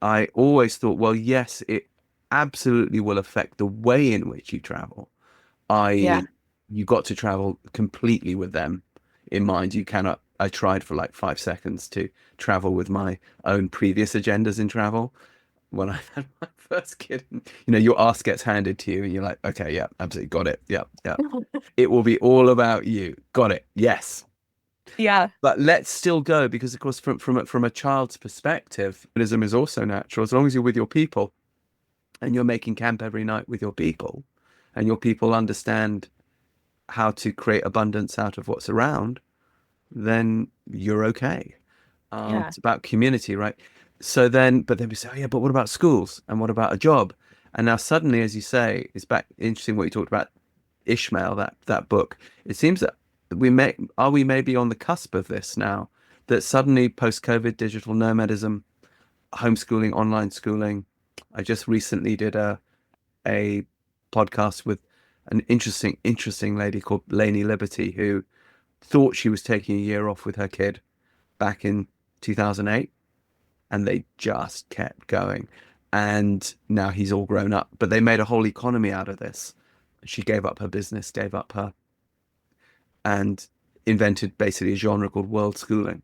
I always thought, well, yes, it absolutely will affect the way in which you travel. yeah, I You got to travel completely with them in mind. You cannot. I tried for like 5 seconds to travel with my own previous agendas in travel. When I had my first kid, your ass gets handed to you, and you're like, okay, yeah, absolutely, got it, yeah, yeah. It will be all about you. Got it. Yes. yeah, But let's still go because, of course, from a child's perspective, Buddhism is also natural. As long as you're with your people and you're making camp every night with your people, and your people understand how to create abundance out of what's around, then you're okay. yeah, It's about community, right? But then we say, oh yeah, but what about schools and what about a job? And now suddenly, as you say, it's back interesting what you talked about, Ishmael, that book. It seems that we maybe on the cusp of this now, that suddenly post-COVID digital nomadism, homeschooling, online schooling. I just recently did a podcast with an interesting lady called Lainey Liberty, who thought she was taking a year off with her kid back in 2008, and they just kept going. And now he's all grown up, but they made a whole economy out of this. She gave up her business, gave up her, and invented basically a genre called world schooling.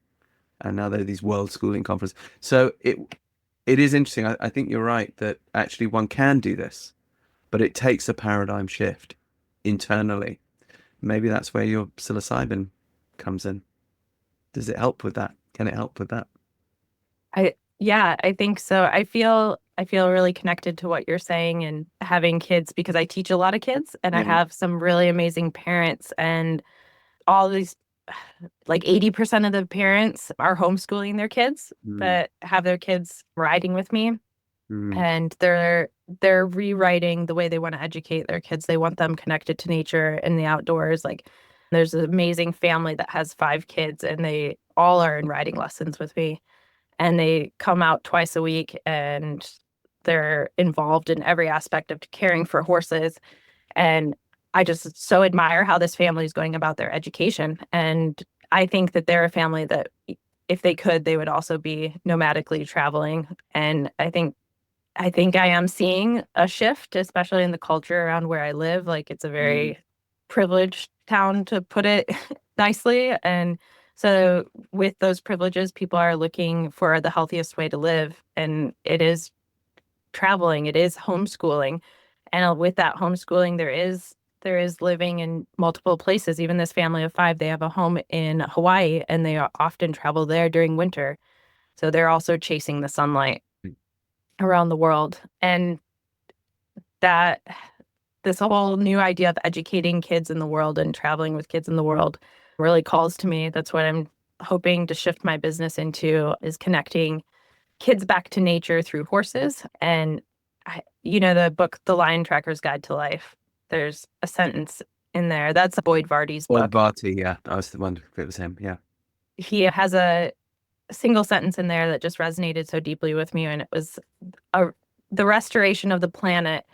And now there are these world schooling conferences. So it is interesting. I think you're right that actually one can do this, but it takes a paradigm shift internally. Maybe that's where your psilocybin comes in. Does it help with that? Can it help with that? yeah, I think so. I feel really connected to what you're saying and having kids because I teach a lot of kids and I Yeah. have some really amazing parents and all these like 80% of the parents are homeschooling their kids Mm, that have their kids riding with me mm, and they're rewriting the way they want to educate their kids. They want them connected to nature and the outdoors. Like there's an amazing family that has 5 kids and they all are in riding lessons with me and they come out twice a week and they're involved in every aspect of caring for horses. And I just so admire how this family is going about their education. And I think that they're a family that if they could, they would also be nomadically traveling. And I think I am seeing a shift, especially in the culture around where I live. Like it's a mm. very privileged town, to put it nicely. And so, with those privileges, people are looking for the healthiest way to live. And it is traveling, it is homeschooling. And with that homeschooling, there is living in multiple places. Even this family of 5, they have a home in Hawaii and they often travel there during winter. So they're also chasing the sunlight around the world. And that this whole new idea of educating kids in the world and traveling with kids in the world really calls to me. That's what I'm hoping to shift my business into is connecting kids back to nature through horses. And the book, The Lion Tracker's Guide to Life, there's a sentence in there. That's Boyd Vardy's Boyd book. Barty, yeah, I was the one if it was him. Yeah. He has a single sentence in there that just resonated so deeply with me. And it was a, the restoration of the planet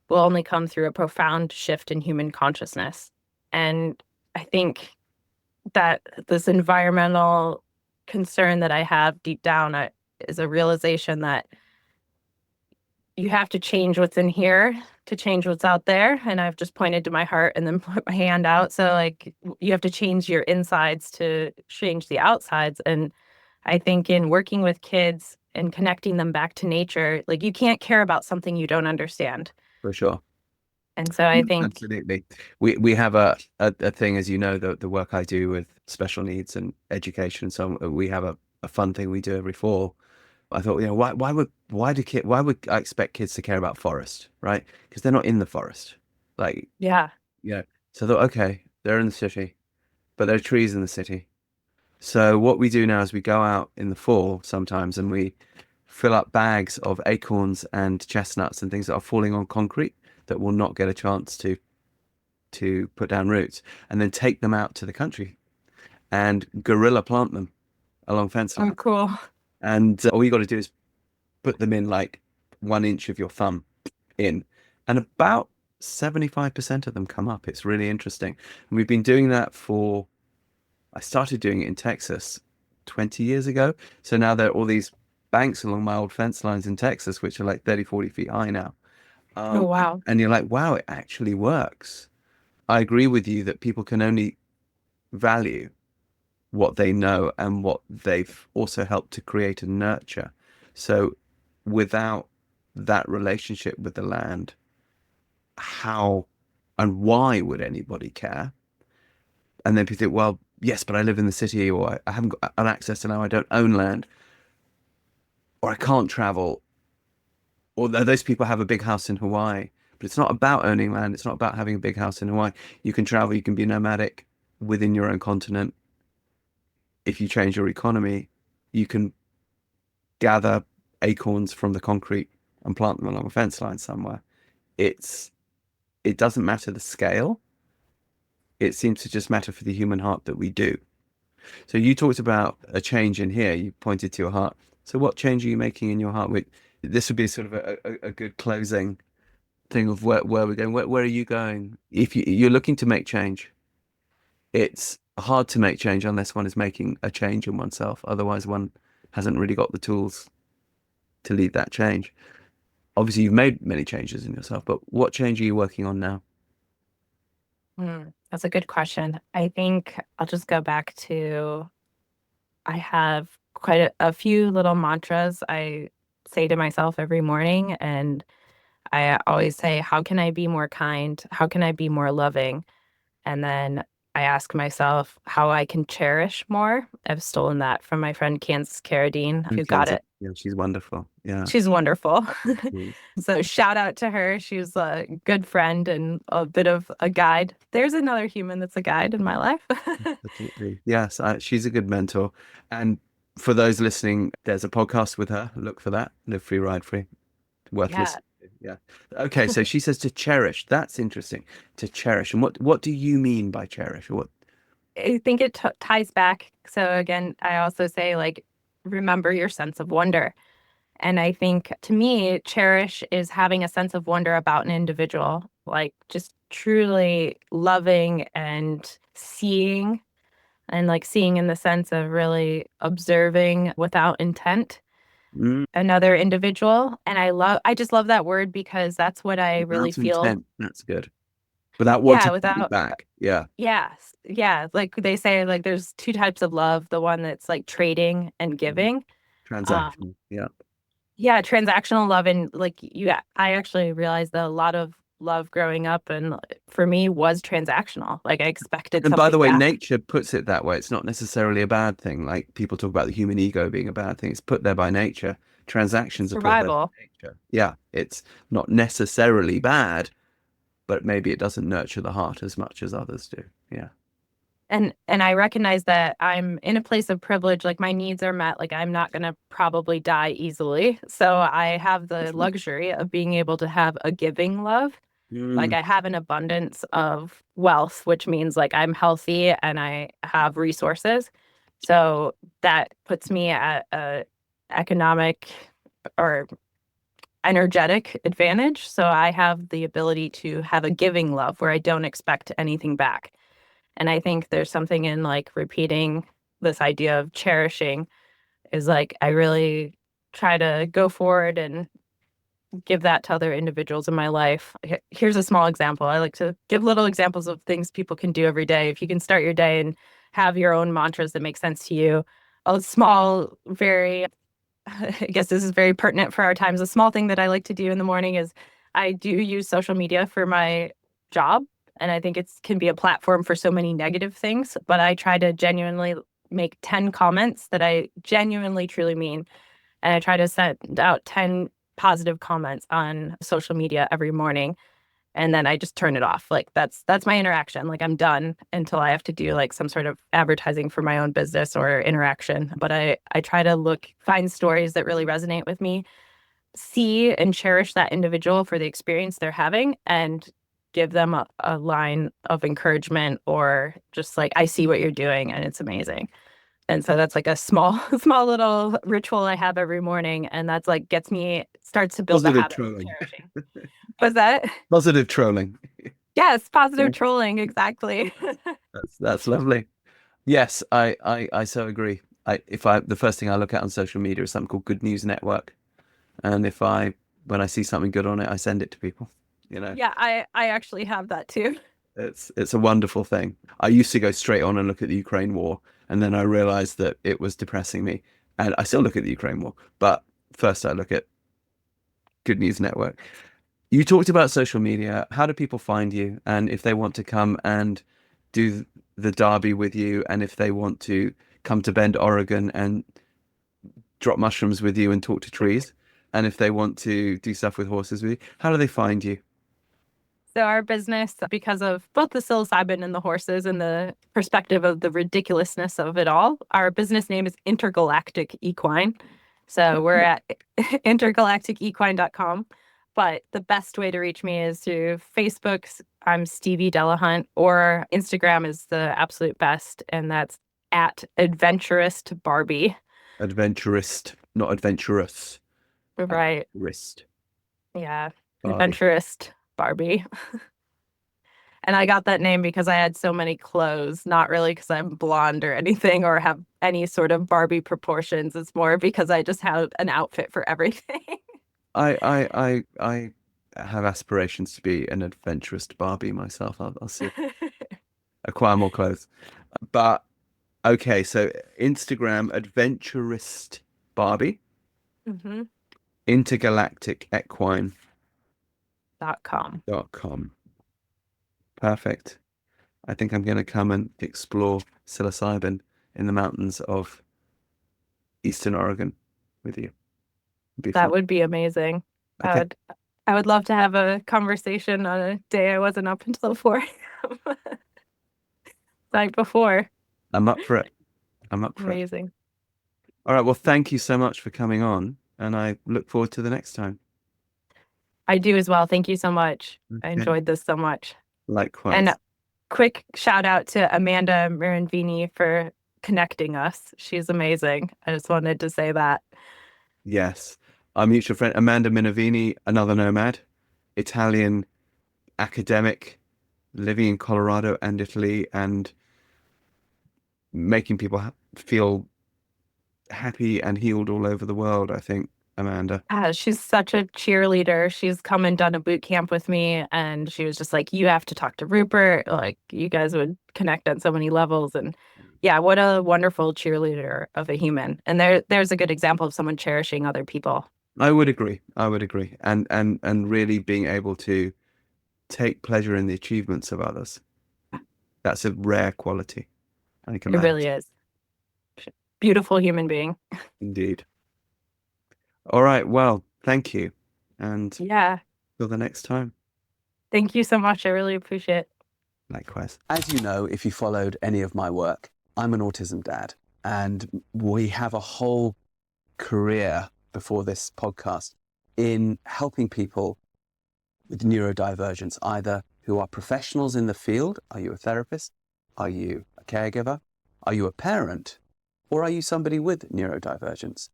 will only come through a profound shift in human consciousness. And I think that this environmental concern that I have deep down is a realization that you have to change what's in here to change what's out there. And I've just pointed to my heart and then put my hand out. So, like, you have to change your insides to change the outsides. And I think in working with kids and connecting them back to nature, like, you can't care about something you don't understand. For sure. And so I think, Absolutely. We have a thing, as you know, the work I do with special needs and education. So we have a fun thing we do every fall. I thought, why would I expect kids to care about forest, right? Because they're not in the forest. Like, yeah. yeah. So I thought, okay, they're in the city, but there are trees in the city. So what we do now is we go out in the fall sometimes and we fill up bags of acorns and chestnuts and things that are falling on concrete that will not get a chance to put down roots, and then take them out to the country and guerrilla plant them along fence Oh, lines. cool. And all you got to do is put them in like 1 inch of your thumb in, and about 75% of them come up. It's really interesting. And we've been doing that I started doing it in Texas 20 years ago. So now there are all these banks along my old fence lines in Texas, which are like 30, 40 feet high now. Oh, wow. And you're like, wow, it actually works. I agree with you that people can only value what they know and what they've also helped to create and nurture. So without that relationship with the land, how and why would anybody care? And then people think, well, yes, but I live in the city, or I haven't got an access to now, I don't own land, or I can't travel, or those people have a big house in Hawaii. But it's not about owning land. It's not about having a big house in Hawaii. You can travel, you can be nomadic within your own continent. If you change your economy, you can gather acorns from the concrete and plant them along a fence line somewhere. It's it doesn't matter the scale. It seems to just matter for the human heart that we do. So you talked about a change in here. You pointed to your heart. So what change are you making in your heart? This would be sort of a good closing thing of where we're going. Where are you going? If you're looking to make change, it's hard to make change unless one is making a change in oneself. Otherwise, one hasn't really got the tools to lead that change. Obviously, you've made many changes in yourself, but what change are you working on now? That's a good question. I think I'll just go back to I have quite a few little mantras I say to myself every morning. And I always say, how can I be more kind? How can I be more loving? And then I ask myself how I can cherish more. I've stolen that from my friend Candace Carradine, who got Kansas. it. Yeah, she's wonderful. Yeah. She's wonderful. Mm. So shout out to her. She's a good friend and a bit of a guide. There's another human that's a guide in my life. Absolutely. Yes, she's a good mentor. And for those listening, there's a podcast with her. Look for that. Live Free, Ride Free. Worth Yeah, listening to. Yeah. Okay, so she says to cherish. That's interesting. To cherish. And what do you mean by cherish? Or what? I think it ties back. So again, I also say like, remember your sense of wonder. And I think to me, cherish is having a sense of wonder about an individual, like just truly loving and like seeing in the sense of really observing without intent Mm, another individual. And I just love that word because that's what I really without feel. intent. That's good. Without Yeah, wanting something without, back. Yeah. yes. Yeah. Like they say, like there's two types of love, the one that's like trading and Mhm. giving. Um, Transactional. Yeah. Yeah, transactional love and like I actually realized that a lot of love growing up and for me was transactional. Like I expected And by the something way, back. nature puts it that way. It's not necessarily a bad thing. Like people talk about the human ego being a bad thing. It's put there by nature. Transactions are put there by Survival. nature. Yeah, it's not necessarily bad, but maybe it doesn't nurture the heart as much as others do. Yeah. And I recognize that I'm in a place of privilege, like my needs are met, like I'm not gonna probably die easily. So I have the luxury of being able to have a giving love. Like Mm, I have an abundance of wealth, which means like I'm healthy and I have resources. So that puts me at a economic or energetic advantage. So I have the ability to have a giving love where I don't expect anything back. And I think there's something in like repeating this idea of cherishing is like I really try to go forward and give that to other individuals in my life. Here's a small example. I like to give little examples of things people can do every day. If you can start your day and have your own mantras that make sense to you, a small, very, I guess this is very pertinent for our times. A small thing that I like to do in the morning is I do use social media for my job, and I think it can be a platform for so many negative things, but I try to genuinely make 10 comments that I genuinely truly mean. And I try to send out 10 positive comments on social media every morning. And then I just turn it off. Like that's my interaction. Like I'm done until I have to do like some sort of advertising for my own business or interaction. But I try to find stories that really resonate with me, see and cherish that individual for the experience they're having, and give them a line of encouragement, or just like, I see what you're doing and it's amazing. And so that's like a small, small little ritual I have every morning. And that's like starts to build the Positive habit of trolling. cherishing. Was that? Positive trolling. Yes, positive trolling, exactly. That's lovely. Yes, I so agree. The first thing I look at on social media is something called Good News Network, and when I see something good on it, I send it to people. Yeah, I actually have that too. It's a wonderful thing. I used to go straight on and look at the Ukraine war, and then I realized that it was depressing me, and I still look at the Ukraine war, but first I look at Good News Network. You talked about social media. How do people find you? And if they want to come and do the Derby with you, and if they want to come to Bend, Oregon and drop mushrooms with you and talk to trees, and if they want to do stuff with horses with you, how do they find you? So our business, because of both the psilocybin and the horses and the perspective of the ridiculousness of it all, our business name is Intergalactic Equine. So we're at intergalacticequine.com. But the best way to reach me is through Facebook. I'm Stevie Delahunt, or Instagram is the absolute best, and that's at Adventurist Barbie. Adventurist, not adventurous. Right. Wrist. Yeah. Barbie. Adventurist Barbie. And I got that name because I had so many clothes, not really because I'm blonde or anything or have any sort of Barbie proportions. It's more because I just had an outfit for everything. I have aspirations to be an adventurous Barbie myself. I'll see. Acquire more clothes. But okay, so Instagram adventurist Barbie, Mm-hmm. intergalactic equine.com. .com. Perfect. I think I'm going to come and explore psilocybin in the mountains of Eastern Oregon with you. It'd be That fun. would be amazing. I Okay. would I would love to have a conversation on a day I wasn't up until 4 a.m. night before. I'm up for it. I'm up for it. Amazing. All right. Well, thank you so much for coming on, and I look forward to the next time. I do as well. Thank you so much. I Okay. enjoyed this so much. And Likewise. quick shout out to Amanda Miranvini for connecting us. She's amazing. I just wanted to say that. Yes. Our mutual friend Amanda Minervini, another nomad, Italian academic, living in Colorado and Italy, and making people feel happy and healed all over the world, I think, Amanda. She's such a cheerleader. She's come and done a boot camp with me, and she was just like, "You have to talk to Rupert. Like, you guys would connect on so many levels." And yeah, what a wonderful cheerleader of a human. And there's a good example of someone cherishing other people. I would agree. I would agree. And really being able to take pleasure in the achievements of others. That's a rare quality, I can It really imagine. is. Beautiful human being. Indeed. All right. Well, thank you. And Yeah. till the next time. Thank you so much. I really appreciate it. Likewise. As you know, if you followed any of my work, I'm an autism dad, and we have a whole career before this podcast in helping people with neurodivergence, either who are professionals in the field. Are you a therapist? Are you a caregiver? Are you a parent? Or are you somebody with neurodivergence?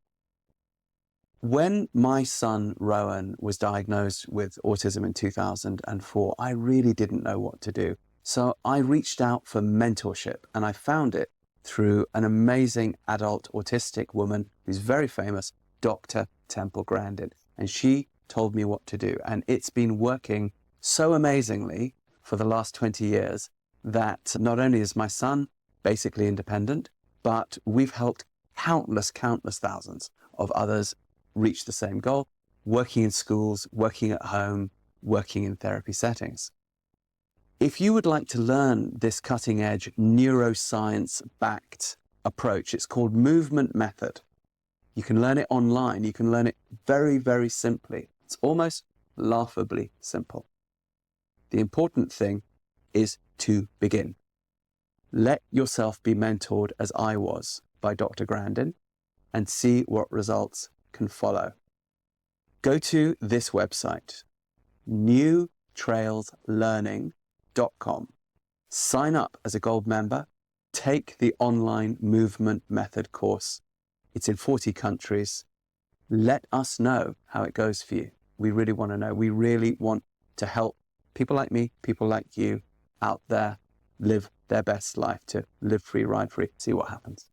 When my son Rowan was diagnosed with autism in 2004, I really didn't know what to do. So I reached out for mentorship, and I found it through an amazing adult autistic woman who's very famous, Dr. Temple Grandin. And she told me what to do. And it's been working so amazingly for the last 20 years that not only is my son basically independent, but we've helped countless thousands of others reach the same goal, working in schools, working at home, working in therapy settings. If you would like to learn this cutting edge neuroscience-backed approach, it's called movement method. You can learn it online. You can learn it very, very simply. It's almost laughably simple. The important thing is to begin. Let yourself be mentored as I was by Dr. Grandin and see what results can follow. Go to this website, newtrailslearning.com. Sign up as a gold member. Take the online movement method course. It's in 40 countries. Let us know how it goes for you. We really want to know. We really want to help people like me, people like you out there live their best life, to live free, ride free, see what happens.